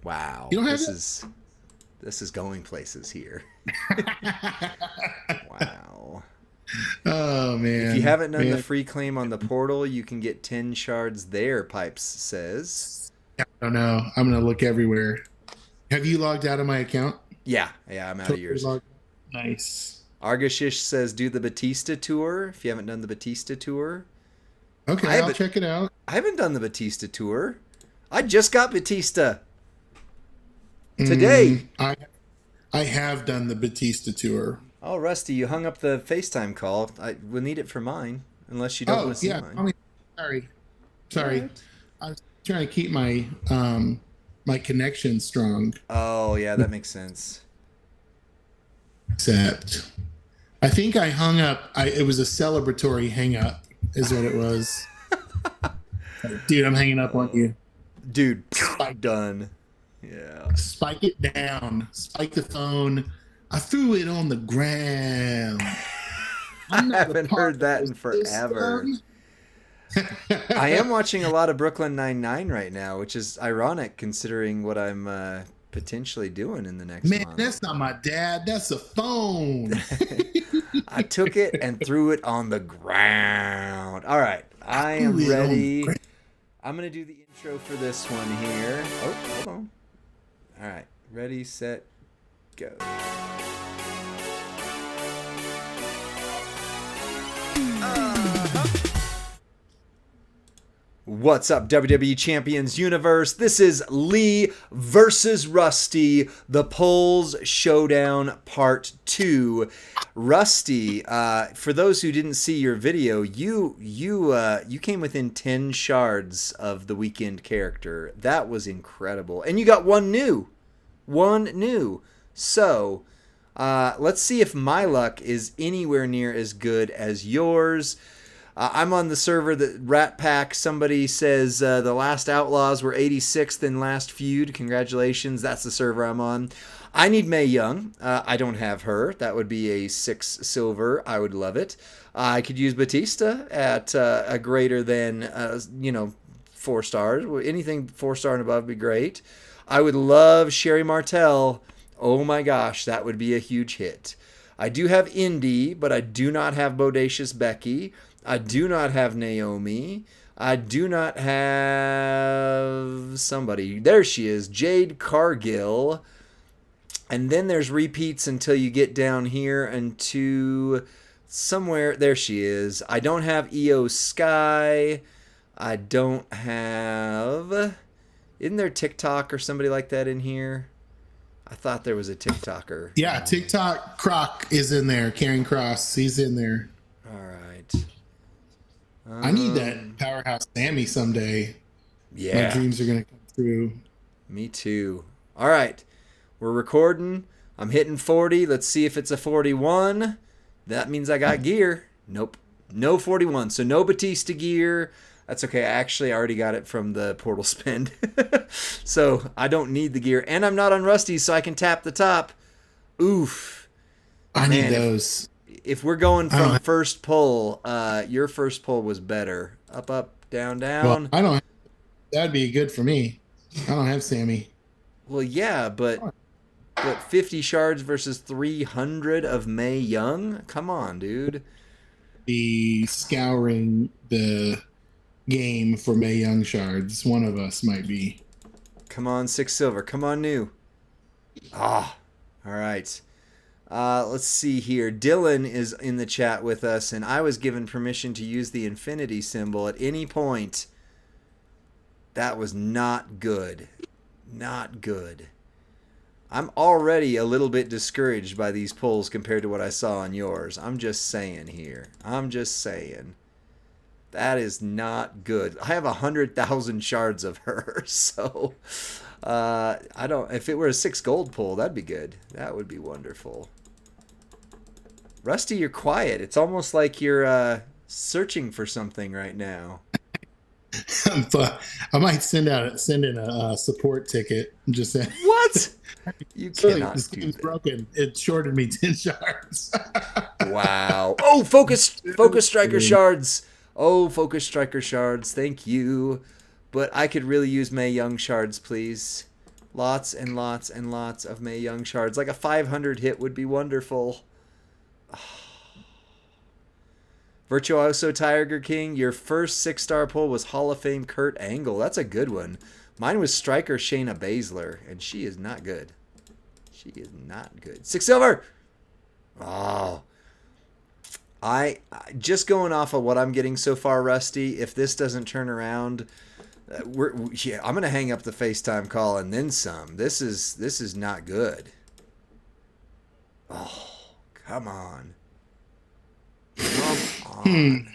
[SPEAKER 2] Wow.
[SPEAKER 1] You don't have
[SPEAKER 2] this is going places here. Wow.
[SPEAKER 1] Oh, man.
[SPEAKER 2] If you haven't done the free claim on the portal, you can get 10 shards there, Pipes says.
[SPEAKER 1] I don't know. I'm going to look everywhere. Have you logged out of my account?
[SPEAKER 2] Yeah, I'm out of yours.
[SPEAKER 1] Nice.
[SPEAKER 2] Argashish says do the Batista tour if you haven't done the Batista tour.
[SPEAKER 1] Okay, I'll check it out.
[SPEAKER 2] I haven't done the Batista tour. I just got Batista today.
[SPEAKER 1] I have done the Batista tour.
[SPEAKER 2] Oh, Rusty, you hung up the FaceTime call. I will need it for mine, unless you don't want to see mine.
[SPEAKER 1] Sorry. Right. I was trying to keep my my connection strong.
[SPEAKER 2] Oh, yeah, that makes sense.
[SPEAKER 1] Except, I think I hung up. It was a celebratory hang up, is what it was. Dude, I'm hanging up on you.
[SPEAKER 2] Dude, done. Yeah.
[SPEAKER 1] Spike it down. Spike the phone. I threw it on the ground.
[SPEAKER 2] I haven't heard that in forever. I am watching a lot of Brooklyn Nine-Nine right now, which is ironic considering what I'm potentially doing in the next month.
[SPEAKER 1] Man, that's not my dad. That's a phone.
[SPEAKER 2] I took it and threw it on the ground. All right. I am ready. I'm going to do the intro for this one here. Oh, hold on. All right. Ready, set, go. What's up, WWE Champions Universe? This is Lee versus Rusty, the Polls Showdown Part 2. Rusty, for those who didn't see your video, you came within 10 shards of the weekend character. That was incredible. And you got one new. So, let's see if my luck is anywhere near as good as yours. I'm on the server that Rat Pack. Somebody says the last Outlaws were 86th in last feud. Congratulations. That's the server I'm on. I need Mae Young. I don't have her. That would be a 6 silver. I would love it. I could use Batista at a greater than, 4 stars. Anything 4-star and above would be great. I would love Sherry Martel. Oh my gosh, that would be a huge hit. I do have Indy, but I do not have Bodacious Becky. I do not have Naomi. I do not have somebody. There she is, Jade Cargill. And then there's repeats until you get down here and to somewhere. There she is. I don't have EO Sky. I don't have... Isn't there TikTok or somebody like that in here? I thought there was a TikToker.
[SPEAKER 1] Yeah, TikTok Croc is in there. Karen Cross, he's in there.
[SPEAKER 2] All right.
[SPEAKER 1] I need that Powerhouse Sammy someday.
[SPEAKER 2] Yeah.
[SPEAKER 1] My dreams are going to come true.
[SPEAKER 2] Me too. All right. We're recording. I'm hitting 40. Let's see if it's a 41. That means I got gear. Nope. No 41. So no Batista gear. That's okay. I already got it from the portal spend. So I don't need the gear. And I'm not on Rusty, so I can tap the top. Oof.
[SPEAKER 1] I need those.
[SPEAKER 2] If we're going from first pull, your first pull was better. Up, up, down, down.
[SPEAKER 1] Well, that'd be good for me. I don't have Sammy.
[SPEAKER 2] Well, yeah, but 50 shards versus 300 of Mae Young? Come on, dude.
[SPEAKER 1] Be scouring the game for Mae Young shards. One of us might be.
[SPEAKER 2] Come on, 6 silver. Come on, new. Ah, all right. Let's see here. Dylan is in the chat with us, and I was given permission to use the infinity symbol at any point. That was not good. Not good. I'm already a little bit discouraged by these pulls compared to what I saw on yours. I'm just saying here. I'm just saying. That is not good. I have 100,000 shards of her, so I don't. If it were a 6 gold pull, that'd be good. That would be wonderful. Rusty, you're quiet. It's almost like you're searching for something right now.
[SPEAKER 1] I might send in a support ticket. I'm just saying.
[SPEAKER 2] What? You cannot
[SPEAKER 1] this
[SPEAKER 2] do
[SPEAKER 1] game's
[SPEAKER 2] that.
[SPEAKER 1] broken. It shorted me 10 shards.
[SPEAKER 2] Wow. Oh, focus striker shards. Oh, focus striker shards. Thank you. But I could really use Mae Young shards, please. Lots and lots and lots of Mae Young shards. Like a 500 hit would be wonderful. Virtuoso Tiger King, your first 6-star pull was Hall of Fame Kurt Angle. That's a good one. Mine was striker Shayna Baszler, and she is not good. She is not good. 6 silver! Oh. I just going off of what I'm getting so far, Rusty, if this doesn't turn around, I'm going to hang up the FaceTime call and then some. This is not good. Oh, come on. Come on.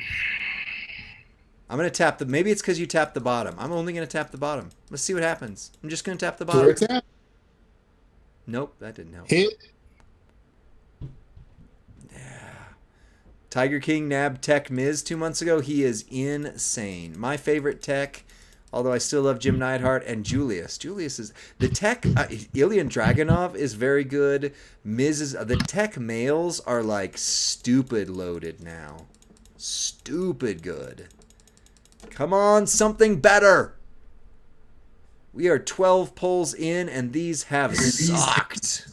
[SPEAKER 2] I'm going to tap the... Maybe it's because you tapped the bottom. I'm only going to tap the bottom. Let's see what happens. I'm just going to tap the bottom. Nope, that didn't help.
[SPEAKER 1] Hit.
[SPEAKER 2] Yeah. Tiger King nabbed Tech Miz 2 months ago. He is insane. My favorite Tech, although I still love Jim Neidhart, and Julius. Julius is... The Tech... Ilyan Dragunov is very good. Miz is... The Tech males are like stupid loaded now. Stupid good. Come on, something better. We are 12 pulls in, and these have sucked.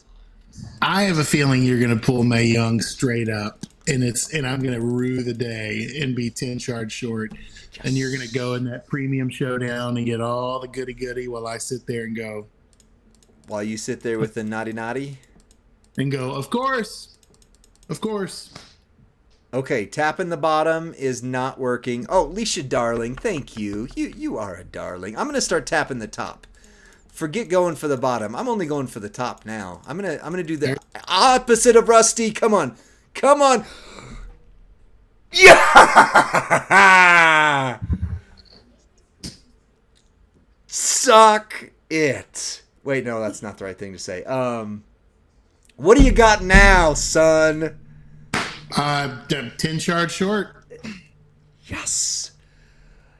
[SPEAKER 1] I have a feeling you're going to pull Mae Young straight up, and I'm going to rue the day and be 10 shards short. Yes. And you're going to go in that premium showdown and get all the goody while I sit there and go.
[SPEAKER 2] While you sit there with the naughty?
[SPEAKER 1] And go, of course. Of course.
[SPEAKER 2] Okay, tapping the bottom is not working. Oh, Leisha, darling, thank you. You are a darling. I'm gonna start tapping the top. Forget going for the bottom. I'm only going for the top now. I'm gonna do the opposite of Rusty. Come on, come on. Yeah. Suck it. Wait, no, that's not the right thing to say. What do you got now, son?
[SPEAKER 1] 10 shards short.
[SPEAKER 2] Yes.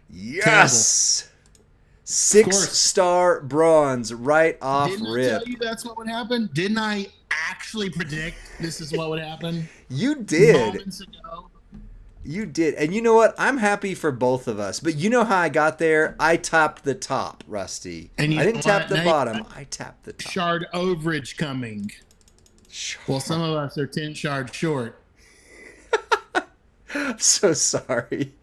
[SPEAKER 2] Yes. Terrible. 6-star bronze right off
[SPEAKER 1] Didn't
[SPEAKER 2] rip.
[SPEAKER 1] I tell you that's what would happen? Didn't I actually predict this is what would happen?
[SPEAKER 2] You did.
[SPEAKER 1] Moments ago.
[SPEAKER 2] You did. And you know what? I'm happy for both of us. But you know how I got there? I tapped the top, Rusty.
[SPEAKER 1] And
[SPEAKER 2] I didn't tap the bottom. I tapped the top.
[SPEAKER 1] Shard overage coming. Well, some of us are 10 shards short.
[SPEAKER 2] I'm so sorry.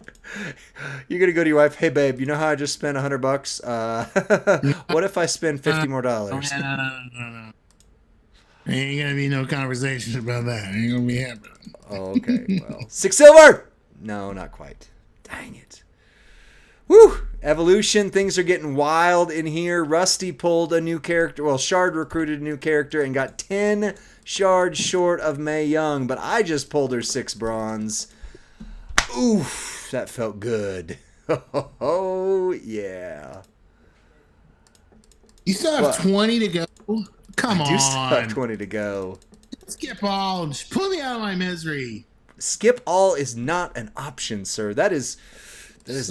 [SPEAKER 2] You're gonna go to your wife. Hey, babe, you know how I just spent $100? What if I spend $50 more?
[SPEAKER 1] No. Ain't gonna be no conversation about that. Ain't gonna be happening.
[SPEAKER 2] Okay, well, 6 silver. No, not quite. Dang it. Woo! Evolution, things are getting wild in here. Rusty pulled a new character. Well, Shard recruited a new character and got 10 shards short of Mae Young, but I just pulled her 6 bronze. Oof, that felt good. Oh, yeah.
[SPEAKER 1] You still have 20 to go? Come on.
[SPEAKER 2] I do still have 20 to go.
[SPEAKER 1] Skip all. Just pull me out of my misery.
[SPEAKER 2] Skip all is not an option, sir. That is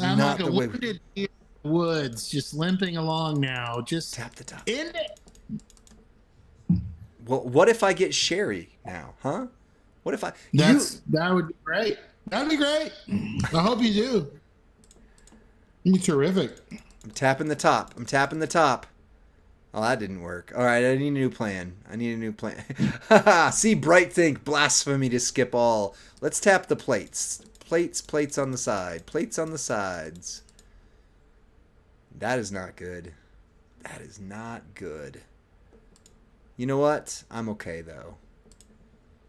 [SPEAKER 1] I'm
[SPEAKER 2] not
[SPEAKER 1] like
[SPEAKER 2] the
[SPEAKER 1] a
[SPEAKER 2] way.
[SPEAKER 1] wounded deer in the woods, just limping along now. Just
[SPEAKER 2] Tap the top.
[SPEAKER 1] end it.
[SPEAKER 2] Well, what if I get Sherry now, huh? What if I...
[SPEAKER 1] That would be great. That'd be great. I hope you do. It'd be terrific.
[SPEAKER 2] I'm tapping the top. Oh, that didn't work. All right, I need a new plan. See, Bright Think, blasphemy to skip all. Let's tap the plates. Plates on the side. Plates on the sides. That is not good. You know what? I'm okay, though.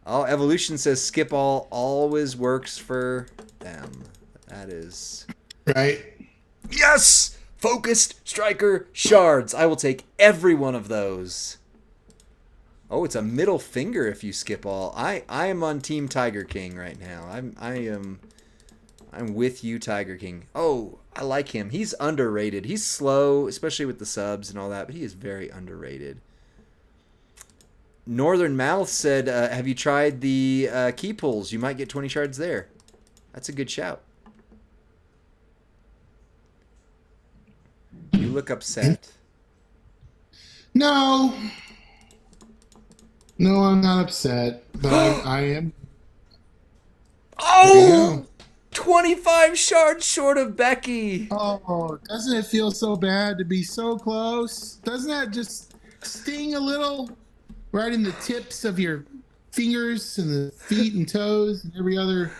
[SPEAKER 2] Oh, Evolution says skip all always works for them. That is...
[SPEAKER 1] Right.
[SPEAKER 2] Yes! Focused Striker Shards. I will take every one of those. Oh, it's a middle finger if you skip all. I am on Team Tiger King right now. I'm with you, Tiger King. Oh, I like him. He's underrated. He's slow, especially with the subs and all that, but he is very underrated. Northern Mouth said, have you tried the key pulls? You might get 20 shards there. That's a good shout. You look upset.
[SPEAKER 1] No, I'm not upset, but I am.
[SPEAKER 2] Oh! 25 shards short of Becky.
[SPEAKER 1] Oh, doesn't it feel so bad to be so close? Doesn't that just sting a little? Right in the tips of your fingers and the feet and toes and every other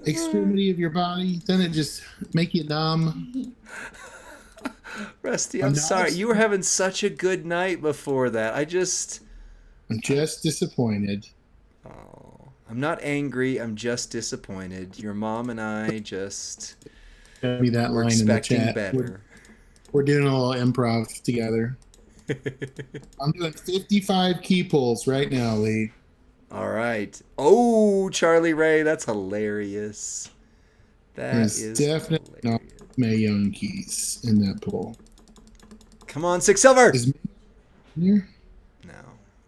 [SPEAKER 1] extremity of your body. Doesn't it just make you numb?
[SPEAKER 2] Rusty, I'm sorry. You were having such a good night before that. I'm just
[SPEAKER 1] disappointed.
[SPEAKER 2] Oh, I'm not angry. I'm just disappointed. Your mom and I just
[SPEAKER 1] Be that
[SPEAKER 2] were
[SPEAKER 1] line in the
[SPEAKER 2] expecting
[SPEAKER 1] chat.
[SPEAKER 2] better.
[SPEAKER 1] We're doing a little improv together. I'm doing 55 key pulls right now, Lee.
[SPEAKER 2] All right. Oh, Charlie Ray, that's hilarious.
[SPEAKER 1] There's definitely not Mae Young keys in that pull.
[SPEAKER 2] Come on, 6 silver.
[SPEAKER 1] Is here?
[SPEAKER 2] No,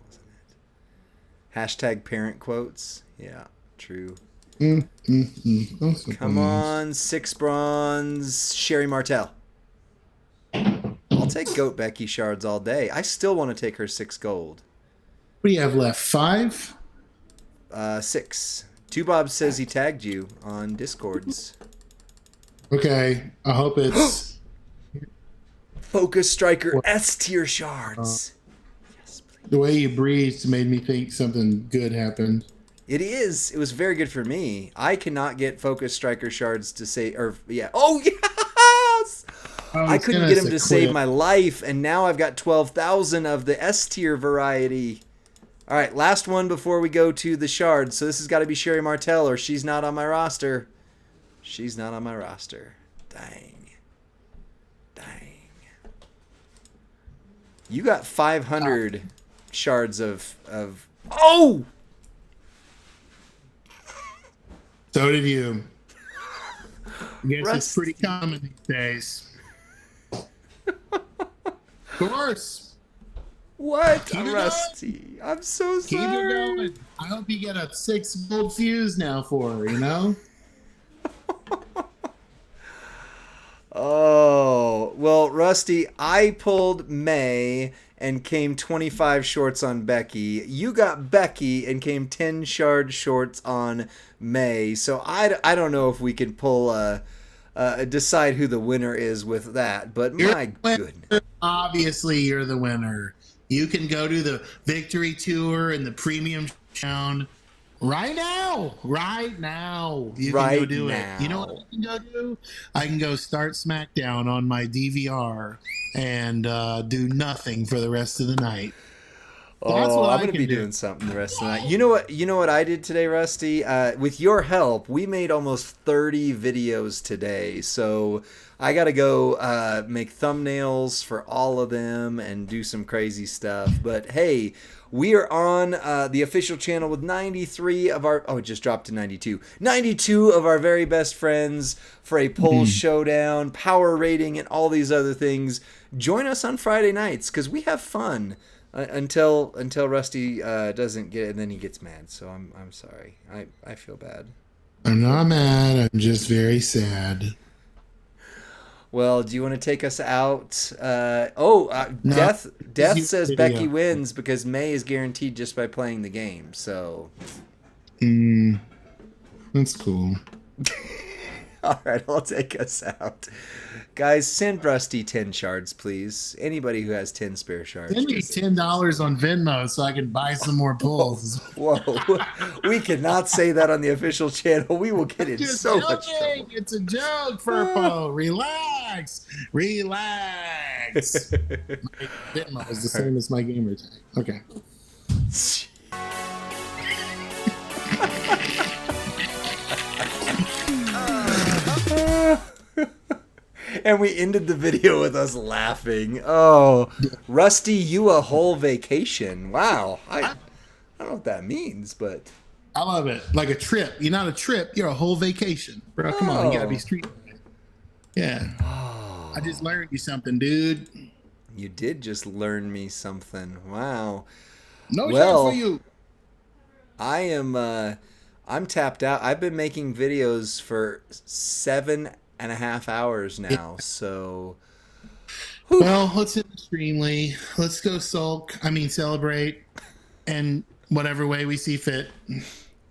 [SPEAKER 2] wasn't it? Hashtag parent quotes. Yeah, true. Come on, 6 bronze. Sherry Martell. I'll take Goat Becky shards all day. I still want to take her 6 gold.
[SPEAKER 1] What do you have left? 5?
[SPEAKER 2] 6. Two Bob says he tagged you on Discords.
[SPEAKER 1] Okay, I hope it's
[SPEAKER 2] Focus Striker S tier shards. Yes, please.
[SPEAKER 1] The way you breathed made me think something good happened.
[SPEAKER 2] It is. It was very good for me. I cannot get Focus Striker shards to say, or yeah. Oh yes! I couldn't get him to save my life, and now I've got 12,000 of the S tier variety. All right, last one before we go to the shards. So this has got to be Sherry Martell, or she's not on my roster. She's not on my roster. Dang. You got 500 shards of. Oh!
[SPEAKER 1] So did you. I guess it's pretty common these days. Of course.
[SPEAKER 2] What? Rusty. I'm so sorry.
[SPEAKER 1] Keep it going. I hope you get a 6 gold fuse now for her, you know?
[SPEAKER 2] Oh, well, Rusty, I pulled May and came 25 shorts on Becky. You got Becky and came 10 shard shorts on May. So I don't know if we can pull decide who the winner is with that, but my goodness.
[SPEAKER 1] Obviously, you're the winner. You can go to the victory tour and the premium town Right now, you can go
[SPEAKER 2] Right
[SPEAKER 1] do it. You know what
[SPEAKER 2] now.
[SPEAKER 1] I can go do? I can go start SmackDown on my DVR and do nothing for the rest of the night. That's
[SPEAKER 2] Oh,
[SPEAKER 1] what
[SPEAKER 2] I'm
[SPEAKER 1] I
[SPEAKER 2] gonna
[SPEAKER 1] can
[SPEAKER 2] be
[SPEAKER 1] do.
[SPEAKER 2] doing something the rest of the night. You know what? You know what I did today, Rusty? With your help, we made almost 30 videos today. So I gotta go make thumbnails for all of them and do some crazy stuff. But hey, we are on the official channel with 93 of our. Oh, it just dropped to 92. 92 of our very best friends for a poll
[SPEAKER 1] Mhm.
[SPEAKER 2] showdown, power rating, and all these other things. Join us on Friday nights because we have fun. Until Rusty doesn't get it, and then he gets mad. So I'm sorry. I feel bad. I
[SPEAKER 1] I'm
[SPEAKER 2] feel
[SPEAKER 1] not
[SPEAKER 2] bad.
[SPEAKER 1] mad. I'm just very sad.
[SPEAKER 2] Well, do you want to take us out?
[SPEAKER 1] No, this is
[SPEAKER 2] Death
[SPEAKER 1] your
[SPEAKER 2] says Becky
[SPEAKER 1] video.
[SPEAKER 2] wins because May is guaranteed just by playing the game. So,
[SPEAKER 1] Mm, that's cool.
[SPEAKER 2] all right, I'll take us out. Guys, send Rusty 10 shards, please. Anybody who has 10 spare shards,
[SPEAKER 1] Send me
[SPEAKER 2] just
[SPEAKER 1] $10 on Venmo so I can buy some more pulls.
[SPEAKER 2] whoa. We cannot say that on the official channel. We will get
[SPEAKER 1] I'm
[SPEAKER 2] in
[SPEAKER 1] just
[SPEAKER 2] so much
[SPEAKER 1] joking.
[SPEAKER 2] trouble.
[SPEAKER 1] It's a joke, Furpo. Relax. Relax. My Venmo is the same as my gamer tag. Okay.
[SPEAKER 2] And we ended the video with us laughing. Oh, Rusty, you a whole vacation. Wow. I don't know what that means, but
[SPEAKER 1] I love it. Like a trip. You're not a trip. You're a whole vacation. Bro, come on. You got to be
[SPEAKER 2] oh.
[SPEAKER 1] street. Yeah. I just learned you something, dude.
[SPEAKER 2] You did just learn me something. Wow.
[SPEAKER 1] No shots for
[SPEAKER 2] Well,
[SPEAKER 1] you.
[SPEAKER 2] I'm tapped out. I've been making videos for 7.5 hours now, so whew.
[SPEAKER 1] Well, let's hit the stream, Lee. Let's go sulk. I mean, celebrate. And whatever way we see fit.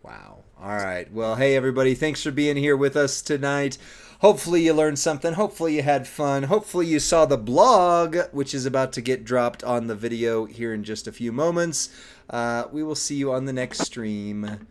[SPEAKER 2] Wow. All right. Well, hey, everybody. Thanks for being here with us tonight. Hopefully you learned something. Hopefully you had fun. Hopefully you saw the blog, which is about to get dropped on the video here in just a few moments. We will see you on the next stream.